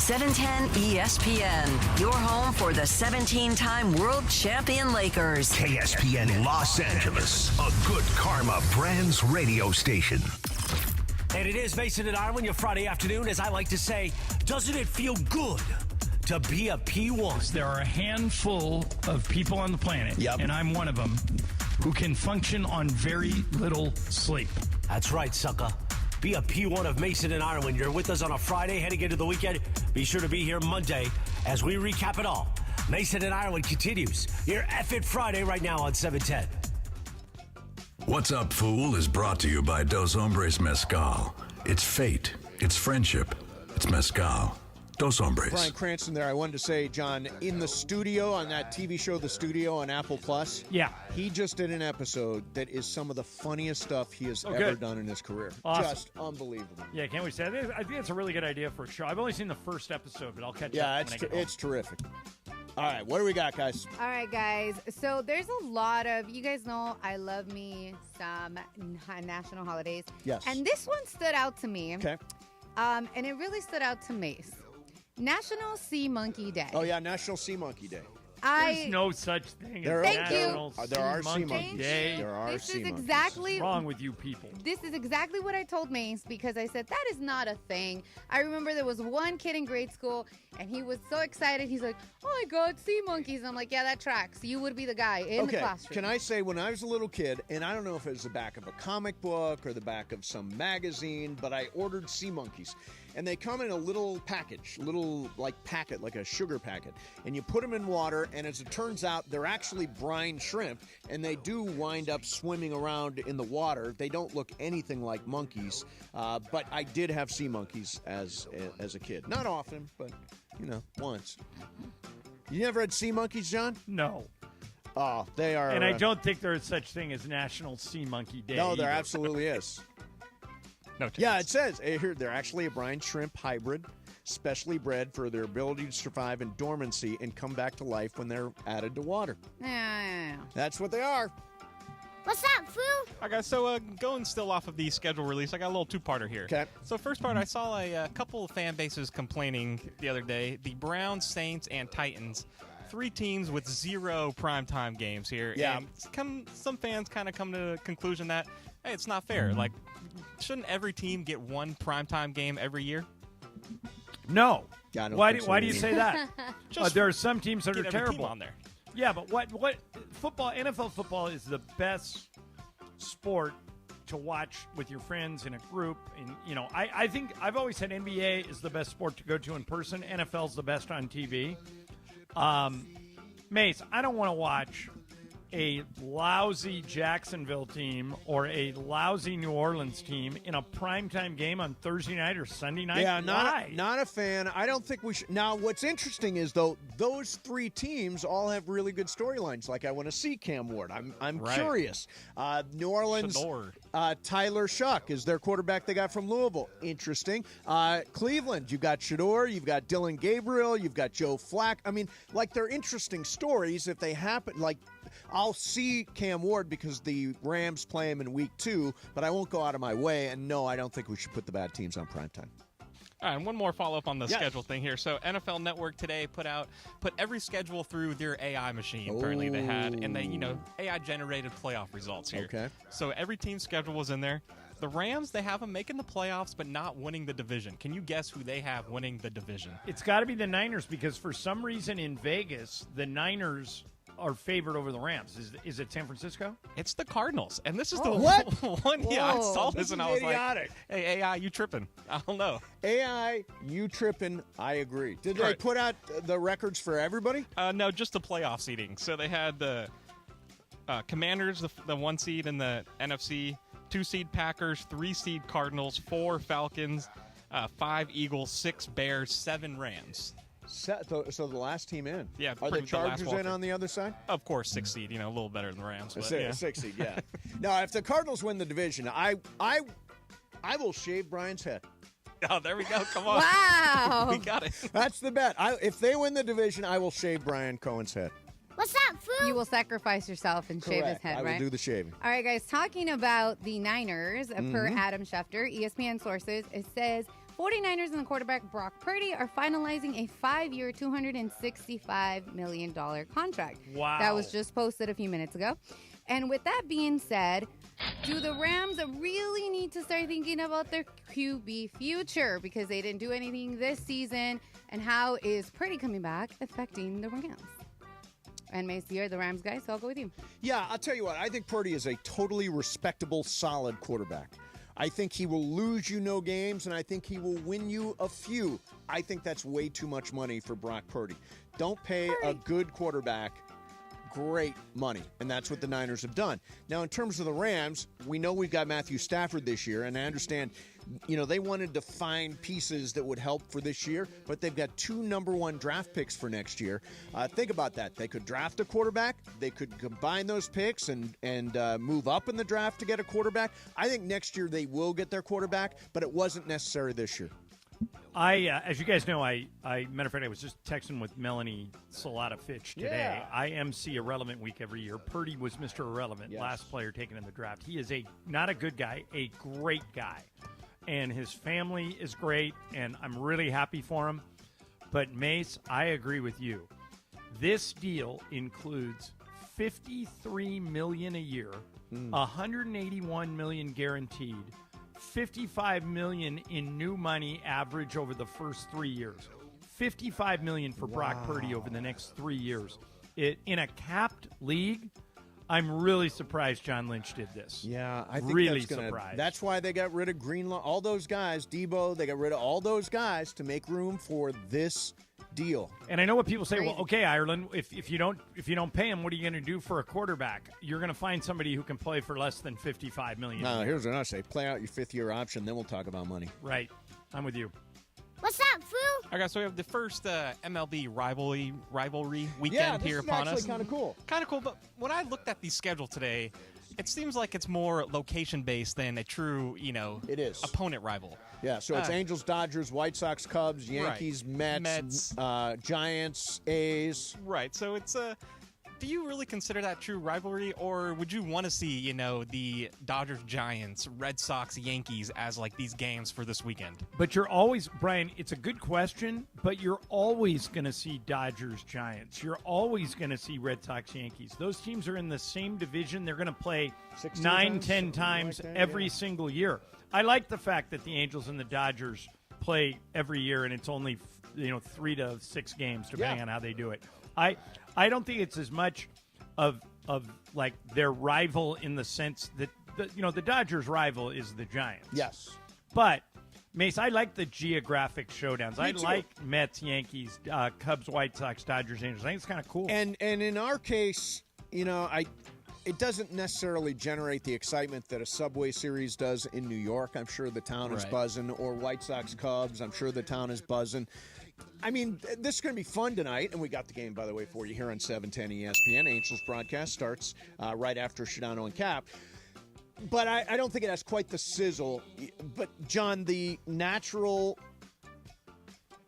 710 ESPN, your home for the 17-time world champion Lakers. KSPN Los Angeles, a good karma brands radio station. And it is Mason and Ireland, your Friday afternoon. As I like to say, doesn't it feel good to be a P1? There are a handful of people on the planet, and I'm one of them, who can function on very little sleep. That's right, sucker. Be a P1 of Mason and Ireland. You're with us on a Friday, heading into the weekend. Be sure to be here Monday as we recap it all. Mason and Ireland continues. Your F-It Friday right now on 710. What's Up, Fool is brought to you by Dos Hombres Mezcal. It's fate. It's friendship. It's Mezcal. Dos Hombres. Brian Cranston there. I wanted to say, John, in the studio on that TV show, The Studio on Apple Plus. Yeah. He just did an episode that is some of the funniest stuff he has ever done in his career. Awesome. Just unbelievable. Yeah, can't we say that? I think it's a really good idea for a show. I've only seen the first episode, but I'll catch up. Yeah, it's terrific. All right, what do we got, guys? All right, guys. So there's a lot of, you guys know I love me some national holidays. Yes. And this one stood out to me. Okay. And it really stood out to Mace. National Sea Monkey Day. Oh, yeah, National Sea Monkey Day. There's no such thing as National Sea Monkey Day. There are This sea is monkeys. exactly What's wrong with you people? This is exactly what I told Mace because I said that is not a thing. I remember there was one kid in grade school and he was so excited. He's like, "Oh my God, sea monkeys!" I'm like, "Yeah, that tracks. You would be the guy in the classroom." Can I say when I was a little kid, and I don't know if it was the back of a comic book or the back of some magazine, but I ordered sea monkeys. And they come in a little package, packet, like a sugar packet. And you put them in water, and as it turns out, they're actually brine shrimp, and they do wind up swimming around in the water. They don't look anything like monkeys, but I did have sea monkeys as a kid. Not often, but, once. You never had sea monkeys, John? No. Oh, they are... And I don't think there is such thing as National Sea Monkey Day. No, there either. absolutely is. No chance. Yeah, it says here they're actually a brine shrimp hybrid, specially bred for their ability to survive in dormancy and come back to life when they're added to water. Yeah. That's what they are. What's up, Foo? All right, guys, so going still off of the schedule release, I got a little two-parter here. Okay. So first part, I saw a couple of fan bases complaining the other day. The Browns, Saints, and Titans, 3 teams with 0 primetime games here. Yeah. And some fans kind of come to the conclusion that, hey, it's not fair. Like, shouldn't every team get 1 primetime game every year? No. Yeah, I don't why think do, so why do you either. say that? There are some teams that are Get every team terrible on there. Yeah, but what football? NFL football is the best sport to watch with your friends in a group. And I think I've always said NBA is the best sport to go to in person. NFL's the best on TV. Mace, I don't want to watch a lousy Jacksonville team or a lousy New Orleans team in a primetime game on Thursday night or Sunday night. Yeah, Why? not a fan. I don't think we should. Now, what's interesting is, though, those 3 teams all have really good storylines. Like, I want to see Cam Ward. I'm Right. curious. New Orleans, Tyler Shuck is their quarterback they got from Louisville. Interesting. Cleveland, you've got Shador, you've got Dylan Gabriel, you've got Joe Flacco. I mean, they're interesting stories if they happen. I'll see Cam Ward because the Rams play him in week 2, but I won't go out of my way. And no, I don't think we should put the bad teams on primetime. All right, and one more follow-up on the schedule thing here. So NFL Network today put every schedule through their AI machine apparently they had, and they, AI-generated playoff results here. Okay. So every team's schedule was in there. The Rams, they have them making the playoffs but not winning the division. Can you guess who they have winning the division? It's got to be the Niners because for some reason in Vegas, the Niners are favored over the Rams. Is it San Francisco? It's the Cardinals. And this is the What? one. Yeah, I saw This this and is I was idiotic. like, hey, AI, you tripping. I don't know. AI, you tripping, I agree. Did they Right. put out the records for everybody? No, just the playoff seeding. So they had the Commanders, the 1 seed in the NFC, 2 seed Packers, 3 seed Cardinals, 4 Falcons, 5 Eagles, 6 Bears, 7 Rams. So the last team in. Yeah, Are the pretty- the last Chargers walker. in on the other side? Of course, 6 seed, a little better than the Rams. But, A 6 seed, yeah. Now, if the Cardinals win the division, I will shave Brian's head. Oh, there we go. Come on. Wow. We got it. That's the bet. If they win the division, I will shave Brian Cohen's head. What's up, Foo? You will sacrifice yourself and shave his Correct. head, I right? will do the shaving. All right, guys, talking about the Niners, per Adam Schefter, ESPN sources, it says 49ers and the quarterback Brock Purdy are finalizing a 5-year, $265 million contract. Wow. That was just posted a few minutes ago. And with that being said, do the Rams really need to start thinking about their QB future? Because they didn't do anything this season. And how is Purdy coming back affecting the Rams? And Mace, you're the Rams guy, so I'll go with you. Yeah, I'll tell you what. I think Purdy is a totally respectable, solid quarterback. I think he will lose you no games, and I think he will win you a few. I think that's way too much money for Brock Purdy. Don't pay a good quarterback great money, and that's what the Niners have done. Now, in terms of the Rams, we know we've got Matthew Stafford this year, and I understand, they wanted to find pieces that would help for this year, but they've got 2 number 1 draft picks for next year. Think about that. They could draft a quarterback. They could combine those picks and move up in the draft to get a quarterback. I think next year they will get their quarterback, but it wasn't necessary this year. As you guys know, matter of fact, I was just texting with Melanie Salata-Fitch today. Yeah. I MC Irrelevant Week every year. Purdy was Mr. Irrelevant, last player taken in the draft. He is not a good guy, a great guy. And his family is great, and I'm really happy for him. But, Mace, I agree with you. This deal includes $53 million a year, $181 million guaranteed, $55 million in new money average over the first 3 years. $55 million for Brock Purdy over the next 3 years. In a capped league, I'm really surprised John Lynch did this. Yeah, I think really that's surprised. That's why they got rid of Greenlaw, all those guys, Debo. They got rid of all those guys to make room for this deal. And I know what people say. Well, okay, Ireland, if you don't pay him, what are you going to do for a quarterback? You're going to find somebody who can play for less than $55 million. No, here's what I say: play out your 5th-year option, then we'll talk about money. Right, I'm with you. What's up, Foo? Okay, so we have the first MLB rivalry weekend here upon us. This is actually kind of cool. Kind of cool, but when I looked at the schedule today, it seems like it's more location-based than a true, opponent rival. Yeah, so it's Angels, Dodgers, White Sox, Cubs, Yankees, Mets. Giants, A's. Right, so it's do you really consider that true rivalry, or would you want to see, the Dodgers, Giants, Red Sox, Yankees as like these games for this weekend? But you're always, Brian, it's a good question, but you're always going to see Dodgers, Giants. You're always going to see Red Sox, Yankees. Those teams are in the same division. They're going to play 9-10 times every single year. I like the fact that the Angels and the Dodgers play every year, and it's only 3 to 6 games, depending on how they do it. I don't think it's as much of like their rival in the sense that the Dodgers' rival is the Giants. Yes, but Mace, I like the geographic showdowns. I like Mets, Yankees, Cubs, White Sox, Dodgers, Angels. I think it's kind of cool. And in our case, it doesn't necessarily generate the excitement that a Subway Series does in New York. I'm sure the town is buzzing, or White Sox, Cubs. I'm sure the town is buzzing. I mean, this is going to be fun tonight, and we got the game, by the way, for you here on 710 ESPN. Angels broadcast starts right after Shadano and Cap. But I don't think it has quite the sizzle. But, John, the natural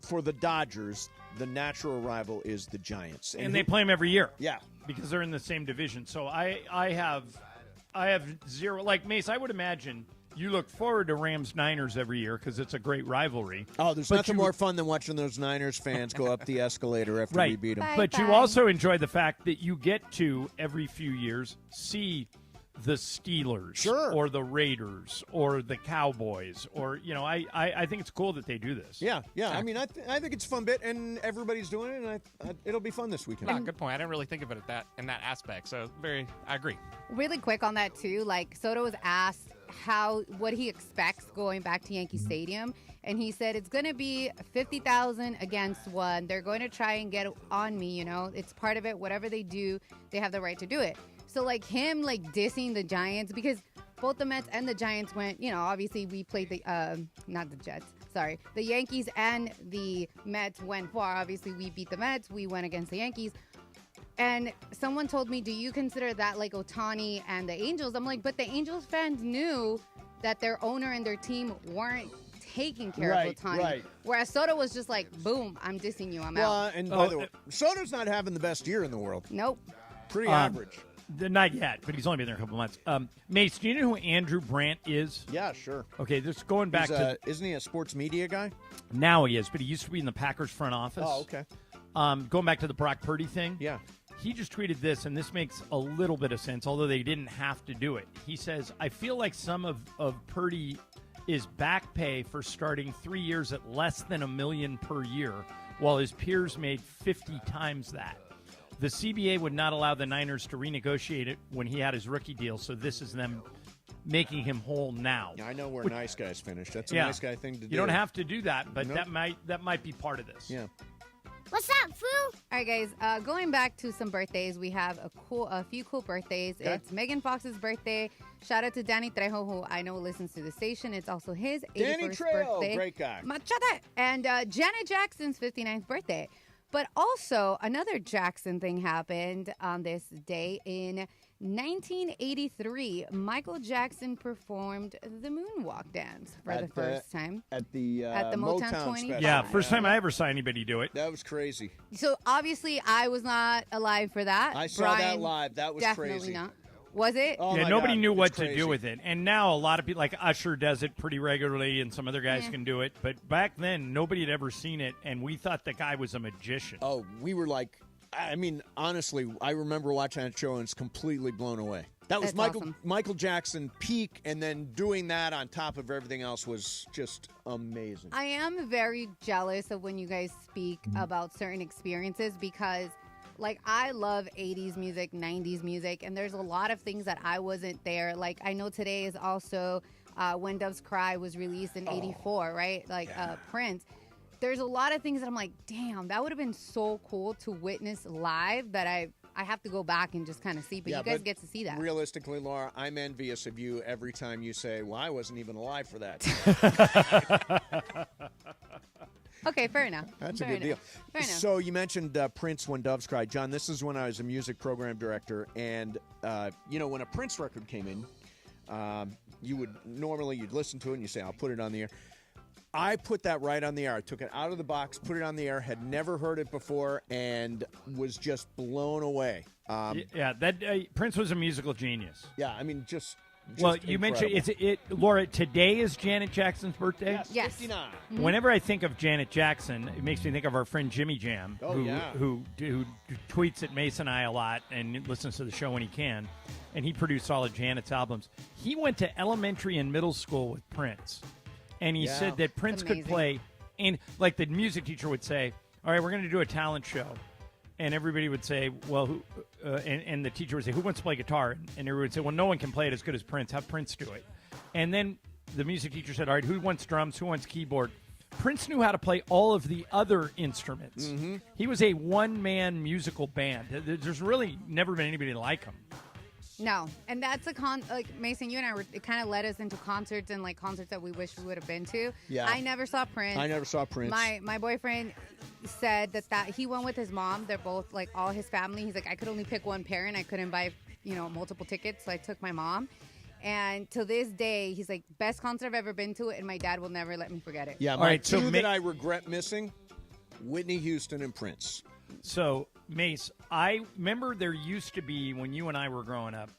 for the Dodgers, the natural rival is the Giants. And they play them every year. Yeah. Because they're in the same division. So I have zero. Like, Mace, I would imagine you look forward to Rams-Niners every year because it's a great rivalry. Oh, there's nothing more fun than watching those Niners fans go up the escalator after we beat them. But you also enjoy the fact that you get to, every few years, see the Steelers or the Raiders or the Cowboys. Or, I think it's cool that they do this. Yeah. I mean, I think it's a fun bit, and everybody's doing it, and it'll be fun this weekend. Good point. I didn't really think of it in that aspect, so I agree. Really quick on that, too. Like, Soto was asked what he expects going back to Yankee Stadium, and he said it's going to be 50,000 against 1. They're going to try and get on me, It's part of it. Whatever they do, they have the right to do it. So, him, dissing the Giants, because both the Mets and the Giants went, obviously we played not the Jets, sorry. The Yankees and the Mets went far. Obviously, we beat the Mets. We went against the Yankees. And someone told me, do you consider that like Ohtani and the Angels? I'm like, but the Angels fans knew that their owner and their team weren't taking care of Ohtani. Right. Whereas Soto was just like, boom, I'm dissing you, I'm out. And by the way, Soto's not having the best year in the world. Nope. Pretty average. Not yet, but he's only been there a couple months. Mace, do you know who Andrew Brandt is? Yeah, sure. Okay, this going back to... Isn't he a sports media guy? Now he is, but he used to be in the Packers front office. Oh, okay. Going back to the Brock Purdy thing. Yeah. He just tweeted this, and this makes a little bit of sense, although they didn't have to do it. He says, I feel like some of Purdy is back pay for starting 3 years at less than $1 million per year, while his peers made 50 times that. The CBA would not allow the Niners to renegotiate it when he had his rookie deal, so this is them making him whole now. Yeah, I know where nice guys finish. That's a nice guy thing to do. You don't have to do that, but that might be part of this. Yeah. What's up, Foo? All right, guys. Going back to some birthdays, we have a few cool birthdays. Okay. It's Megan Fox's birthday. Shout out to Danny Trejo, who I know listens to the station. It's also his 81st Danny Trejo, birthday. great guy. Machata. And Janet Jackson's 59th birthday. But also, another Jackson thing happened on this day. In 1983, Michael Jackson performed the moonwalk dance for the first time. At the Motown 20. special. Yeah, first time I ever saw anybody do it. That was crazy. So, obviously, I was not alive for that. I saw Brian, that live. That was definitely crazy. Not. Was it? Oh yeah, my nobody God, knew what it's to crazy. do with it. And now a lot of people, like Usher does it pretty regularly, and some other guys can do it. But back then, nobody had ever seen it, and we thought the guy was a magician. Oh, we were like, I mean, honestly, I remember watching that show and it's completely blown away. That was Michael Jackson peak, and then doing that on top of everything else was just amazing. I am very jealous of when you guys speak about certain experiences because, like, I love 80s music, 90s music, and there's a lot of things that I wasn't there. Like, I know today is also When Doves Cry was released in 84, right? Like, Prince. There's a lot of things that I'm like, damn, that would have been so cool to witness live that I have to go back and just kind of see. But you guys get to see that. Realistically, Laura, I'm envious of you every time you say, well, I wasn't even alive for that. Okay, fair enough. That's fair a good enough. deal. Fair enough. So you mentioned Prince, When Doves Cry. John, this is when I was a music program director. And, when a Prince record came in, you'd listen to it and you say, I'll put it on the air. I put that right on the air. I took it out of the box, put it on the air, had never heard it before, and was just blown away. Prince was a musical genius. Yeah, I mean, just well, you mentioned Laura, today is Janet Jackson's birthday? Yes. 59. Mm-hmm. Whenever I think of Janet Jackson, it makes me think of our friend Jimmy Jam, who tweets at Mace and I a lot and listens to the show when he can, and he produced all of Janet's albums. He went to elementary and middle school with Prince, and he said that Prince could play, and like the music teacher would say, all right, we're going to do a talent show. And everybody would say, well, and the teacher would say, who wants to play guitar? And everybody would say, well, no one can play it as good as Prince. Have Prince do it. And then the music teacher said, all right, who wants drums? Who wants keyboard? Prince knew how to play all of the other instruments. Mm-hmm. He was a one-man musical band. There's really never been anybody like him. No, and that's like Mason, you and I it kind of led us into concerts and like concerts that we wish we would have been to. Yeah. I never saw Prince. My boyfriend said that he went with his mom. They're both like all his family. He's like, I could only pick one parent. I couldn't buy, multiple tickets. So I took my mom. And to this day, he's like, best concert I've ever been to, and my dad will never let me forget it. Yeah, two that I regret missing, Whitney Houston and Prince. So, Mace, I remember there used to be, when you and I were growing up,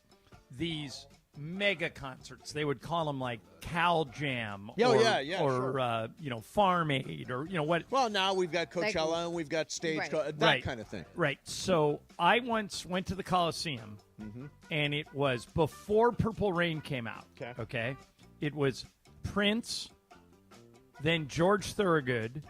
these mega concerts. They would call them like Cal Jam or Farm Aid or what. Well, now we've got Coachella and we've got stage that kind of thing. Right. So I once went to the Coliseum, and it was before Purple Rain came out. Okay. It was Prince, then George Thorogood,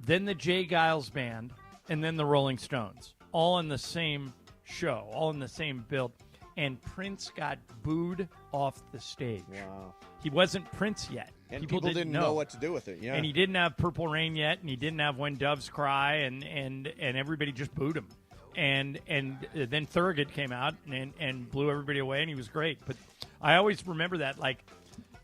then the Jay Giles Band, and then the Rolling Stones, all in the same show, all in the same build. And Prince got booed off the stage. Wow. He wasn't Prince yet. And people didn't know what to do with it. Yeah. And he didn't have Purple Rain yet, and he didn't have When Doves Cry, and everybody just booed him. And then Thorogood came out and blew everybody away, and he was great. But I always remember that, like,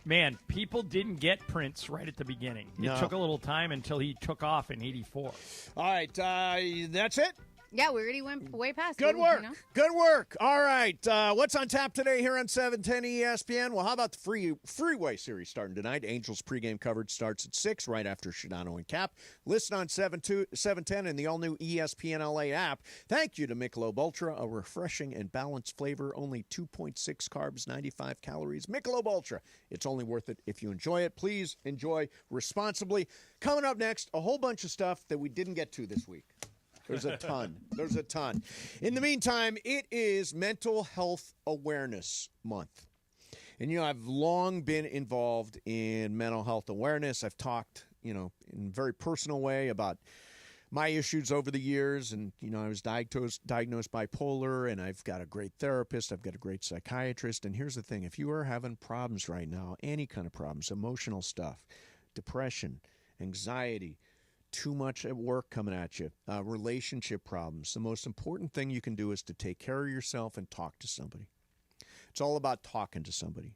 man, people didn't get Prince right at the beginning. It took a little time until he took off in 84. All right, that's it. Yeah, we already went way past. Good it, work. Good work. All right. What's on tap today here on 710 ESPN? Well, how about the Freeway Series starting tonight? Angels pregame coverage starts at 6 right after Shadano and Cap. Listen on 710 in the all-new ESPN LA app. Thank you to Michelob Ultra, a refreshing and balanced flavor, only 2.6 carbs, 95 calories. Michelob Ultra. It's only worth it if you enjoy it. Please enjoy responsibly. Coming up next, a whole bunch of stuff that we didn't get to this week. There's a ton. There's a ton. In the meantime, it is Mental Health Awareness Month. And, I've long been involved in mental health awareness. I've talked, in a very personal way about my issues over the years. And, I was diagnosed bipolar, and I've got a great therapist. I've got a great psychiatrist. And here's the thing. If you are having problems right now, any kind of problems, emotional stuff, depression, anxiety, too much at work coming at you, relationship problems, the most important thing you can do is to take care of yourself and talk to somebody. It's all about talking to somebody.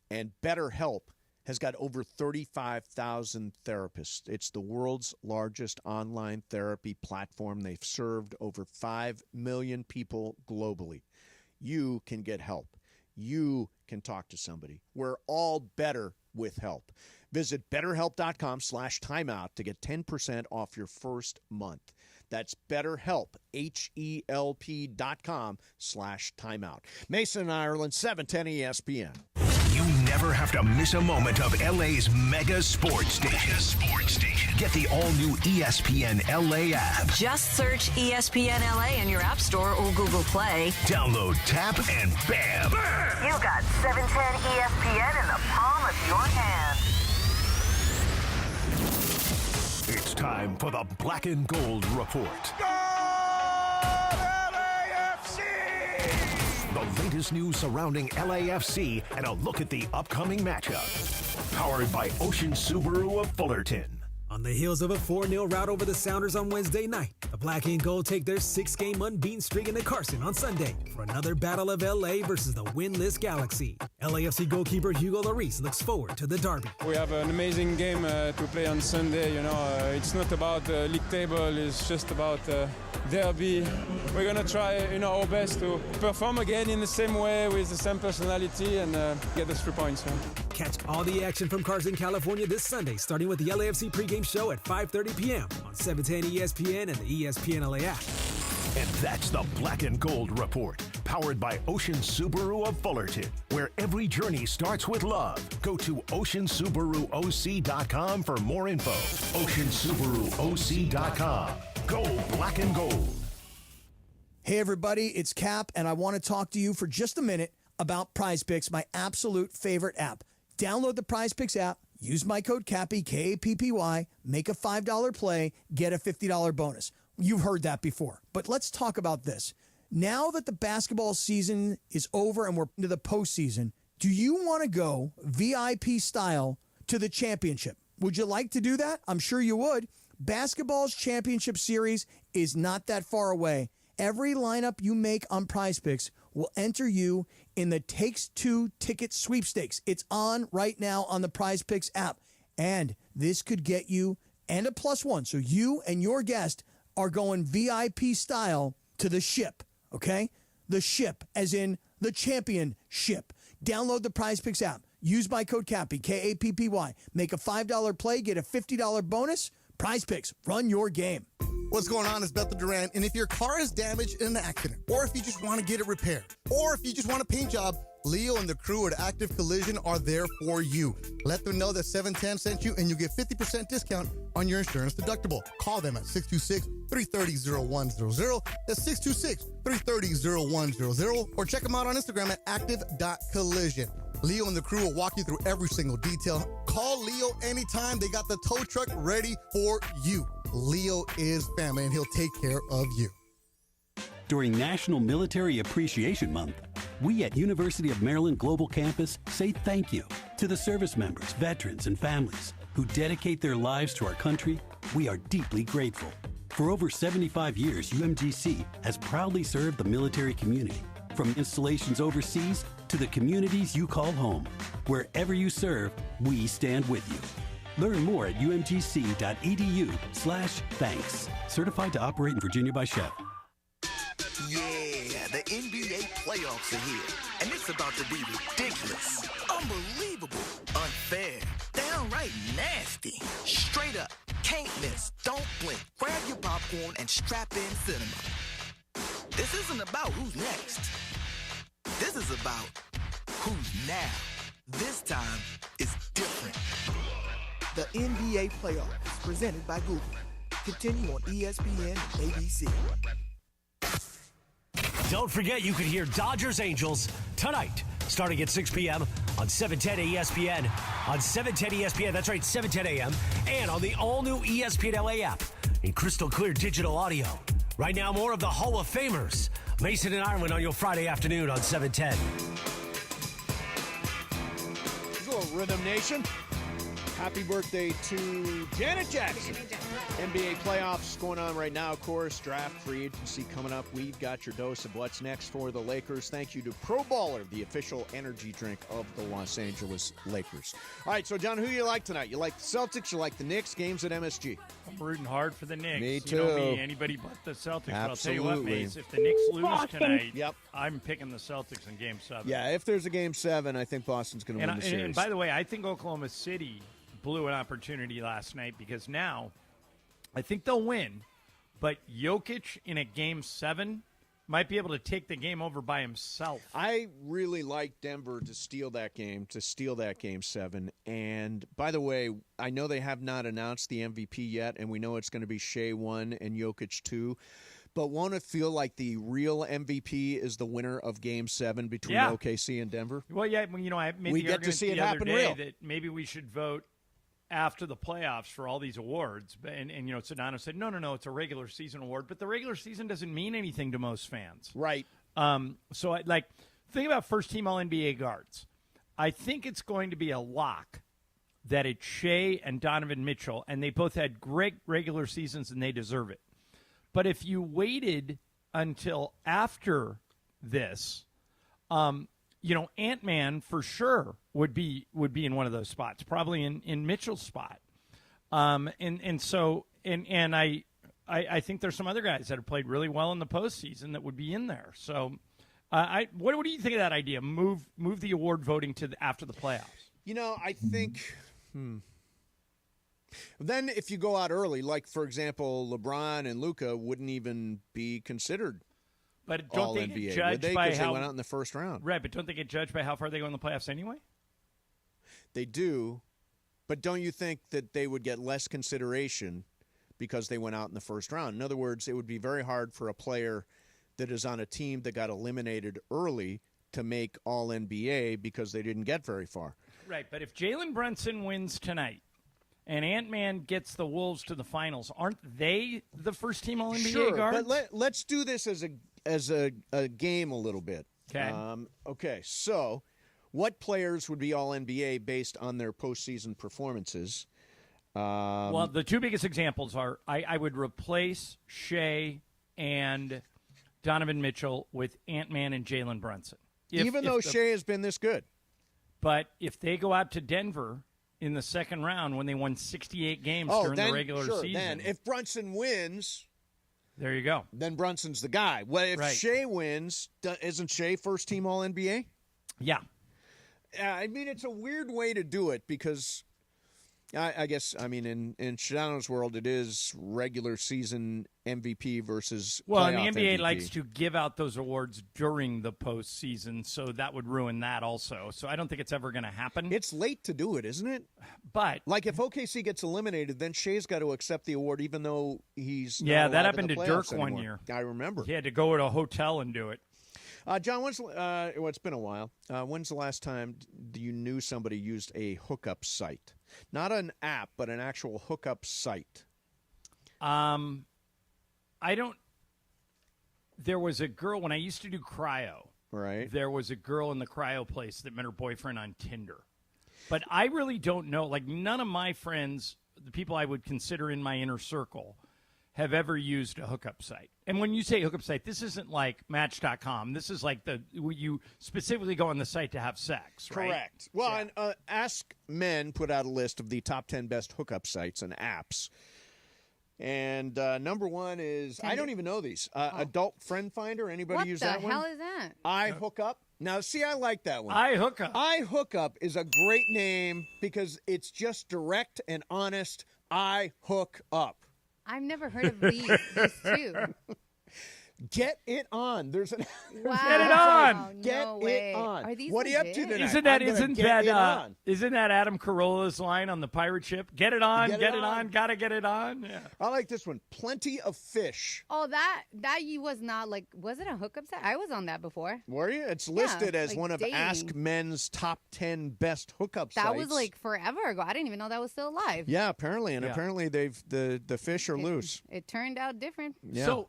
And BetterHelp has got over 35,000 therapists. It's the world's largest online therapy platform. They've served over 5 million people globally. You can get help. You can talk to somebody. We're all better with help. Visit BetterHelp.com/timeout to get 10% off your first month. That's BetterHelp, HELP.com/timeout. Mason and Ireland, 710 ESPN. You never have to miss a moment of LA's mega sports station. Get the all-new ESPN LA app. Just search ESPN LA in your App Store or Google Play. Download, tap, and bam! You got 710 ESPN in the palm of your hand. It's time for the Black and Gold Report. The latest news surrounding LAFC and a look at the upcoming matchup. Powered by Ocean Subaru of Fullerton. On the heels of a 4-0 rout over the Sounders on Wednesday night, the Black and Gold take their 6-game unbeaten streak into Carson on Sunday for another battle of LA versus the winless Galaxy. LAFC goalkeeper Hugo Lloris looks forward to the derby. We have an amazing game to play on Sunday. It's not about the league table, it's just about derby. We're going to try our best to perform again in the same way with the same personality and get us 3 points. Catch all the action from Carson, California this Sunday, starting with the LAFC pregame show at 5:30 p.m. on 710 ESPN and the ESPN LA app. And that's the Black and Gold Report, powered by Ocean Subaru of Fullerton, where every journey starts with love. Go to OceanSubaruOC.com for more info. OceanSubaruOC.com. Go Black and Gold. Hey, everybody, it's Cap, and I want to talk to you for just a minute about Prize Picks, my absolute favorite app. Download the Prize Picks app, use my code CAPPY, K-A-P-P-Y, make a $5 play, get a $50 bonus. You've heard that before, but let's talk about this. Now that the basketball season is over and we're into the postseason, do you want to go VIP style to the championship? Would you like to do that? I'm sure you would. Basketball's championship series is not that far away. Every lineup you make on Prize Picks will enter you in the Takes Two ticket sweepstakes. It's on right now on the Prize Picks app. And this could get you and a +1. So you and your guest are going VIP style to the ship, okay? The ship, as in the championship. Download the Prize Picks app. Use my code CAPPY, K-A-P-P-Y. Make a $5 play, get a $50 bonus. Prize Picks, run your game. What's going on? It's Bethel Duran, and if your car is damaged in an accident, or if you just want to get it repaired, or if you just want a paint job, Leo and the crew at Active Collision are there for you. Let them know that 710 sent you, and you get 50% discount on your insurance deductible. Call them at 626-330-0100. That's 626-330-0100. Or check them out on Instagram at active.collision. Leo and the crew will walk you through every single detail. Call Leo anytime. They got the tow truck ready for you. Leo is family, and he'll take care of you. During National Military Appreciation Month, we at University of Maryland Global Campus say thank you to the service members, veterans, and families who dedicate their lives to our country. We are deeply grateful. For over 75 years, UMGC has proudly served the military community, from installations overseas to the communities you call home. Wherever you serve, we stand with you. Learn more at umgc.edu/thanks. Certified to operate in Virginia by Chef. NBA playoffs are here, and it's about to be ridiculous, unbelievable, unfair, downright nasty, straight up, can't miss, don't blink, grab your popcorn and strap in cinema. This isn't about who's next. This is about who's now. This time is different. The NBA playoffs, presented by Google. Continue on ESPN and ABC. Don't forget you can hear Dodgers Angels tonight, starting at 6 p.m. on 710 ESPN. On 710 ESPN, that's right, 710 a.m. And on the all-new ESPN LA app in crystal clear digital audio. Right now, more of the Hall of Famers. Mason and Ireland on your Friday afternoon on 710. Go, Rhythm Nation. Happy birthday to Janet Jackson. NBA playoffs going on right now, of course. Draft free agency coming up. We've got your dose of what's next for the Lakers. Thank you to Pro Baller, the official energy drink of the Los Angeles Lakers. All right, so, John, who you like tonight? You like the Celtics? You like the Knicks? Games at MSG. I'm rooting hard for the Knicks. Me too. You know me, anybody but the Celtics. But I'll tell you what, Absolutely. Mace, if the Knicks lose tonight, Yep. I'm picking the Celtics in Game 7. Yeah, if there's a Game 7, I think Boston's going to win the series. And by the way, I think Oklahoma City blew an opportunity last night because now I think they'll win, but Jokic in a Game 7 might be able to take the game over by himself. I really like Denver to steal that Game 7. And by the way, I know they have not announced the MVP yet, and we know it's going to be Shea 1 and Jokic 2. But won't it feel like the real MVP is the winner of Game 7 between OKC and Denver? Well, yeah, you know, I made we the get to argument see it the other happen day real. that maybe we should vote after the playoffs for all these awards. And you know, Sedano said, no, it's a regular season award. But the regular season doesn't mean anything to most fans. Right. So, think about first-team All-NBA guards. I think it's going to be a lock that it's Shea and Donovan Mitchell, and they both had great regular seasons, and they deserve it. But if you waited until after this, you know, Ant-Man for sure would be in one of those spots, probably in Mitchell's spot. I think there's some other guys that have played really well in the postseason that would be in there. So, what do you think of that idea? Move the award voting to after the playoffs. You know, I think. Then if you go out early, like for example, LeBron and Luka wouldn't even be considered. But don't they All-NBA, get judged by they how went out in the first round? Right, but don't they get judged by how far they go in the playoffs anyway? They do, but don't you think that they would get less consideration because they went out in the first round? In other words, it would be very hard for a player that is on a team that got eliminated early to make All-NBA because they didn't get very far. Right, but if Jalen Brunson wins tonight and Ant-Man gets the Wolves to the finals, aren't they the first-team All-NBA Sure, guards? but let's do this as a game a little bit. Okay. Okay, so what players would be All-NBA based on their postseason performances? Well, the two biggest examples are I would replace Shea and Donovan Mitchell with Ant-Man and Jalen Brunson. Even though Shea has been this good. But if they go out to Denver in the second round when they won 68 games during the regular season. Then if Brunson wins, there you go. Then Brunson's the guy. Well, if Shea wins, isn't Shea first-team All-NBA? Yeah. I mean, it's a weird way to do it because I guess, I mean, in Shadano's world, it is regular season MVP versus Well, playoff and the NBA MVP. likes to give out those awards during the postseason, so that would ruin that also. So I don't think it's ever going to happen. It's late to do it, isn't it? But like if OKC gets eliminated, then Shea's got to accept the award, even though he's not that allowed happened in to the Dirk playoffs one anymore. year. I remember. He had to go to a hotel and do it. John, it's been a while. When's the last time you knew somebody used a hookup site? Not an app, but an actual hookup site. I don't. There was a girl when I used to do cryo. Right. There was a girl in the cryo place that met her boyfriend on Tinder. But I really don't know. Like, none of my friends, the people I would consider in my inner circle, have ever used a hookup site. And when you say hookup site, this isn't like Match.com. This is like you specifically go on the site to have sex, right? Correct. Well, and Ask Men put out a list of the top 10 best hookup sites and apps. And number one is, I don't even know these. Adult Friend Finder. Anybody use that one? What the hell is that? I Hook Up. Now, see, I like that one. I Hook Up. I Hook Up is a great name because it's just direct and honest. I Hook Up. I've never heard of these too. Get it on. There's an Wow. Get it on. Get No it way. on. Are these what are you up to legit? today? Isn't that Adam Carolla's line on the pirate ship? Get it on, get it on, gotta get it on. Yeah. I like this one. Plenty of fish. Oh, that you was not like. Was it a hookup site? I was on that before. Were you? It's listed as like one of dating. Ask Men's top 10 best hookup sites. That was like forever ago. I didn't even know that was still alive. Yeah, apparently, and apparently the fish are loose. It turned out different. Yeah. So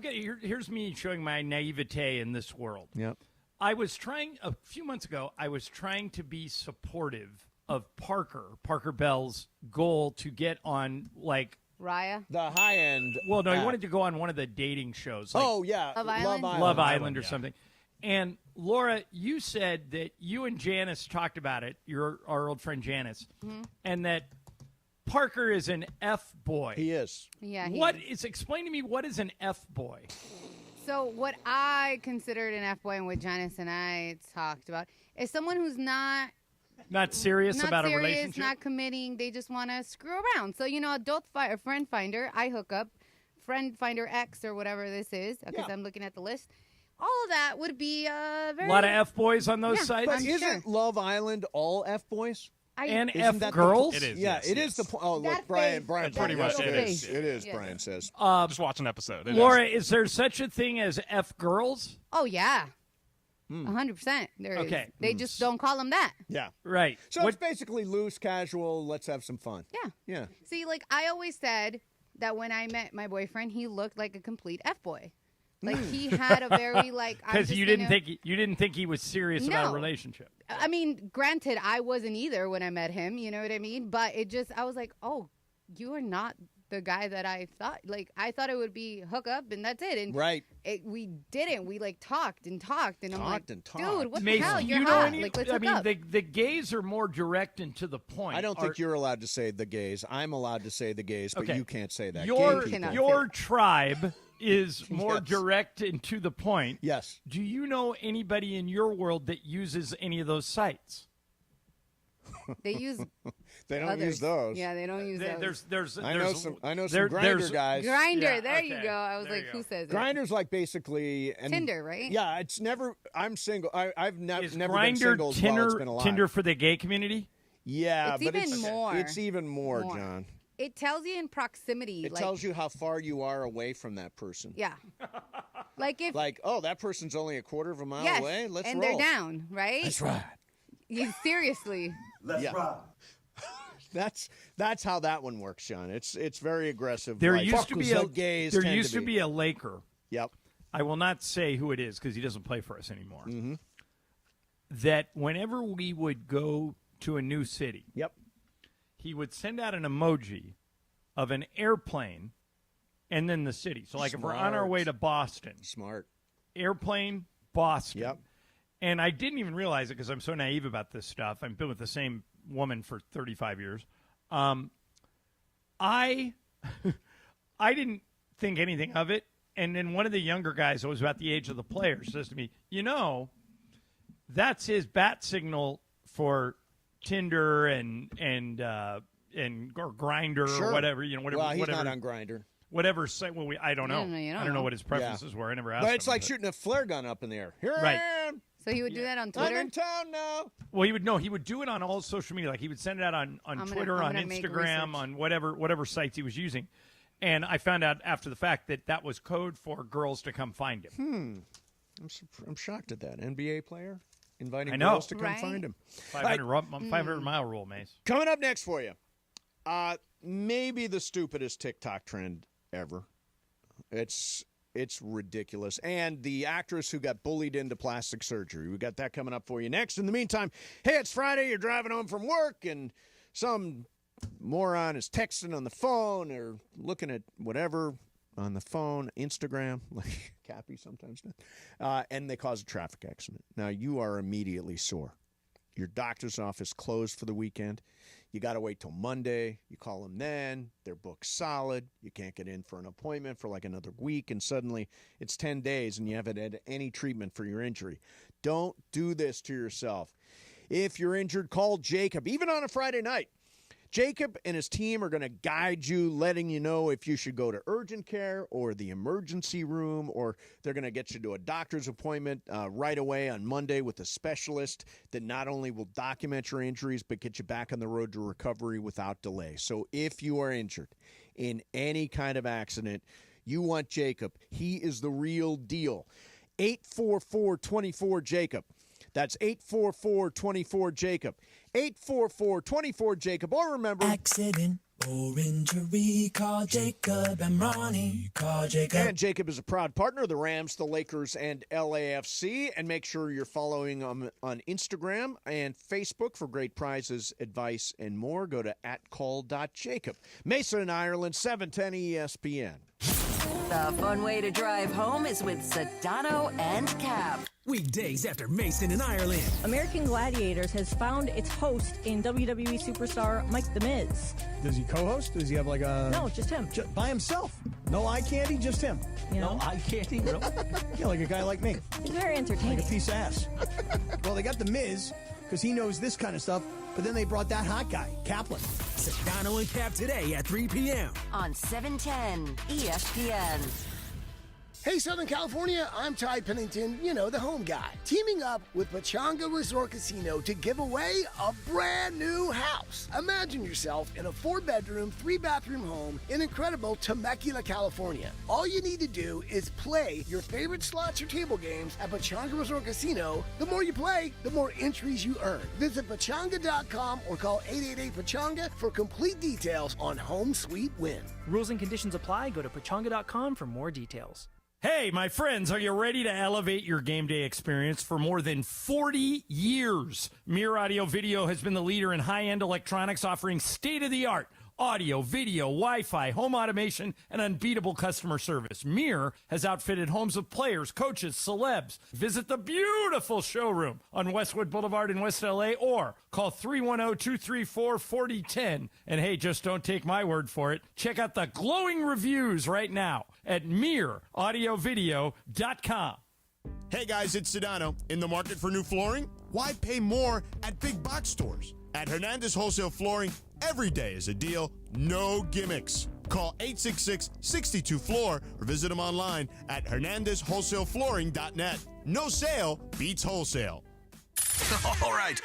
here's me showing my naivete in this world. Yep. I was trying a few months ago. I was trying to be supportive of Parker Bell's goal to get on like Raya, the high end. Well, no, he wanted to go on one of the dating shows. Like Love Island or something. And Laura, you said that you and Janice talked about it. Our old friend Janice, and that Parker is an F boy. He is. Yeah. Explain to me, what is an F boy? So what I considered an F boy and what Janice and I talked about is someone who's not serious about a relationship, not committing. They just want to screw around. So adult friend finder, I Hook Up, Friend Finder X or whatever this is because I'm looking at the list. All of that would be a lot of F boys on those sites. But isn't Love Island all F boys? And F girls? It is. Yeah, yes, it yes. is the point. Oh, look, Brian pretty much it is. It is, Brian says. Just watch an episode. It Laura, is there such a thing as F girls? Oh, yeah. 100%. There is. Okay. They just don't call them that. Yeah. Right. So it's basically loose, casual, let's have some fun. Yeah. Yeah. See, like I always said that when I met my boyfriend, he looked like a complete F-boy. Like he had a very because you didn't think he was serious about a relationship. I mean, granted, I wasn't either when I met him. You know what I mean? But I was like, oh, you are not the guy that I thought. Like I thought it would be hook up and that's it. And we didn't. We talked and talked, and I'm like, dude, what the hell? You're hot. Let's hook up. The gays are more direct and to the point. I don't think you're allowed to say the gays. I'm allowed to say the gays, but you can't say that. Your tribe is more direct and to the point. Yes. Do you know anybody in your world that uses any of those sites? They use. They don't use those. Yeah, they don't use those. I know some Grindr guys. Grindr, there you go. I was like, who says it? Grindr's like basically Tinder, right? Yeah, it's never. I'm single. I've never been Grindr single as well. It's been alive. Tinder for the gay community. Yeah, it's but even more. It's even more, John. It tells you in proximity. It tells you how far you are away from that person. Yeah. That person's only a quarter of a mile away. Let's and roll. they're down, right? That's right. Yeah, seriously. Let's ride. That's how that one works, Sean. It's very aggressive. There used to be a Laker. Yep. I will not say who it is because he doesn't play for us anymore. Mm-hmm. That whenever we would go to a new city, he would send out an emoji of an airplane and then the city. So, if we're on our way to Boston, airplane, Boston. Yep. And I didn't even realize it because I'm so naive about this stuff. I've been with the same woman for 35 years. I didn't think anything of it. And then one of the younger guys, who was about the age of the player, says to me, that's his bat signal for Tinder and or Grindr or whatever. Whatever. Well, he's whatever, not on Grindr. Whatever site. Well, I don't know. I don't know what his preferences were. I never asked him. But it's like shooting a flare gun up in the air. Here Right. I am. So he would do that on Twitter? I'm in town now. Well, he would do it on all social media. Like he would send it out on Twitter, on Instagram, on whatever sites he was using. And I found out after the fact that was code for girls to come find him. I'm shocked at that. NBA player inviting I know. girls to come find him. 500-mile rule, Mace. Coming up next for you, maybe the stupidest TikTok trend ever. It's ridiculous. And the actress who got bullied into plastic surgery. We got that coming up for you next. In the meantime, hey, it's Friday. You're driving home from work, and some moron is texting on the phone or looking at whatever on the phone, Instagram, like Cappy sometimes does, and they cause a traffic accident. Now, you are immediately sore. your doctor's office closed for the weekend. You got to wait till Monday. You call them then. They're booked solid. You can't get in for an appointment for like another week, and suddenly it's 10 days and you haven't had any treatment for your injury. Don't do this to yourself. If you're injured, call Jacob, even on a Friday night. Jacob and his team are going to guide you, letting you know if you should go to urgent care or the emergency room, or they're going to get you to a doctor's appointment right away on Monday with a specialist that not only will document your injuries but get you back on the road to recovery without delay. So if you are injured in any kind of accident, you want Jacob. He is the real deal. 844-24-JACOB. That's 844-24-JACOB. 844-24-JACOB. Or remember, accident or injury, call Jacob and Ronnie. Call Jacob. And Jacob is a proud partner of the Rams, the Lakers, and LAFC. And make sure you're following them on Instagram and Facebook for great prizes, advice, and more. Go to @call.jacob. Mason in Ireland, 710 ESPN. The fun way to drive home is with Sedano and Cap. Weekdays after Mason in Ireland. American Gladiators has found its host in WWE superstar Mike The Miz. Does he co-host? Does he have like a... No, just him. By himself. No eye candy, just him. No eye candy, really? Yeah, like a guy like me. He's very entertaining. Like a piece of ass. Well, they got The Miz because he knows this kind of stuff, but then they brought that hot guy, Kaplan. Sedano and Cap today at 3 p.m. on 710 ESPN. Hey, Southern California, I'm Ty Pennington, the home guy. Teaming up with Pechanga Resort Casino to give away a brand new house. Imagine yourself in a 4-bedroom, 3-bathroom home in incredible Temecula, California. All you need to do is play your favorite slots or table games at Pechanga Resort Casino. The more you play, the more entries you earn. Visit Pechanga.com or call 888-PECHANGA for complete details on Home Sweet Win. Rules and conditions apply. Go to Pechanga.com for more details. Hey, my friends, are you ready to elevate your game day experience? For more than 40 years, Mir Audio Video has been the leader in high-end electronics, offering state-of-the-art audio, video, Wi-Fi, home automation, and unbeatable customer service. Mir has outfitted homes of players, coaches, celebs. Visit the beautiful showroom on Westwood Boulevard in West LA or call 310-234-4010. And hey, just don't take my word for it. Check out the glowing reviews right now at MirAudioVideo.com. Hey guys, it's Sedano. In the market for new flooring? Why pay more at big box stores? At Hernandez Wholesale Flooring, every day is a deal, no gimmicks. Call 866-62-FLOOR or visit them online at hernandezwholesaleflooring.net. No sale beats wholesale. All right,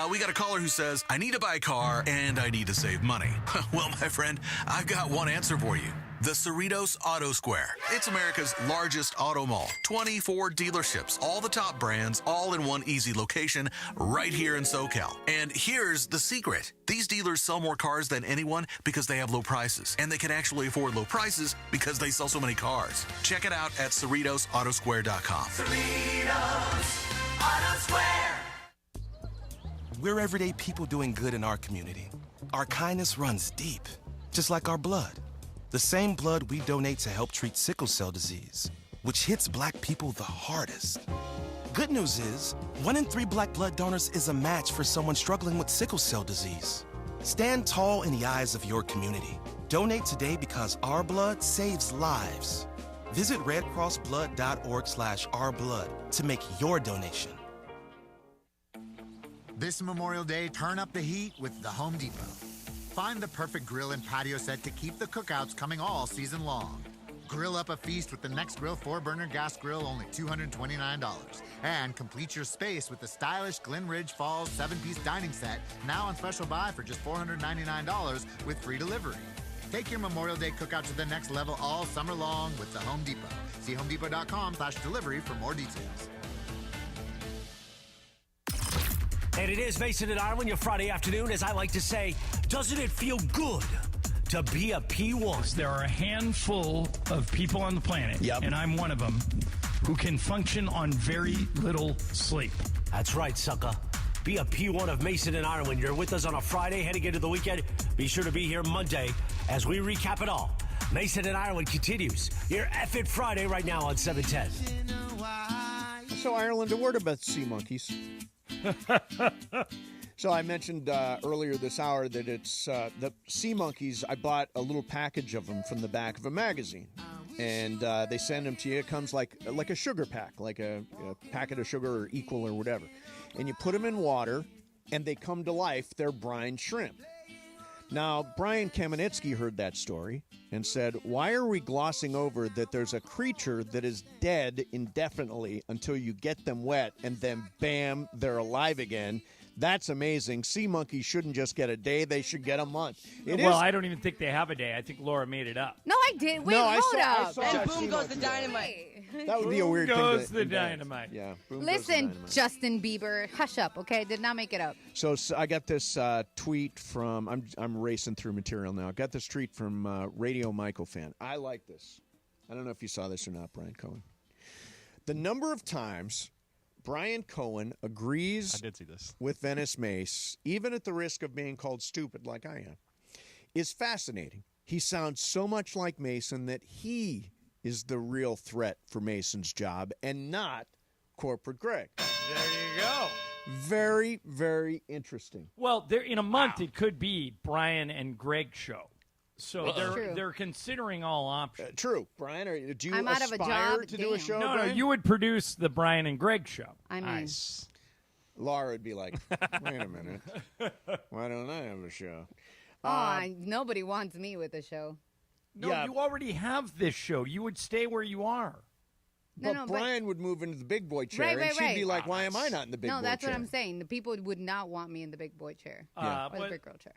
we got a caller who says, I need to buy a car and I need to save money. Well, my friend, I've got one answer for you. The Cerritos Auto Square. It's America's largest auto mall. 24 dealerships, all the top brands, all in one easy location right here in SoCal. And here's the secret. These dealers sell more cars than anyone because they have low prices. And they can actually afford low prices because they sell so many cars. Check it out at CerritosAutosquare.com. Cerritos Auto Square. We're everyday people doing good in our community. Our kindness runs deep, just like our blood. The same blood we donate to help treat sickle cell disease, which hits black people the hardest. Good news is, 1 in 3 black blood donors is a match for someone struggling with sickle cell disease. Stand tall in the eyes of your community. Donate today because our blood saves lives. Visit redcrossblood.org/ourblood to make your donation. This Memorial Day, turn up the heat with the Home Depot. Find the perfect grill and patio set to keep the cookouts coming all season long. Grill up a feast with the NextGrill 4-burner gas grill, only $229. And complete your space with the stylish Glen Ridge Falls 7-piece dining set, now on special buy for just $499 with free delivery. Take your Memorial Day cookout to the next level all summer long with the Home Depot. See homedepot.com/delivery for more details. And it is Mason and Ireland, your Friday afternoon. As I like to say, doesn't it feel good to be a P1? There are a handful of people on the planet, and I'm one of them, who can function on very little sleep. That's right, sucker. Be a P1 of Mason and Ireland. You're with us on a Friday heading into the weekend. Be sure to be here Monday as we recap it all. Mason and Ireland continues. Your F-It Friday right now on 710. So, Ireland, a word about sea monkeys. So I mentioned earlier this hour that it's the sea monkeys. I bought a little package of them from the back of a magazine, and they send them to you. It comes like a sugar pack, like a packet of sugar or Equal or whatever. And you put them in water, and they come to life. They're brine shrimp. Now, Brian Kamenetsky heard that story and said, why are we glossing over that there's a creature that is dead indefinitely until you get them wet, and then, bam, they're alive again? That's amazing. Sea monkeys shouldn't just get a day. They should get a month. I don't even think they have a day. I think Laura made it up. No, I did. Wait, hold up. And boom goes the dynamite. That would be a weird thing. Goes the dynamite. Yeah. Listen, Justin Bieber, hush up, okay? Did not make it up. So I got this tweet from, I'm racing through material now. I got this tweet from Radio Michael fan. I like this. I don't know if you saw this or not, Brian Cohen. The number of times Brian Cohen agrees I did see this. with Venice Mace, even at the risk of being called stupid like I am, is fascinating. He sounds so much like Mason that he is the real threat for Mason's job and not corporate Greg. There you go. Very, very interesting. Well, in a month, it could be Brian and Greg show. So they're considering all options. True. Brian, do you I'm out of a aspire job? to do a Damn. show, No, Brian? you would produce the Brian and Greg show. I mean, Nice. Laura would be like, wait a minute. Why don't I have a show? nobody wants me with the show. No, Yeah. you already have this show. You would stay where you are. But Brian would move into the big boy chair, and she'd be like, why am I not in the big boy chair? No, that's what I'm saying. The people would not want me in the big boy chair or the big girl chair.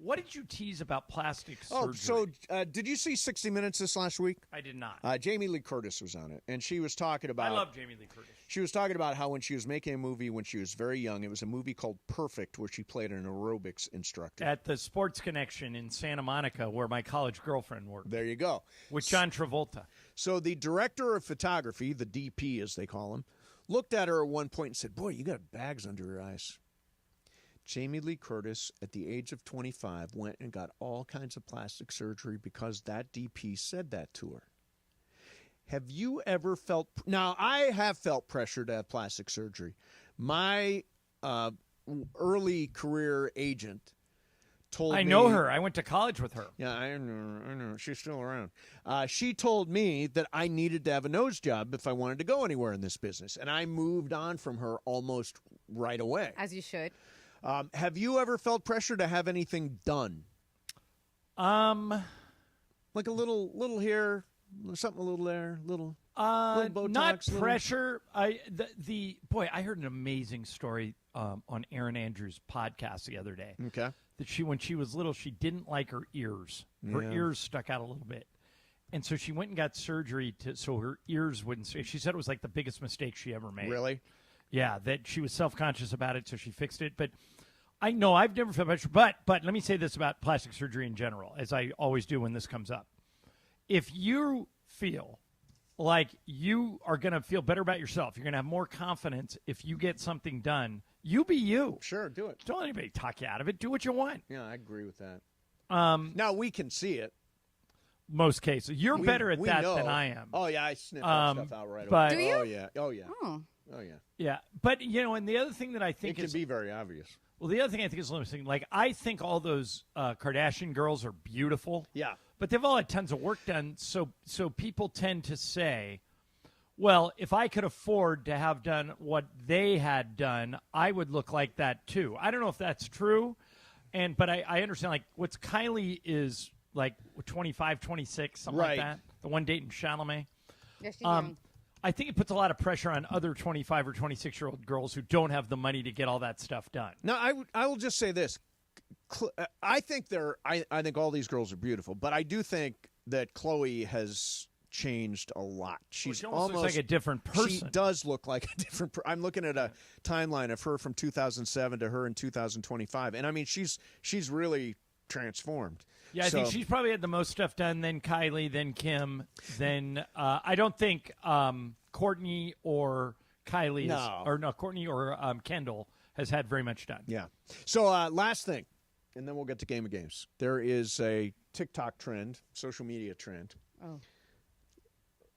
What did you tease about plastic surgery? Oh, so did you see 60 Minutes this last week? I did not. Jamie Lee Curtis was on it, and she was talking about... I love Jamie Lee Curtis. She was talking about how when she was making a movie when she was very young, it was a movie called Perfect, where she played an aerobics instructor. At the Sports Connection in Santa Monica, where my college girlfriend worked. There you go. With John Travolta. So the director of photography, the DP as they call him, looked at her at one point and said, boy, you got bags under your eyes. Jamie Lee Curtis, at the age of 25, went and got all kinds of plastic surgery because that DP said that to her. Have you ever felt... Now, I have felt pressure to have plastic surgery. My early career agent told me... I know her. I went to college with her. Yeah, I know. She's still around. She told me that I needed to have a nose job if I wanted to go anywhere in this business, and I moved on from her almost right away. As you should. Have you ever felt pressure to have anything done? Like a little here, something a little there, little Botox. Not pressure. I heard an amazing story on Aaron Andrews' podcast the other day. Okay. That when she was little, she didn't like her ears. Her ears stuck out a little bit. And so she went and got surgery so her ears wouldn't. She said it was like the biggest mistake she ever made. Really? Yeah, that she was self-conscious about it, so she fixed it. But I know I've never felt pressure. But let me say this about plastic surgery in general, as I always do when this comes up. If you feel like you are going to feel better about yourself, you're going to have more confidence if you get something done, you be you. Sure, do it. Don't let anybody talk you out of it. Do what you want. Yeah, I agree with that. Now, we can see it. Most cases. You're better at that than I am. Oh, yeah, I sniff that stuff out right but, away. Do you? Oh, yeah. Oh, yeah. Oh. Oh, yeah. Yeah, but, and the other thing that I think it can be very obvious. Well, the other thing I think is interesting, like, I think all those Kardashian girls are beautiful. Yeah. But they've all had tons of work done, so people tend to say, well, if I could afford to have done what they had done, I would look like that too. I don't know if that's true, but I understand, like, what's Kylie is, like, 25, 26, something like that. The one dating Chalamet. Yes, she's young. I think it puts a lot of pressure on other 25 or 26-year-old girls who don't have the money to get all that stuff done. No, I will just say this. I think I think all these girls are beautiful, but I do think that Chloe has changed a lot. She almost looks like a different person. She does look like a different person. I'm looking at a timeline of her from 2007 to her in 2025, and I mean she's really transformed. Yeah, I think she's probably had the most stuff done, then Kylie, then Kim, then I don't think Courtney or Kylie Courtney or Kendall has had very much done. Yeah. So last thing, and then we'll get to Game of Games. There is a TikTok trend, social media trend. Oh.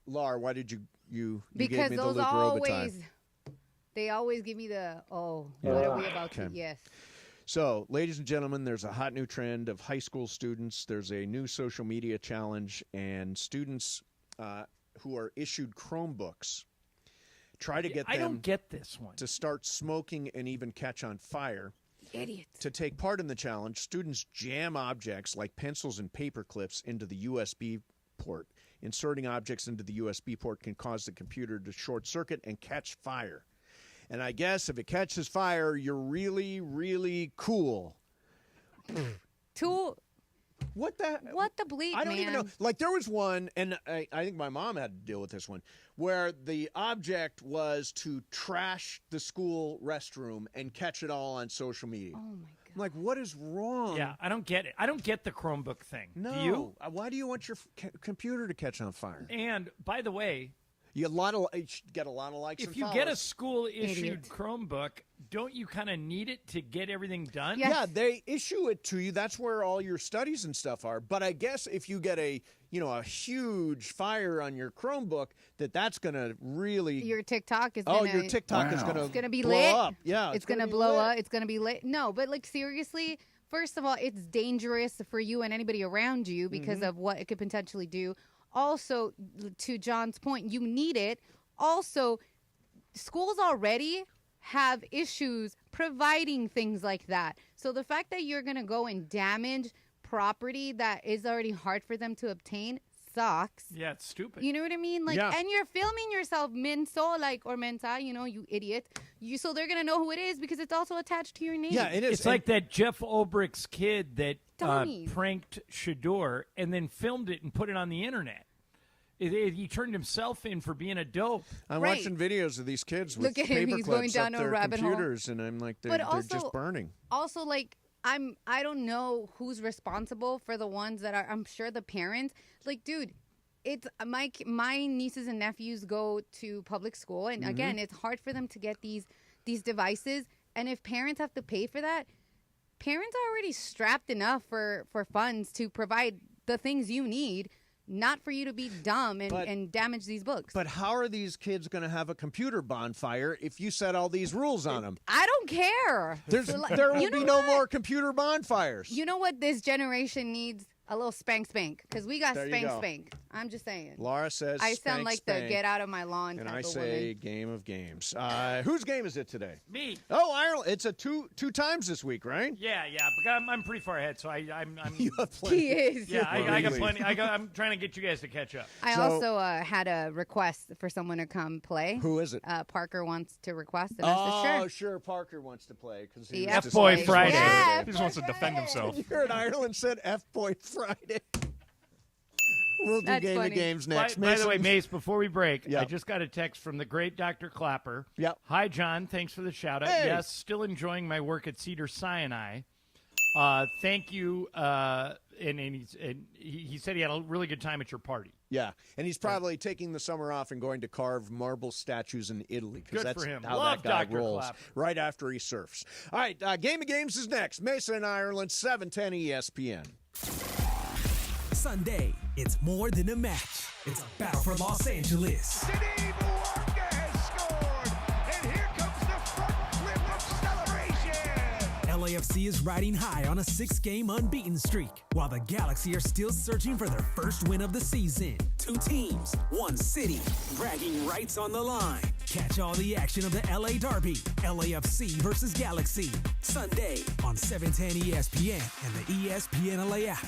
Laura, why did you because gave me those the Luke always Robitaille. they always give me the, what are we about to? Yes. So, ladies and gentlemen, there's a hot new trend of high school students. There's a new social media challenge, and students who are issued Chromebooks try to get them I don't get this one. to start smoking and even catch on fire. Idiots. To take part in the challenge, students jam objects like pencils and paper clips into the USB port. Inserting objects into the USB port can cause the computer to short circuit and catch fire. And I guess if it catches fire, you're really, really cool. What the bleep, I don't even know. Like, there was one, and I think my mom had to deal with this one, where the object was to trash the school restroom and catch it all on social media. Oh, my God. I'm like, what is wrong? Yeah, I don't get it. I don't get the Chromebook thing. No. Do you? Why do you want your computer to catch on fire? And, by the way, you get a lot of likes if and you follows. get a school-issued Chromebook, don't you kind of need it to get everything done? Yeah, they issue it to you. That's where all your studies and stuff are. But I guess if you get a huge fire on your Chromebook, that's going to really your TikTok is gonna, your TikTok is going to be blow lit. up. Yeah, it's going to blow up. It's going to be lit. No, but like seriously, first of all, it's dangerous for you and anybody around you because of what it could potentially do. Also, to John's point, you need it. Also, schools already have issues providing things like that. So the fact that you're going to go and damage property that is already hard for them to obtain sucks. Yeah, it's stupid. You know what I mean? Like, and you're filming yourself, or mensa, you idiot. So they're going to know who it is because it's also attached to your name. Yeah, it is. It's like that Jeff Olbricht's kid that pranked Shador and then filmed it and put it on the internet. He turned himself in for being a dope. I'm watching videos of these kids with Look at him. paper He's clips going down up a their rabbit hole. computers, and I'm like, they're just burning. Also, like, I don't know who's responsible for the ones that are. I'm sure the parents. Like, dude, it's my nieces and nephews go to public school, and again, it's hard for them to get these devices. And if parents have to pay for that, parents are already strapped enough for funds to provide the things you need. Not for you to be dumb and damage these books. But how are these kids going to have a computer bonfire if you set all these rules on them? I don't care. There will be no more computer bonfires. You know what this generation needs? A little spank, because we got spank. I'm just saying. Laura says I sound like spank, the get out of my lawn and type I of say woman. game of games. Whose game is it today? Me. Oh, Ireland. It's a two times this week, right? Yeah, but I'm pretty far ahead, so I'm you have plenty. He is. Yeah, I got plenty. I'm trying to get you guys to catch up. I also had a request for someone to come play. Who is it? Parker wants to request. And I said, sure. Parker wants to play because he F-Boy Friday. Yeah, He just wants to defend himself. You heard Ireland said F-Boy Friday. We'll do game of games next. By the way, Mace, before we break, Yep. I just got a text from the great Dr. Clapper. Yep. Hi, John. Thanks for the shout-out. Hey. Yes, still enjoying my work at Cedar Sinai. Thank you. And he said he had a really good time at your party. Yeah, and he's probably taking the summer off and going to carve marble statues in Italy because Good that's for him. how Love that guy Dr. rolls. Clapper. Right after he surfs. All right, Game of Games is next. Mason and Ireland, 710 ESPN. Sunday, it's more than a match. It's a battle for Los Angeles. LAFC is riding high on a 6-game unbeaten streak, while the Galaxy are still searching for their first win of the season. Two teams, one city, bragging rights on the line. Catch all the action of the LA Derby, LAFC versus Galaxy, Sunday on 710 ESPN and the ESPN LA app.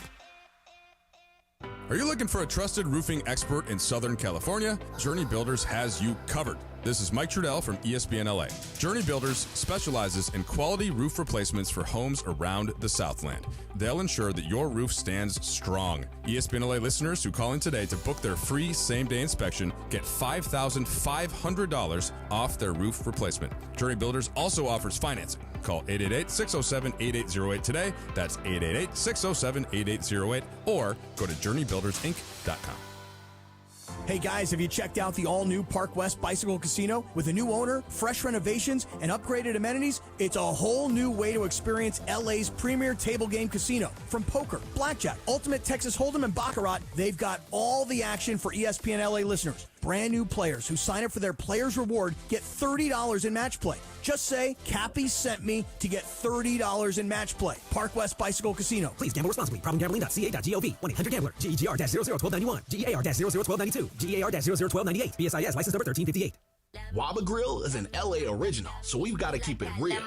Are you looking for a trusted roofing expert in Southern California? Journey Builders has you covered. This is Mike Trudell from ESPN LA. Journey Builders specializes in quality roof replacements for homes around the Southland. They'll ensure that your roof stands strong. ESPN LA listeners who call in today to book their free same-day inspection get $5,500 off their roof replacement. Journey Builders also offers financing. Call 888-607-8808 today. That's 888-607-8808 or go to journeybuildersinc.com. Hey guys, have you checked out the all-new Park West Bicycle Casino? With a new owner, fresh renovations, and upgraded amenities, it's a whole new way to experience LA's premier table game casino. From poker, blackjack, ultimate Texas Hold'em, and Baccarat, they've got all the action for ESPN LA listeners. brand new players who sign up for their Players Reward get $30 in match play. Just say, Cappy sent me to get $30 in match play. Park West Bicycle Casino. Please gamble responsibly. Problemgambling.ca.gov. 1-800-GAMBLER. GEGR-001291. GEAR-001292. GEAR-001298. BSIS license number 1358. Waba Grill is an LA original, so we've got to keep it real.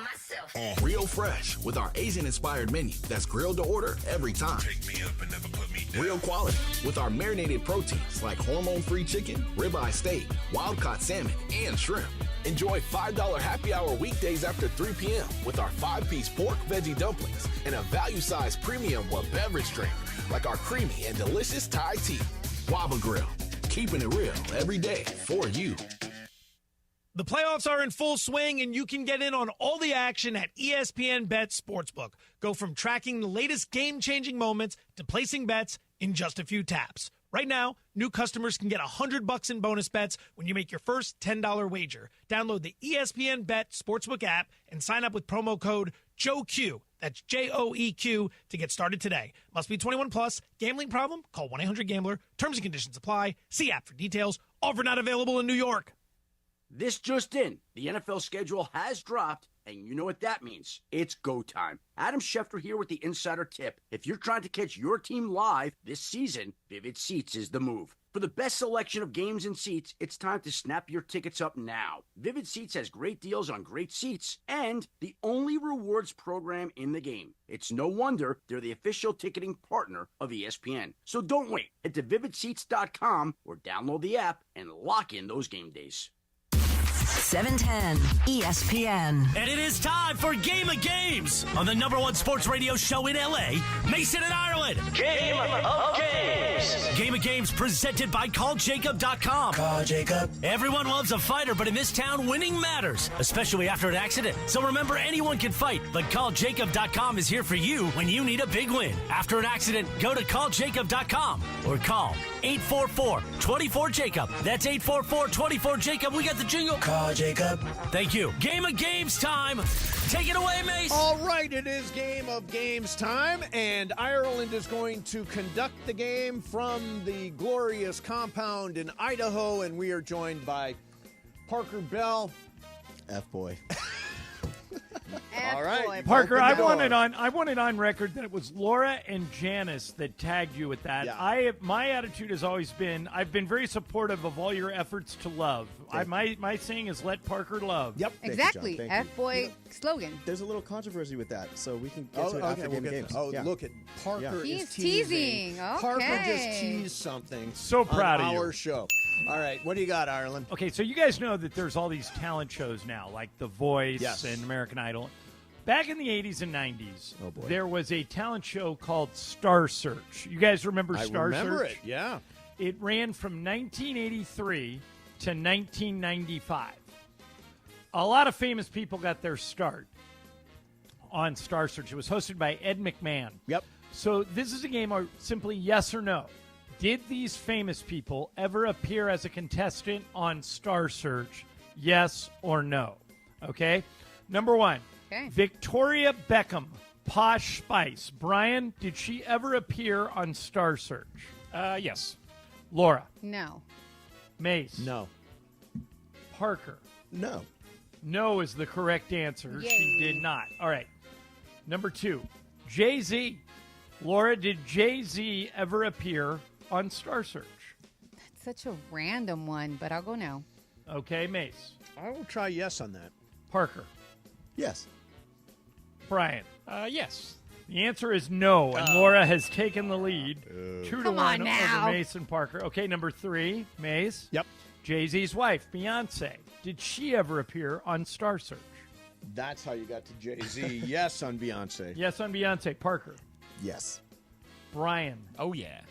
Real fresh with our Asian-inspired menu that's grilled to order every time. Pick me up and never put me down. Real quality with our marinated proteins like hormone-free chicken, ribeye steak, wild-caught salmon, and shrimp. Enjoy $5 happy hour weekdays after 3 p.m. with our 5-piece pork veggie dumplings and a value-sized premium beverage drink like our creamy and delicious Thai tea. Waba Grill, keeping it real every day for you. The playoffs are in full swing, and you can get in on all the action at ESPN Bet Sportsbook. Go from tracking the latest game-changing moments to placing bets in just a few taps. Right now, new customers can get $100 in bonus bets when you make your first $10 wager. Download the ESPN Bet Sportsbook app and sign up with promo code JOEQ. That's JOEQ to get started today. Must be 21 plus. Gambling problem? Call 1-800-GAMBLER. Terms and conditions apply. See app for details. Offer not available in New York. This just in. The NFL schedule has dropped, and you know what that means. It's go time. Adam Schefter here with the Insider Tip. If you're trying to catch your team live this season, Vivid Seats is the move. For the best selection of games and seats, it's time to snap your tickets up now. Vivid Seats has great deals on great seats and the only rewards program in the game. It's no wonder they're the official ticketing partner of ESPN. So don't wait. Head to vividseats.com or download the app and lock in those game days. 710 ESPN. And it is time for Game of Games on the #1 sports radio show in LA, Mason and Ireland. Game of Games. Game of Games presented by CallJacob.com. Call Jacob. Everyone loves a fighter, but in this town, winning matters, especially after an accident. So remember, anyone can fight, but CallJacob.com is here for you when you need a big win. After an accident, go to CallJacob.com or call 844-24-JACOB. That's 844-24-JACOB. We got the jingle. Call Jacob. Thank you. Game of Games time. Take it away, Mace. All right, it is Game of Games time, and Ireland is going to conduct the game from the glorious compound in Idaho, and we are joined by Parker Bell. F-boy. All right, Parker, I want it on record that it was Laura and Janice that tagged you with that. Yeah. My attitude has always been I've been very supportive of all your efforts to love. My saying is let Parker love. Yep, exactly. F-boy slogan. There's a little controversy with that, so we can get to it after Game of Games. Look at Parker. He's is teasing. Okay. Parker just teased something. So proud on of you. our show. All right, what do you got, Ireland? Okay, so you guys know that there's all these talent shows now, like The Voice and American Idol. Back in the 80s and 90s, there was a talent show called Star Search. You guys remember Star Search? I remember it, yeah. It ran from 1983 to 1995. A lot of famous people got their start on Star Search. It was hosted by Ed McMahon. Yep. So this is a game of simply yes or no. Did these famous people ever appear as a contestant on Star Search? Yes or no? Okay. Number one. Okay. Victoria Beckham, Posh Spice. Brian, did she ever appear on Star Search? Yes. Laura. No. Mace. No. Parker. No. No is the correct answer. Yay. She did not. All right. Number two. Jay-Z. Laura, did Jay-Z ever appear on Star Search? That's such a random one, but I'll go no. Okay, Mace. I will try yes on that. Parker. Yes. Brian. Yes. The answer is no, and Laura has taken the lead. 2-1 Come on now. over Mace and Parker. Okay, number three, Mace. Yep. Jay-Z's wife, Beyonce. Did she ever appear on Star Search? That's how you got to Jay-Z. Yes on Beyonce. Yes on Beyonce. Parker. Yes. Brian. Oh, yeah.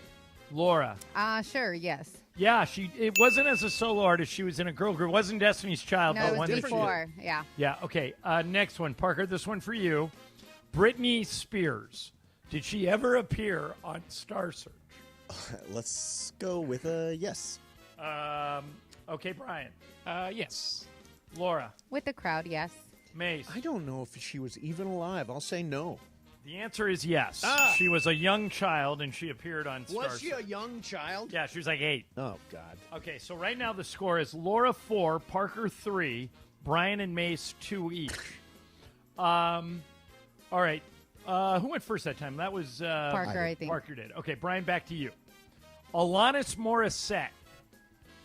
Laura. Sure, yes. Yeah, it wasn't as a solo artist. She was in a girl group. It wasn't Destiny's Child. No, but it one was that before. Yeah. Yeah, okay. Next one, Parker. This one for you. Britney Spears. Did she ever appear on Star Search? Let's go with a yes. Okay, Brian. Yes. Laura. With the crowd, yes. Mace. I don't know if she was even alive. I'll say no. The answer is yes. She was a young child, and she appeared on Star Was she a young child? Yeah, she was like 8. Oh, God. Okay, so right now the score is Laura 4, Parker 3, Brian and Mace 2 each. All right. Who went first that time? That was Parker, I think. Parker did. Okay, Brian, back to you. Alanis Morissette.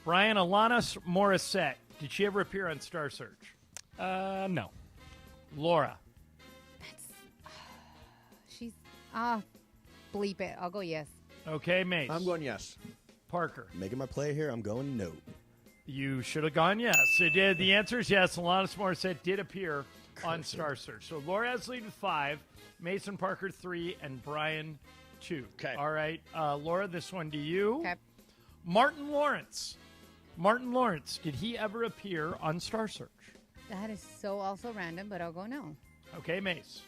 Brian, Alanis Morissette. Did she ever appear on Star Search? No. Laura. She's bleep it. I'll go yes. Okay, Mace. I'm going yes. Parker. Making my play here, I'm going no. You should have gone yes. It did. The answer is yes. Alanis Morissette did appear on Star Search. So Laura has the lead with 5, Mason Parker 3, and Brian 2. Okay. All right. Laura, this one to you. Okay. Martin Lawrence. Martin Lawrence, did he ever appear on Star Search? That is so also random, but I'll go no. Okay, Mace.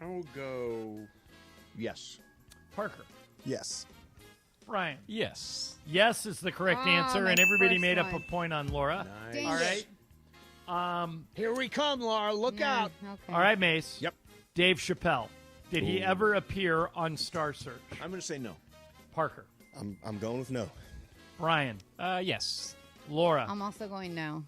I will go yes. Parker. Yes. Brian. Yes. Yes is the correct answer, my and everybody first made up one. a point on Laura. Nice. All right. Here we come, Laura. Look out. Okay. All right, Mace. Yep. Dave Chappelle. Did he ever appear on Star Search? I'm going to say no. Parker. I'm going with no. Brian. Yes. Laura. I'm also going no.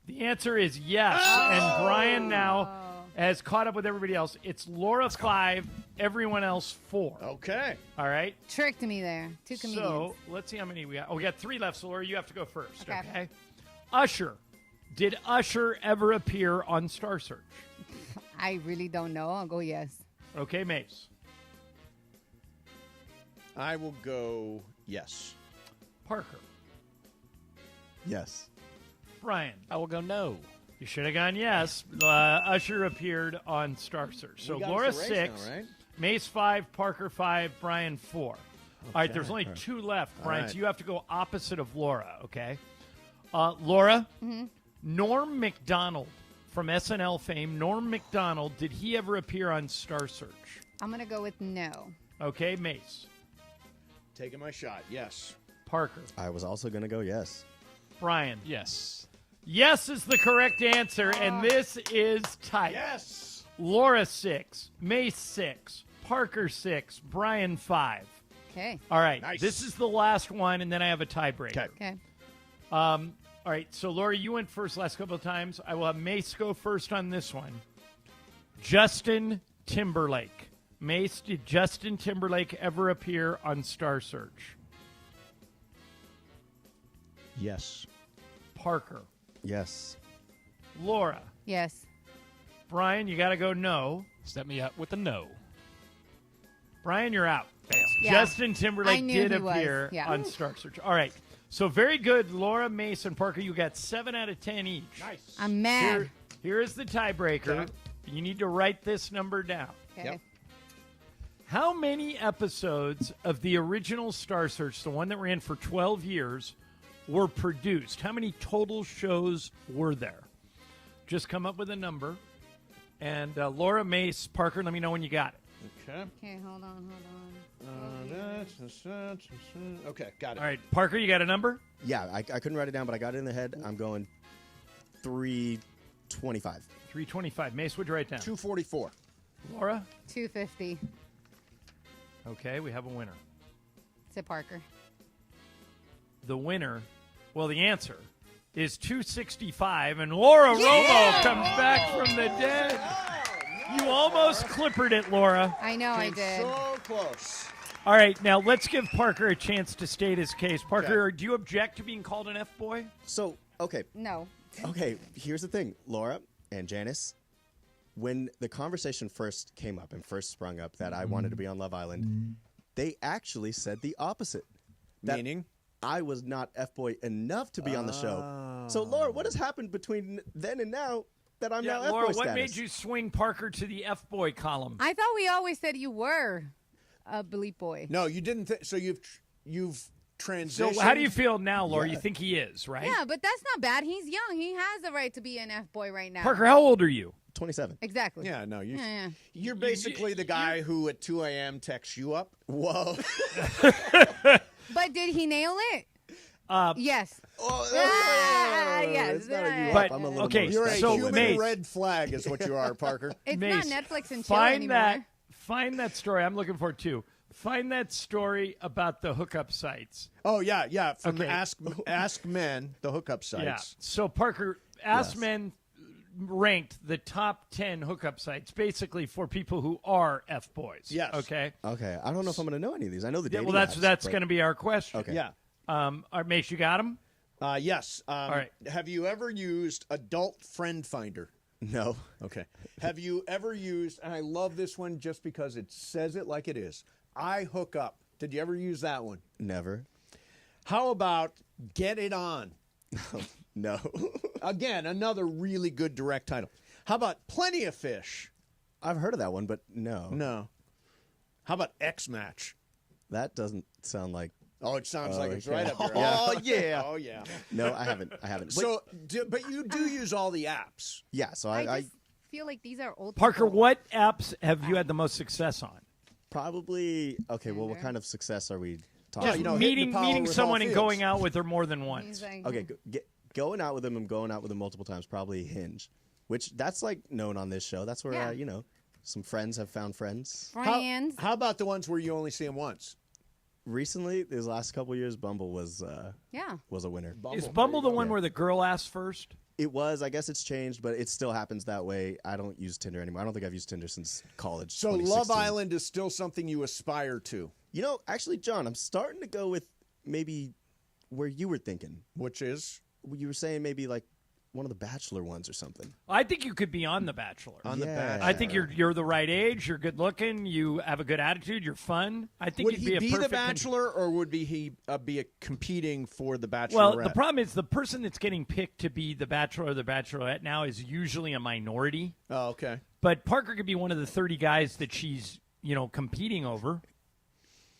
The answer is yes, and Brian now has caught up with everybody else. It's Laura 5, everyone else 4. Okay. All right. Tricked me there. 2 comedians. So let's see how many we got. Oh, we got 3 left, so Laura, you have to go first. Okay. Okay. Usher. Did Usher ever appear on Star Search? I really don't know. I'll go yes. Okay, Mace. I will go yes. Parker. Yes. Brian. I will go no. You should have gone yes. Usher appeared on Star Search. So We got Laura us a race 6, now, right? Mace 5, Parker 5, Brian 4. All right, there's only 2 left, Brian, right. so you have to go opposite of Laura, okay? Laura, Mm-hmm. Norm Macdonald from SNL fame, Norm Macdonald, did he ever appear on Star Search? I'm going to go with no. Okay, Mace. Taking my shot. Yes. Parker. I was also going to go yes. Brian. Yes. Yes is the correct answer, and this is tight. Yes. Laura 6, Mace 6, Parker 6, Brian 5. Okay. All right. Nice. This is the last one, and then I have a tiebreaker. Okay. All right. So, Laura, you went first last couple of times. I will have Mace go first on this one. Justin Timberlake. Mace, did Justin Timberlake ever appear on Star Search? Yes. Parker. Yes. Laura. Yes. Brian, you got to go no. Set me up with a no. Brian, you're out. Yeah. Justin I Timberlake knew did he was. appear Yeah. on Star Search. All right. So very good, Laura, Mason, Parker. You got 7 out of 10 each. Nice. I'm mad. Here is the tiebreaker. Okay. You need to write this number down. Okay. Yep. How many episodes of the original Star Search, the one that ran for 12 years, were produced? How many total shows were there? Just come up with a number. And Laura, Mace, Parker, let me know when you got it. Okay. Okay, hold on. Okay, got it. All right, Parker, you got a number? Yeah, I couldn't write it down, but I got it in the head. I'm going 325. 325. Mace, what'd you write down? 244. Laura? 250. Okay, we have a winner. Say Parker. The winner, well, the answer is 265, and Laura Romo comes back from the dead. You almost clippered it, Laura. I know I did. So close. All right, now let's give Parker a chance to state his case. Parker, do you object to being called an F-boy? So, okay. No. Okay, here's the thing. Laura and Janice, when the conversation first came up and first sprung up that I wanted to be on Love Island, they actually said the opposite. Meaning? I was not F-boy enough to be on the show. So, Laura, what has happened between then and now that I'm now F-boy Laura, status? what made you swing Parker to the F-boy column? I thought we always said you were a bleep boy. No, you didn't. So you've transitioned. So how do you feel now, Laura? You think he is, right? Yeah, but that's not bad. He's young. He has the right to be an F-boy right now. Parker, how old are you? 27. Exactly. Yeah, no, Yeah. you're basically the guy who at 2 a.m. texts you up. Whoa. But did he nail it? Yes. Yes. But I'm a little more You're a respectful human with it. red flag is what you are, Parker. It's Mace, not Netflix and chill anymore. Find that story. I'm looking for it too. Find that story about the hookup sites. Oh, yeah. From Okay. Ask Men, the hookup sites. Yeah. So, Parker, Ask Men ranked the top 10 hookup sites basically for people who are F-boys. Yes. Okay? Okay. I don't know if I'm going to know any of these. I know the Yeah, dating well, apps, that's but- going to be our question. Okay. Yeah. All right, Mace, you got them? Yes. All right. Have you ever used Adult Friend Finder? No. Okay. Have you ever used, and I love this one just because it says it like it is, I Hook Up. Did you ever use that one? Never. How about Get It On? No. Again, another really good direct title. How about Plenty of Fish? I've heard of that one, but no. No. How about X Match? That doesn't sound like. Oh, it sounds like it's okay. right up there. Yeah. Oh, yeah. Oh, yeah. No, I haven't. So, but you do use all the apps. Yeah, so I just feel like these are old Parker, people. what apps have you had the most success on? probably. Okay, well, what kind of success are we talking? Just meeting someone and going out with her more than once. Okay, going out with them and going out with them multiple times, probably Hinge, which that's like known on this show. That's where some friends have found friends. How about the ones where you only see them once? Recently, these last couple of years, Bumble was a winner. Is Bumble the one where the girl asks first? It was. I guess it's changed, but it still happens that way. I don't use Tinder anymore. I don't think I've used Tinder since college. So Love Island is still something you aspire to? You know, actually, John, I'm starting to go with maybe where you were thinking. Which is? You were saying maybe like one of the Bachelor ones or something. I think you could be on The Bachelor. On The Bachelor. I think you're the right age. You're good looking. You have a good attitude. You're fun. I think Would you'd he be a be perfect the Bachelor, or would he be competing for the Bachelorette? Well, the problem is the person that's getting picked to be the Bachelor or the Bachelorette now is usually a minority. Oh, okay. But Parker could be one of the 30 guys that she's competing over.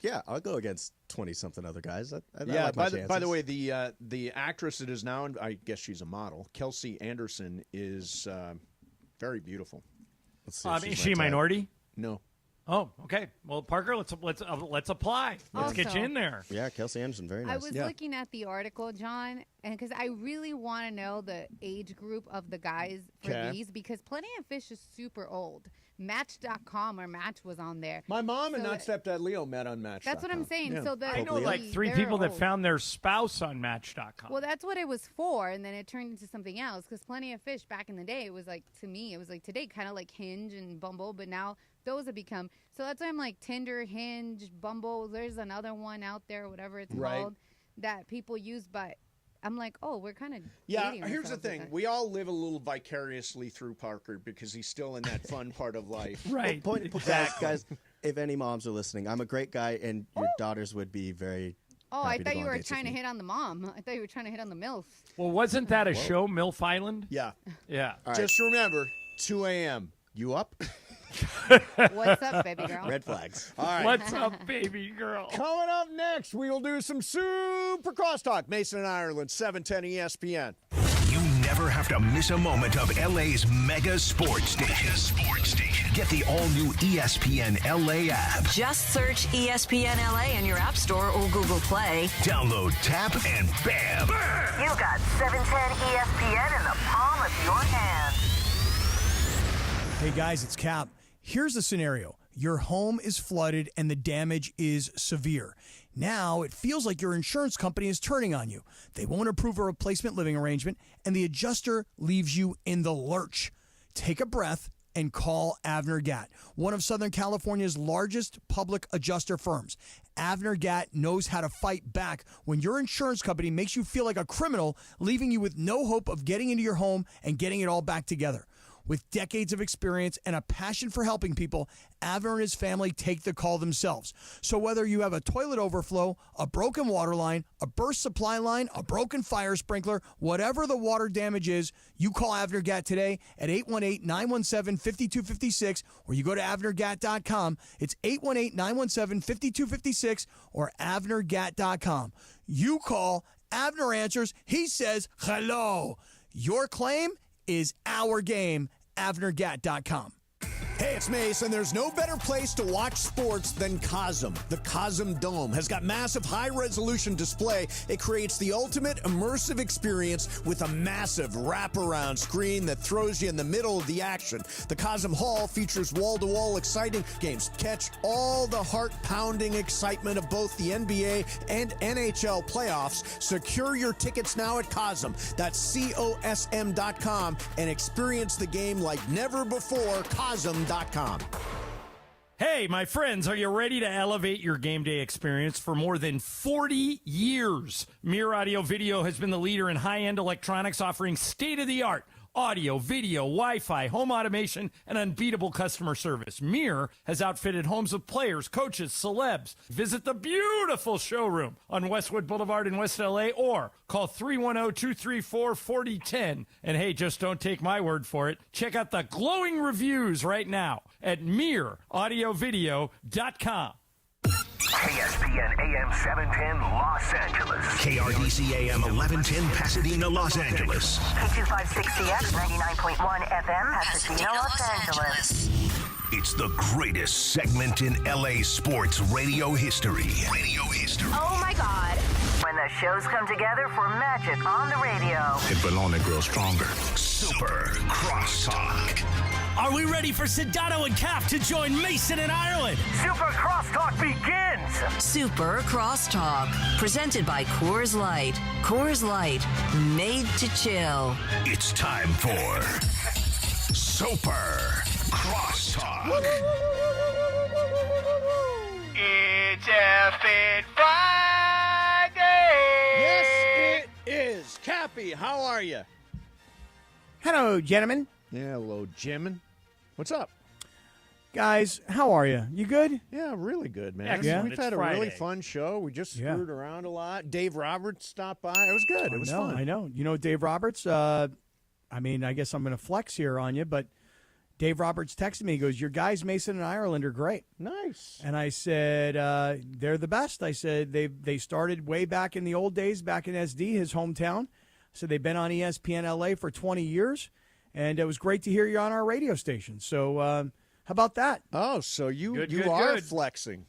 Yeah, I'll go against 20-something other guys. I Yeah. like my By the chances. way, the actress that is now, I guess she's a model, Kelsey Anderson, is very beautiful. Let's see if Is she's she a my type. minority? No. Oh, okay. Well, Parker, let's apply. Let's get you in there. Yeah, Kelsey Anderson, very nice. I was looking at the article, John, and because I really want to know the age group of the guys for these, because Plenty of Fish is super old. Match.com or Match was on there. My mom and not stepdad Leo met on Match. That's what I'm saying. Yeah. So I know like 3 people that found their spouse on Match.com. Well, that's what it was for, and then it turned into something else. Because Plenty of Fish back in the day, it was like, to me, it was like today, kind of like Hinge and Bumble, but now those have become. So that's why I'm like Tinder, Hinge, Bumble. There's another one out there, whatever it's called, that people use, but I'm like, oh, we're kind of here's the thing. We all live a little vicariously through Parker because he's still in that fun part of life. Right. Guys, if any moms are listening, I'm a great guy, and your daughters would be very Oh, I happy to thought go you on were dates with trying to me. hit on the mom. I thought you were trying to hit on the MILF. Well, wasn't that a show, MILF Island? Yeah. Yeah. Just remember, 2 a.m. You up? What's up, baby girl? Red flags. All right. What's up, baby girl? Coming up next, we will do some super crosstalk. Mason and Ireland, 710 ESPN. You never have to miss a moment of LA's mega sports station. Get the all-new ESPN LA app. Just search ESPN LA in your App Store or Google Play. Download, tap, and bam! You got 710 ESPN in the palm of your hand. Hey guys, it's Cap. Here's the scenario. Your home is flooded and the damage is severe. Now it feels like your insurance company is turning on you. They won't approve a replacement living arrangement and the adjuster leaves you in the lurch. Take a breath and call Avner Gatt, one of Southern California's largest public adjuster firms. Avner Gatt knows how to fight back when your insurance company makes you feel like a criminal, leaving you with no hope of getting into your home and getting it all back together. With decades of experience and a passion for helping people, Avner and his family take the call themselves. So whether you have a toilet overflow, a broken water line, a burst supply line, a broken fire sprinkler, whatever the water damage is, you call Avner Gatt today at 818-917-5256, or you go to avnergatt.com. It's 818-917-5256 or avnergatt.com. You call, Avner answers, he says hello. Your claim is our game. avnergatt.com. Hey, it's Mace, and there's no better place to watch sports than KASM. The KASM Dome has got massive high-resolution display. It creates the ultimate immersive experience with a massive wraparound screen that throws you in the middle of the action. The KASM Hall features wall-to-wall exciting games. Catch all the heart-pounding excitement of both the NBA and NHL playoffs. Secure your tickets now at KASM. That's COSM.com and experience the game like never before. KASM.com. Hey, my friends, are you ready to elevate your game day experience? For more than 40 years, Mir Audio Video has been the leader in high-end electronics, offering state-of-the-art audio, video, Wi-Fi, home automation, and unbeatable customer service. Mir has outfitted homes of players, coaches, celebs. Visit the beautiful showroom on Westwood Boulevard in West LA or call 310-234-4010. And hey, just don't take my word for it. Check out the glowing reviews right now at MirAudioVideo.com. KSPN AM 710 Los Angeles. KRDC AM 1110 Pasadena, Los Angeles. K256CX 99.1 FM Pasadena, Los Angeles. It's the greatest segment in LA sports radio history. Oh my God. When the shows come together for magic on the radio. It will only grow stronger. Super Crosstalk. Are we ready for Sedano and Cap to join Mason in Ireland? Super Crosstalk begins. Super Crosstalk, presented by Coors Light. Coors Light, made to chill. It's time for Super Crosstalk. It's F-It Friday. Yes, it is. Cappy, how are you? Hello, gentlemen. Yeah, hello, Jimin. What's up? Guys, how are you? You good? Yeah, really good, man. Excellent. We've It's had a Friday. really fun show. We just screwed around a lot. Dave Roberts stopped by. It was good. It was fun. I know. You know, Dave Roberts, I guess I'm going to flex here on you, but Dave Roberts texted me. He goes, your guys, Mason and Ireland, are great. Nice. And I said, they're the best. I said, they started way back in the old days, back in SD, his hometown. So they've been on ESPN LA for 20 years. And it was great to hear you on our radio station. So how about that? Oh, so you are flexing.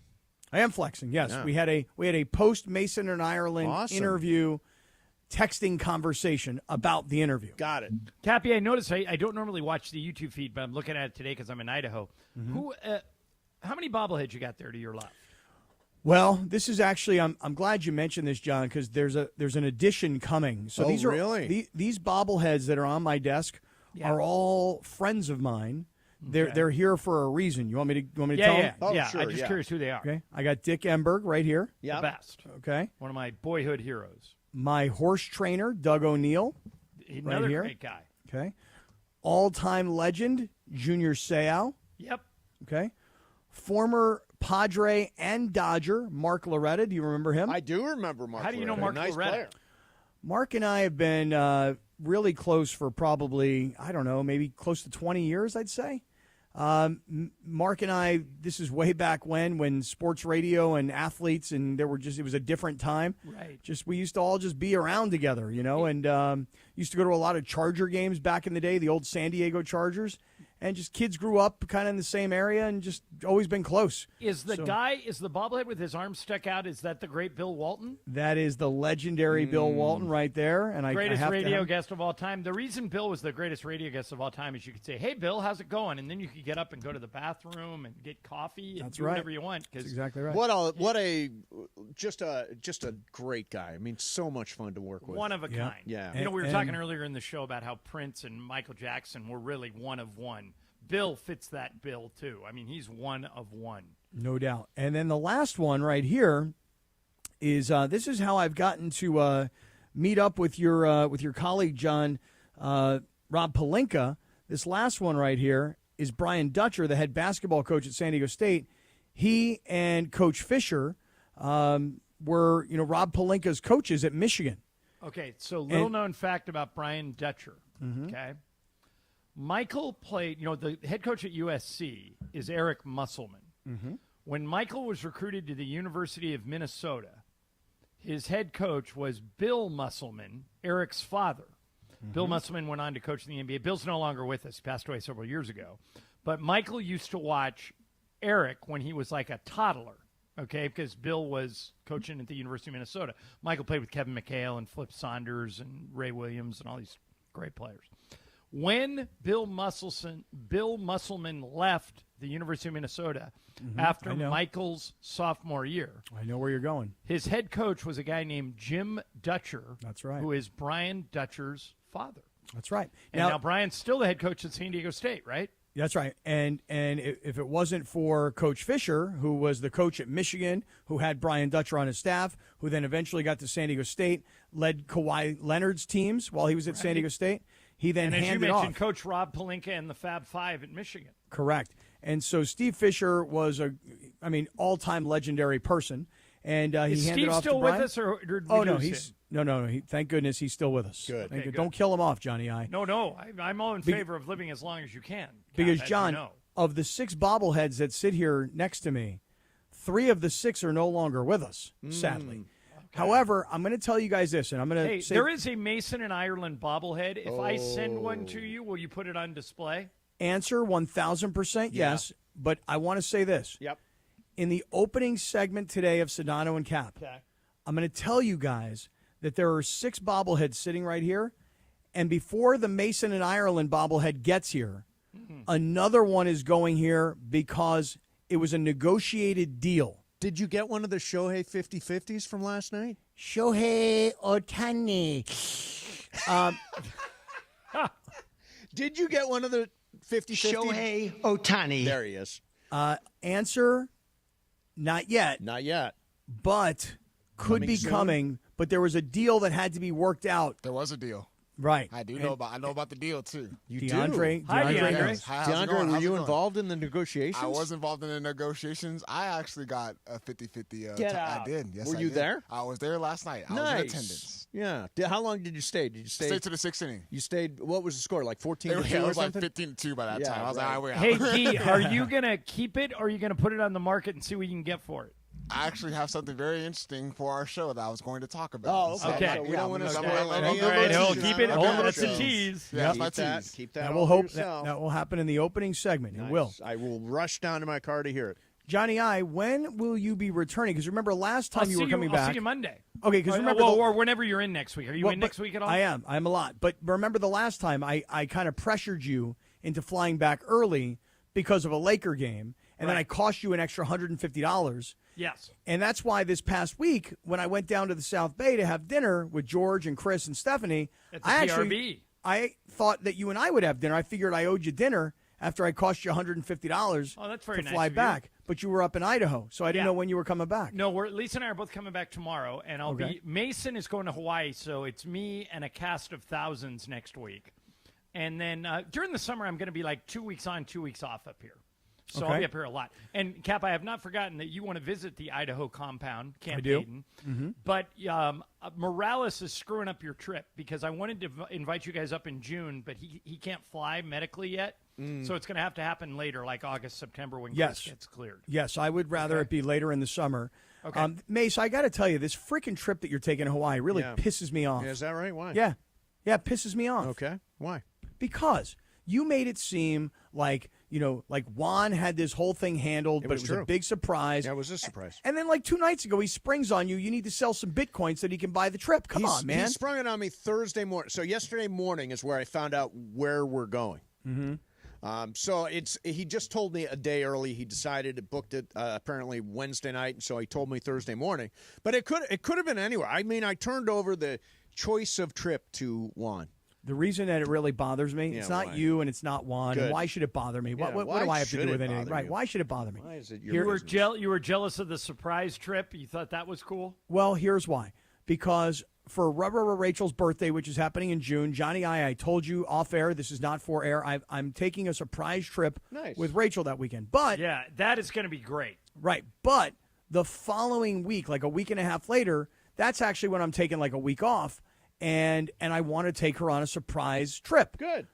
I am flexing, yes. Yeah. We had a post Mason and Ireland Awesome. interview texting conversation about the interview. Got it. Cappy, I noticed I don't normally watch the YouTube feed, but I'm looking at it today because I'm in Idaho. How many bobbleheads you got there to your left? Well, this is actually I'm glad you mentioned this, John, because there's an addition coming. So these are really? these bobbleheads that are on my desk are all friends of mine. They're here for a reason. You want me to tell them? Oh, yeah. sure, I'm just curious who they are. Okay. I got Dick Emberg right here. Yeah. The best. Okay. One of my boyhood heroes. My horse trainer, Doug O'Neill. Another right here. great guy. Okay. All-time legend, Junior Seau. Yep. Okay. Former Padre and Dodger, Mark Loretta. Do you remember him? I do remember Mark. How do you know Loretta. Mark Nice Loretta? player. Mark and I have been really close for probably, I don't know, maybe close to 20 years, I'd say. Mark and I, this is way back when sports radio and athletes, and it was a different time. Right. We used to all just be around together, and used to go to a lot of Charger games back in the day, the old San Diego Chargers. And just kids grew up kind of in the same area and just always been close. Is the bobblehead with his arms stuck out, is that the great Bill Walton? That is the legendary Bill Walton right there. And Greatest I have radio guest of all time. The reason Bill was the greatest radio guest of all time is you could say, hey, Bill, how's it going? And then you could get up and go to the bathroom and get coffee and That's do right. whatever you want. That's exactly right. Just a great guy. I mean, so much fun to work with. One of a kind. Yeah. We were talking earlier in the show about how Prince and Michael Jackson were really one of one. Bill fits that bill, too. I mean, he's one of one. No doubt. And then the last one right here is this is how I've gotten to meet up with your colleague, John, Rob Pelinka. This last one right here is Brian Dutcher, the head basketball coach at San Diego State. He and Coach Fisher were, Rob Pelinka's coaches at Michigan. Okay, so little-known fact about Brian Dutcher, okay? Michael played, the head coach at USC is Eric Musselman. Mm-hmm. When Michael was recruited to the University of Minnesota, his head coach was Bill Musselman, Eric's father. Bill Musselman went on to coach in the NBA. Bill's no longer with us. He passed away several years ago. but Michael used to watch Eric when he was like a toddler, okay, because Bill was coaching at the University of Minnesota. Michael played with Kevin McHale and Flip Saunders and Ray Williams and all these great players. When Bill Musselman left the University of Minnesota after Michael's sophomore year. I know where you're going. His head coach was a guy named Jim Dutcher. That's right. Who is Brian Dutcher's father. That's right. And now Brian's still the head coach at San Diego State, right? That's right. And if it wasn't for Coach Fisher, who was the coach at Michigan, who had Brian Dutcher on his staff, who then eventually got to San Diego State, led Kawhi Leonard's teams while he was at San Diego State, he then handed off. And as you mentioned, Coach Rob Pelinka and the Fab Five at Michigan. Correct. And so Steve Fisher was all-time legendary person. And he is handed Steve off still to Brian. with us, or did we Oh, no, lose he's him? no. Thank goodness he's still with us. Good. Okay, good. Don't kill him off, Johnny I. No. I'm all in favor of living as long as you can. Because, as John, you know. of the 6 bobbleheads that sit here next to me, 3 of the 6 are no longer with us, sadly. However, I'm going to tell you guys this, and I'm going to say... there is a Mason and Ireland bobblehead. If I send one to you, will you put it on display? Answer 1,000% yes, but I want to say this. Yep. In the opening segment today of Sedano and Cap, I'm going to tell you guys that there are 6 bobbleheads sitting right here, and before the Mason and Ireland bobblehead gets here, another one is going here because it was a negotiated deal. Did you get one of the Shohei 50-50s from last night? Shohei Ohtani. Did you get one of the 50-50? Shohei Ohtani. There he is. Answer, not yet. Not yet. But could be soon. coming. But there was a deal that had to be worked out. There was a deal. Right. I know about the deal too. You DeAndre, do. Hi, DeAndre. How's it DeAndre, going? were How's you it going? involved in the negotiations? I was involved in the negotiations. I actually got a 50-50. Get out. I did. Yes, Were I you did. there? I was there last night. I was in attendance. Yeah. How long did you stay? Did you stay? Stayed to the 6th inning. You stayed. What was the score? Like 14-2 It or was something? like 15-2 by that Yeah, time. I was right. like, we're out. Hey, Guy, are you going to keep it, or are you going to put it on the market and see what you can get for it? I actually have something very interesting for our show that I was going to talk about. Oh, So, okay. Okay. So we don't want to I'm spoil gonna- any I'm of gonna- those. He'll keep it. Okay. Oh, that's a tease. Yeah, that's my Keep tease. Keep that. That all will for hope yourself. that will happen in the opening segment. Nice. It will. I will rush down to my car to hear it. Johnny I, when will you be returning? Because remember last time you were coming I'll back. see you Monday. Okay, because remember. or whenever you're in next week. Are you in next week at all? I am. I'm a lot. But remember the last time I kind of pressured you into flying back early because of a Laker game, and then I cost you an extra $150. Yes. And that's why this past week, when I went down to the South Bay to have dinner with George and Chris and Stephanie, At the PRB. I thought that you and I would have dinner. I figured I owed you dinner after I cost you $150 Oh, that's very to nice fly of you. back. But you were up in Idaho, so I didn't know when you were coming back. No, Lisa and I are both coming back tomorrow, and I'll be. Mason is going to Hawaii, so it's me and a cast of thousands next week. And then during the summer, I'm going to be like 2 weeks on, 2 weeks off up here. So I'll be up here a lot. And, Cap, I have not forgotten that you want to visit the Idaho compound, Camp I do. Hayden. Mm-hmm. But Morales is screwing up your trip because I wanted to invite you guys up in June, but he can't fly medically yet. So it's going to have to happen later, like August, September, when Chris gets cleared. Yes, I would rather it be later in the summer. Okay. Mace, I got to tell you, this freaking trip that you're taking to Hawaii really pisses me off. Yeah, is that right? Why? Yeah, it pisses me off. Okay. Why? Because you made it seem like, like Juan had this whole thing handled, but it was true. a big surprise. Yeah, it was a surprise. And then like 2 nights ago, he springs on you. You need to sell some Bitcoin so that he can buy the trip. Come on, man. He sprung it on me Thursday morning. So yesterday morning is where I found out where we're going. Mm-hmm. So he just told me a day early. He decided to booked it apparently Wednesday night, and so he told me Thursday morning. But it could have been anywhere. I mean, I turned over the choice of trip to Juan. The reason that it really bothers me, Yeah, it's not why? you and it's not Juan. Good. And why should it bother me? Yeah, What why do I have to should do it with anything? bother Right? you? Why should it bother me? Why is it You your were business? you were jealous of the surprise trip. You thought that was cool. Well, here's why. Because for Rachel's birthday, which is happening in June, Johnny I told you off air, this is not for air. I'm taking a surprise trip with Rachel that weekend. But Yeah, that is going to be great. right, but the following week, like a week and a half later, that's actually when I'm taking like a week off, and I want to take her on a surprise trip. Good.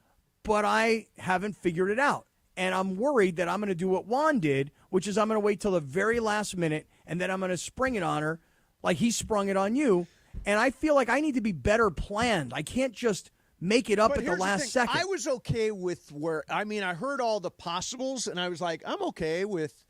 But I haven't figured it out. And I'm worried that I'm going to do what Juan did, which is I'm going to wait till the very last minute, and then I'm going to spring it on her like he sprung it on you. And I feel like I need to be better planned. I can't just make it up But at the here's last thing. second. I was okay with I heard all the possibles, and I was like, I'm okay with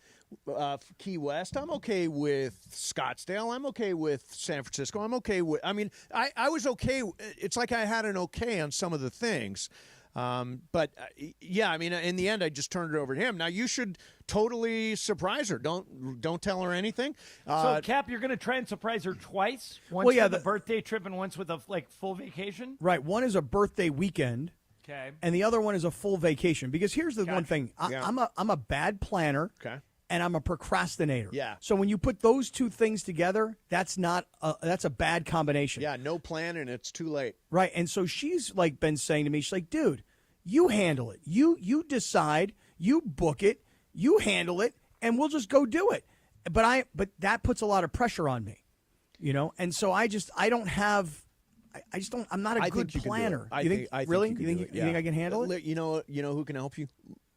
Key West. I'm okay with Scottsdale. I'm okay with San Francisco. I'm okay with, I was okay. It's like I had an okay on some of the things. But in the end, I just turned it over to him. Now you should totally surprise her. Don't tell her anything. So, Cap, you're going to try and surprise her twice? Once with the birthday trip and once with a full vacation? Right. One is a birthday weekend. Okay. And the other one is a full vacation. Because here's the one thing. I'm a bad planner. Okay. And I'm a procrastinator. Yeah. So when you put those two things together, that's a bad combination. Yeah, no plan and it's too late. Right. And so she's been saying to me, she's like, dude, you handle it. You decide, you book it, you handle it, and we'll just go do it. But that puts a lot of pressure on me. And so I'm not a good planner. You think I can handle it? You know who can help you?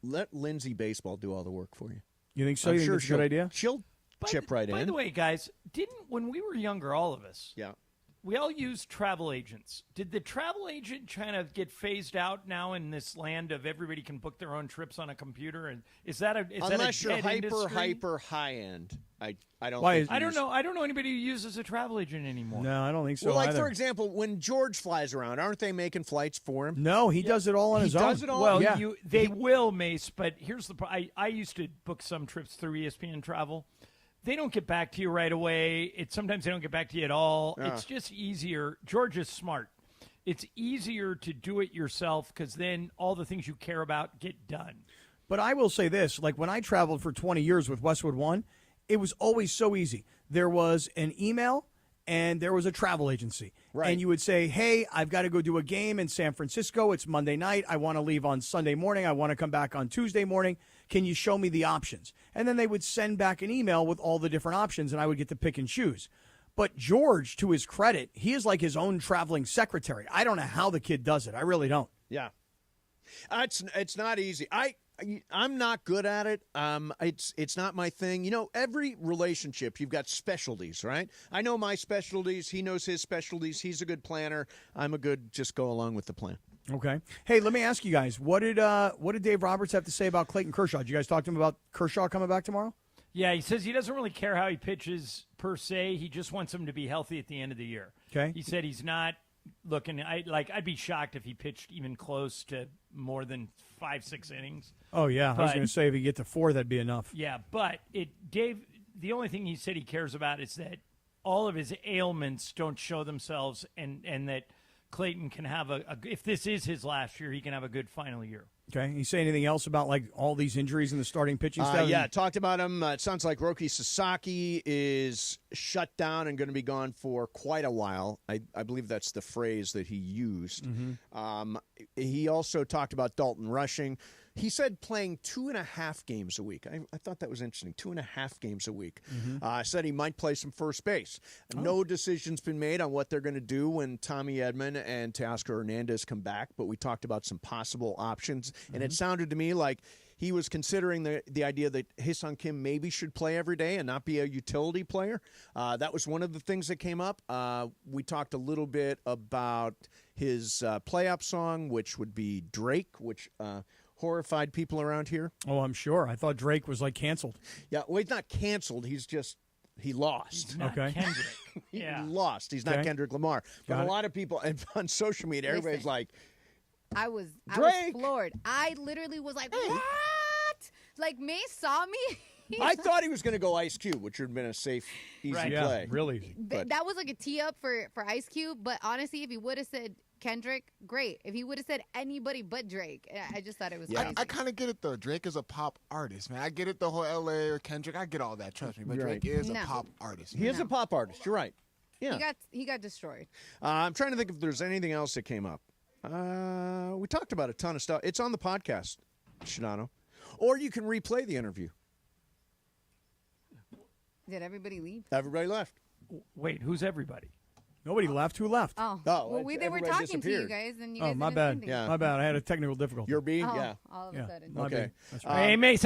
Let Lindsay Baseball do all the work for you. You think so? I'm You think sure that's a good idea? She'll chip right in. By the way, guys, when we were younger, all of us, we all used travel agents. Did the travel agent kind of get phased out now in this land of everybody can book their own trips on a computer? And unless you're hyper high end? I don't. I don't know. I don't know anybody who uses a travel agent anymore. No, I don't think so. Well, either. for example, when George flies around, aren't they making flights for him? No, he does it all on his own. He does it all. Well, they will, Mace. But here's the problem. I used to book some trips through ESPN Travel. They don't get back to you right away. Sometimes they don't get back to you at all. It's just easier. George is smart. It's easier to do it yourself because then all the things you care about get done. But I will say this, when I traveled for 20 years with Westwood One, it was always so easy. There was an email and there was a travel agency. Right. And you would say, hey, I've got to go do a game in San Francisco. It's Monday night. I want to leave on Sunday morning. I want to come back on Tuesday morning. Can you show me the options? And then they would send back an email with all the different options, and I would get to pick and choose. But George, to his credit, he is like his own traveling secretary. I don't know how the kid does it. I really don't. Yeah. It's not easy. I'm not good at it. It's not my thing. Every relationship, you've got specialties, right? I know my specialties. He knows his specialties. He's a good planner. I'm a good just go along with the plan. Okay. Hey, let me ask you guys, what did Dave Roberts have to say about Clayton Kershaw? Did you guys talk to him about Kershaw coming back tomorrow? Yeah, he says he doesn't really care how he pitches per se. He just wants him to be healthy at the end of the year. Okay. He said he's not looking. I'd be shocked if he pitched even close to more than 5-6 innings. Oh yeah, I was going to say if he get to 4, that'd be enough. Yeah, but Dave. The only thing he said he cares about is that all of his ailments don't show themselves, and that Clayton can have if this is his last year, he can have a good final year. Okay. You say anything else about all these injuries in the starting pitching staff? Yeah, talked about him. It sounds like Roki Sasaki is shut down and going to be gone for quite a while. I believe that's the phrase that he used. Mm-hmm. He also talked about Dalton Rushing. He said playing 2.5 games a week. I thought that was interesting. 2.5 games a week. Mm-hmm. Said he might play some first base. No decision's been made on what they're going to do when Tommy Edman and Teoscar Hernandez come back, but we talked about some possible options. And it sounded to me like he was considering the idea that Hee-Sung Kim maybe should play every day and not be a utility player. That was one of the things that came up. We talked a little bit about his play-up song, which would be Drake, which horrified people around here. Oh, I'm sure. I thought Drake was canceled. Yeah, well, he's not canceled. He lost. He's not Kendrick. He lost. He's not Kendrick Lamar. But a lot of people on social media, everybody's like, I was Drake. floored. I literally was like, what? May saw me. I thought he was going to go Ice Cube, which would have been a safe, easy play. Yeah, really. That was a tee up for Ice Cube. But honestly, if he would have said Kendrick, great. If he would have said anybody but Drake, I just thought it was crazy. I kind of get it, though. Drake is a pop artist, man. I get it, the whole L.A. or Kendrick. I get all that, trust me. But Drake is a pop artist. He is a pop artist. You're right. Yeah. He got destroyed. I'm trying to think if there's anything else that came up. We talked about a ton of stuff. It's on the podcast, Shadano. Or you can replay the interview. Did everybody leave? Everybody left. Wait, who's everybody? Nobody left. Who left? Oh, well, they were talking to you guys, and you guys my didn't bad. say anything. My bad. I had a technical difficulty. Your B? All of a sudden. My Okay. B. That's right. Hey, Mace.